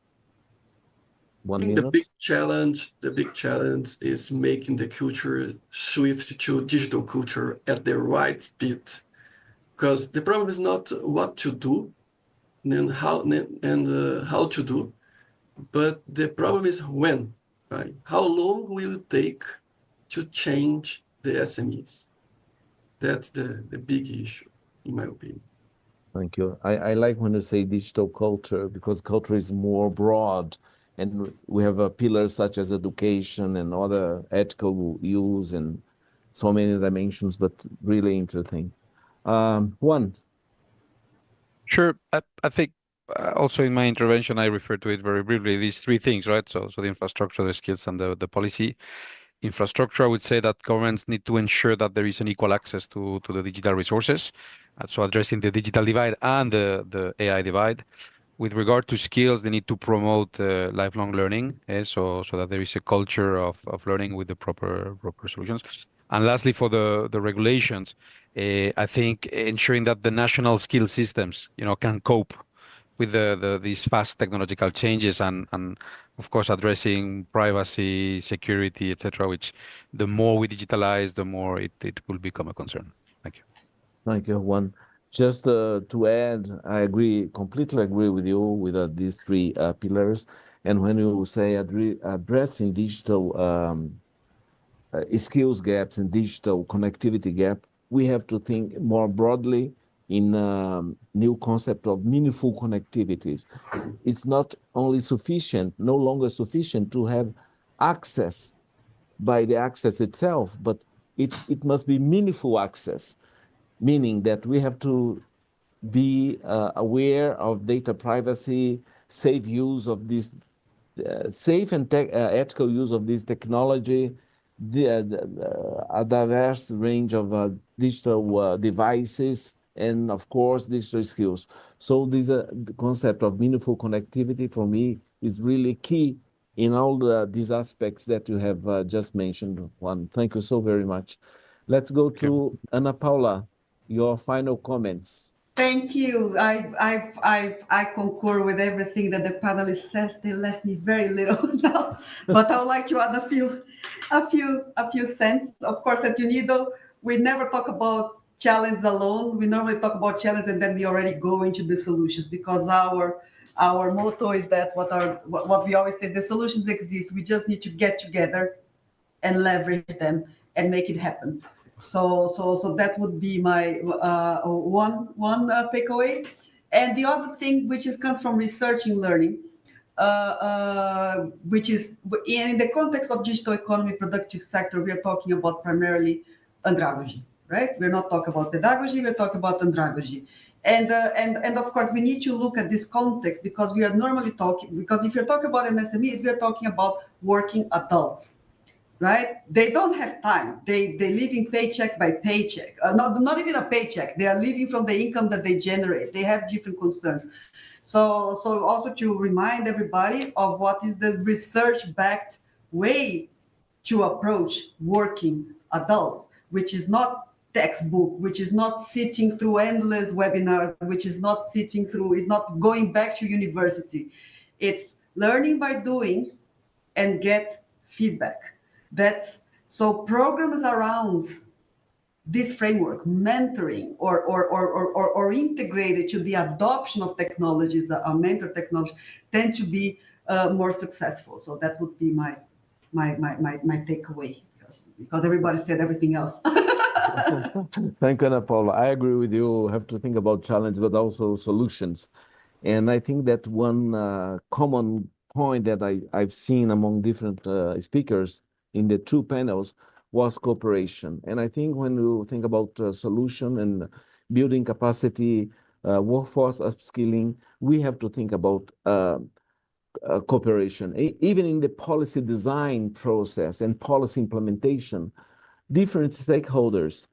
1 minute. The big challenge is making the culture shift to digital culture at the right speed. Because the problem is not what to do and how to do, but the problem is when, right? How long will it take to change the SMEs? That's the big issue, in my opinion. Thank you. I like when you say digital culture, because culture is more broad, and we have pillars such as education and other ethical use and so many dimensions, but really interesting. Juan. Sure. I think also in my intervention, I referred to it very briefly, these 3 things, right? So the infrastructure, the skills, and the policy. Infrastructure, I would say that governments need to ensure that there is an equal access to the digital resources. So addressing the digital divide and the AI divide. With regard to skills, they need to promote lifelong learning, so that there is a culture of learning with the proper solutions. And lastly, for the regulations, I think ensuring that the national skill systems, can cope with these fast technological changes and of course addressing privacy, security, etc., which the more we digitalize, the more it will become a concern. Thank you. Thank you, Juan. Just to add, I completely agree with you with these three pillars. And when you say addressing digital skills gaps and digital connectivity gap, we have to think more broadly in new concept of meaningful connectivities. It's not only sufficient, no longer sufficient to have access by the access itself, but it must be meaningful access, meaning that we have to be aware of data privacy, safe use of this, safe and ethical use of this technology, a diverse range of digital devices, and of course, digital skills. So the concept of meaningful connectivity for me is really key in all these aspects that you have just mentioned. Juan, thank you so very much. Let's go to Ana Paula, your final comments. Thank you. I concur with everything that the panelists says. They left me very little now, but I would like to add a few cents. Of course, at UNIDO, we never talk about challenge alone. We normally talk about challenge and then we already go into the solutions, because our motto is that what we always say, the solutions exist. We just need to get together and leverage them and make it happen. So that would be my one takeaway. And the other thing, which comes from research and learning, which is in the context of digital economy, productive sector, we are talking about primarily andragogy, right? We're not talking about pedagogy, we're talking about andragogy. And of course, we need to look at this context, because we are normally talking, because if you're talking about MSMEs, we're talking about working adults, right? They don't have time. They live in paycheck by paycheck. Not even a paycheck. They are living from the income that they generate. They have different concerns. So also to remind everybody of what is the research-backed way to approach working adults, which is not textbook, which is not sitting through endless webinars, which is not going back to university. It's learning by doing and get feedback. So programs around this framework, mentoring or integrated to the adoption of technologies, mentor technology, tend to be more successful. So that would be my takeaway, because everybody said everything else. Thank you, Ana Paula. I agree with you. Have to think about challenge, but also solutions. And I think that one common point that I've seen among different speakers in the two panels was cooperation. And I think when you think about solution and building capacity, workforce upskilling, we have to think about cooperation. Even in the policy design process and policy implementation, different stakeholders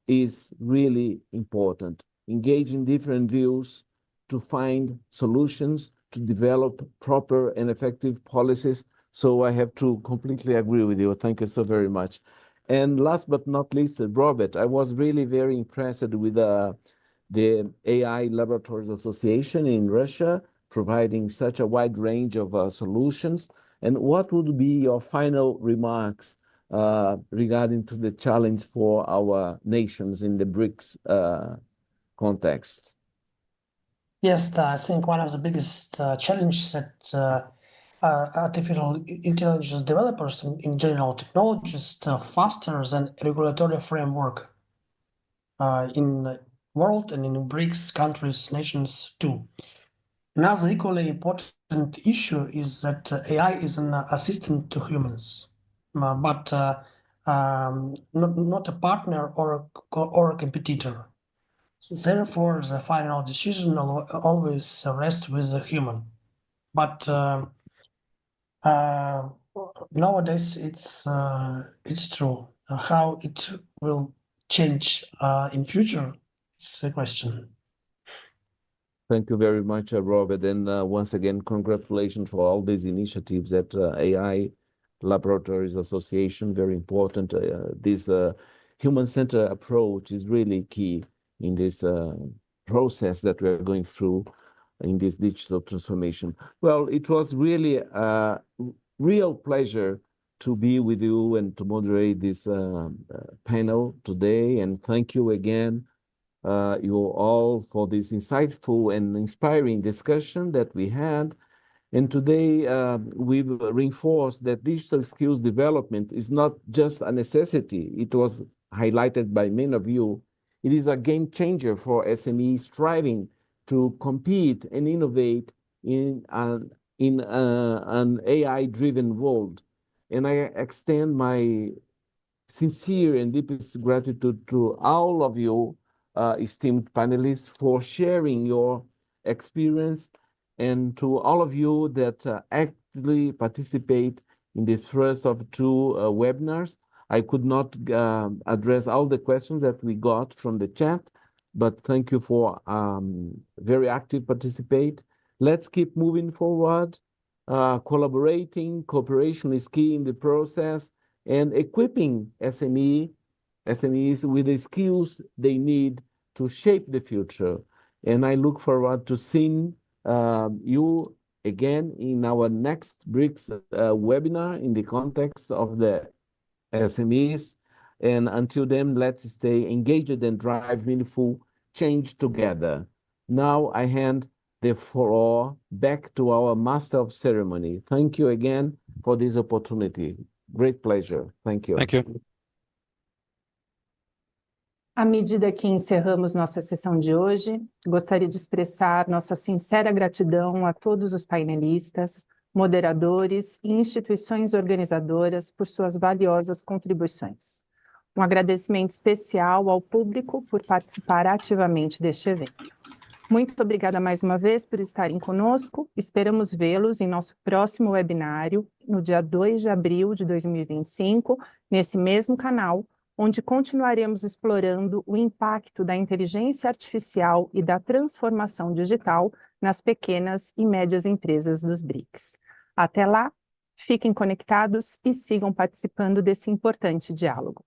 is really important. Engaging different views to find solutions, to develop proper and effective policies. So I have to completely agree with you. Thank you so very much. And last but not least, Robert, I was really very impressed with the AI Laboratories Association in Russia, providing such a wide range of solutions. And what would be your final remarks regarding to the challenge for our nations in the BRICS context? Yes, I think one of the biggest challenges that artificial intelligence developers in general technologists faster than regulatory framework in world and in BRICS countries, nations too. Another equally important issue is that AI is an assistant to humans, but not a partner or a competitor. So therefore, the final decision always rests with the human. But nowadays, it's true. How it will change in future, it's a question. Thank you very much, Robert. And once again, congratulations for all these initiatives at AI Laboratories Association. Very important. This human-centered approach is really key in this process that we're going through in this digital transformation. Well, it was really a real pleasure to be with you and to moderate this panel today. And thank you again you all for this insightful and inspiring discussion that we had. And today, we've reinforced that digital skills development is not just a necessity. It was highlighted by many of you. It is a game changer for SMEs striving to compete and innovate in an AI-driven world. And I extend my sincere and deepest gratitude to all of you, esteemed panelists, for sharing your experience, and to all of you that actively participate in the first of two webinars. I could not address all the questions that we got from the chat, but thank you for very active participate. Let's keep moving forward. Cooperation is key in the process, and equipping SMEs with the skills they need to shape the future. And I look forward to seeing you again in our next BRICS webinar in the context of the SMEs. And until then, let's stay engaged and drive meaningful change together. Now I hand the floor back to our master of ceremony. Thank you again for this opportunity. Great pleasure. Thank you. Thank you. À medida que encerramos nossa sessão de hoje, gostaria de expressar nossa sincera gratidão a todos os painelistas, moderadores e instituições organizadoras por suas valiosas contribuições. Um agradecimento especial ao público por participar ativamente deste evento. Muito obrigada mais uma vez por estarem conosco. Esperamos vê-los em nosso próximo webinário, no dia 2 de abril de 2025, nesse mesmo canal, onde continuaremos explorando o impacto da inteligência artificial e da transformação digital nas pequenas e médias empresas dos BRICS. Até lá, fiquem conectados e sigam participando desse importante diálogo.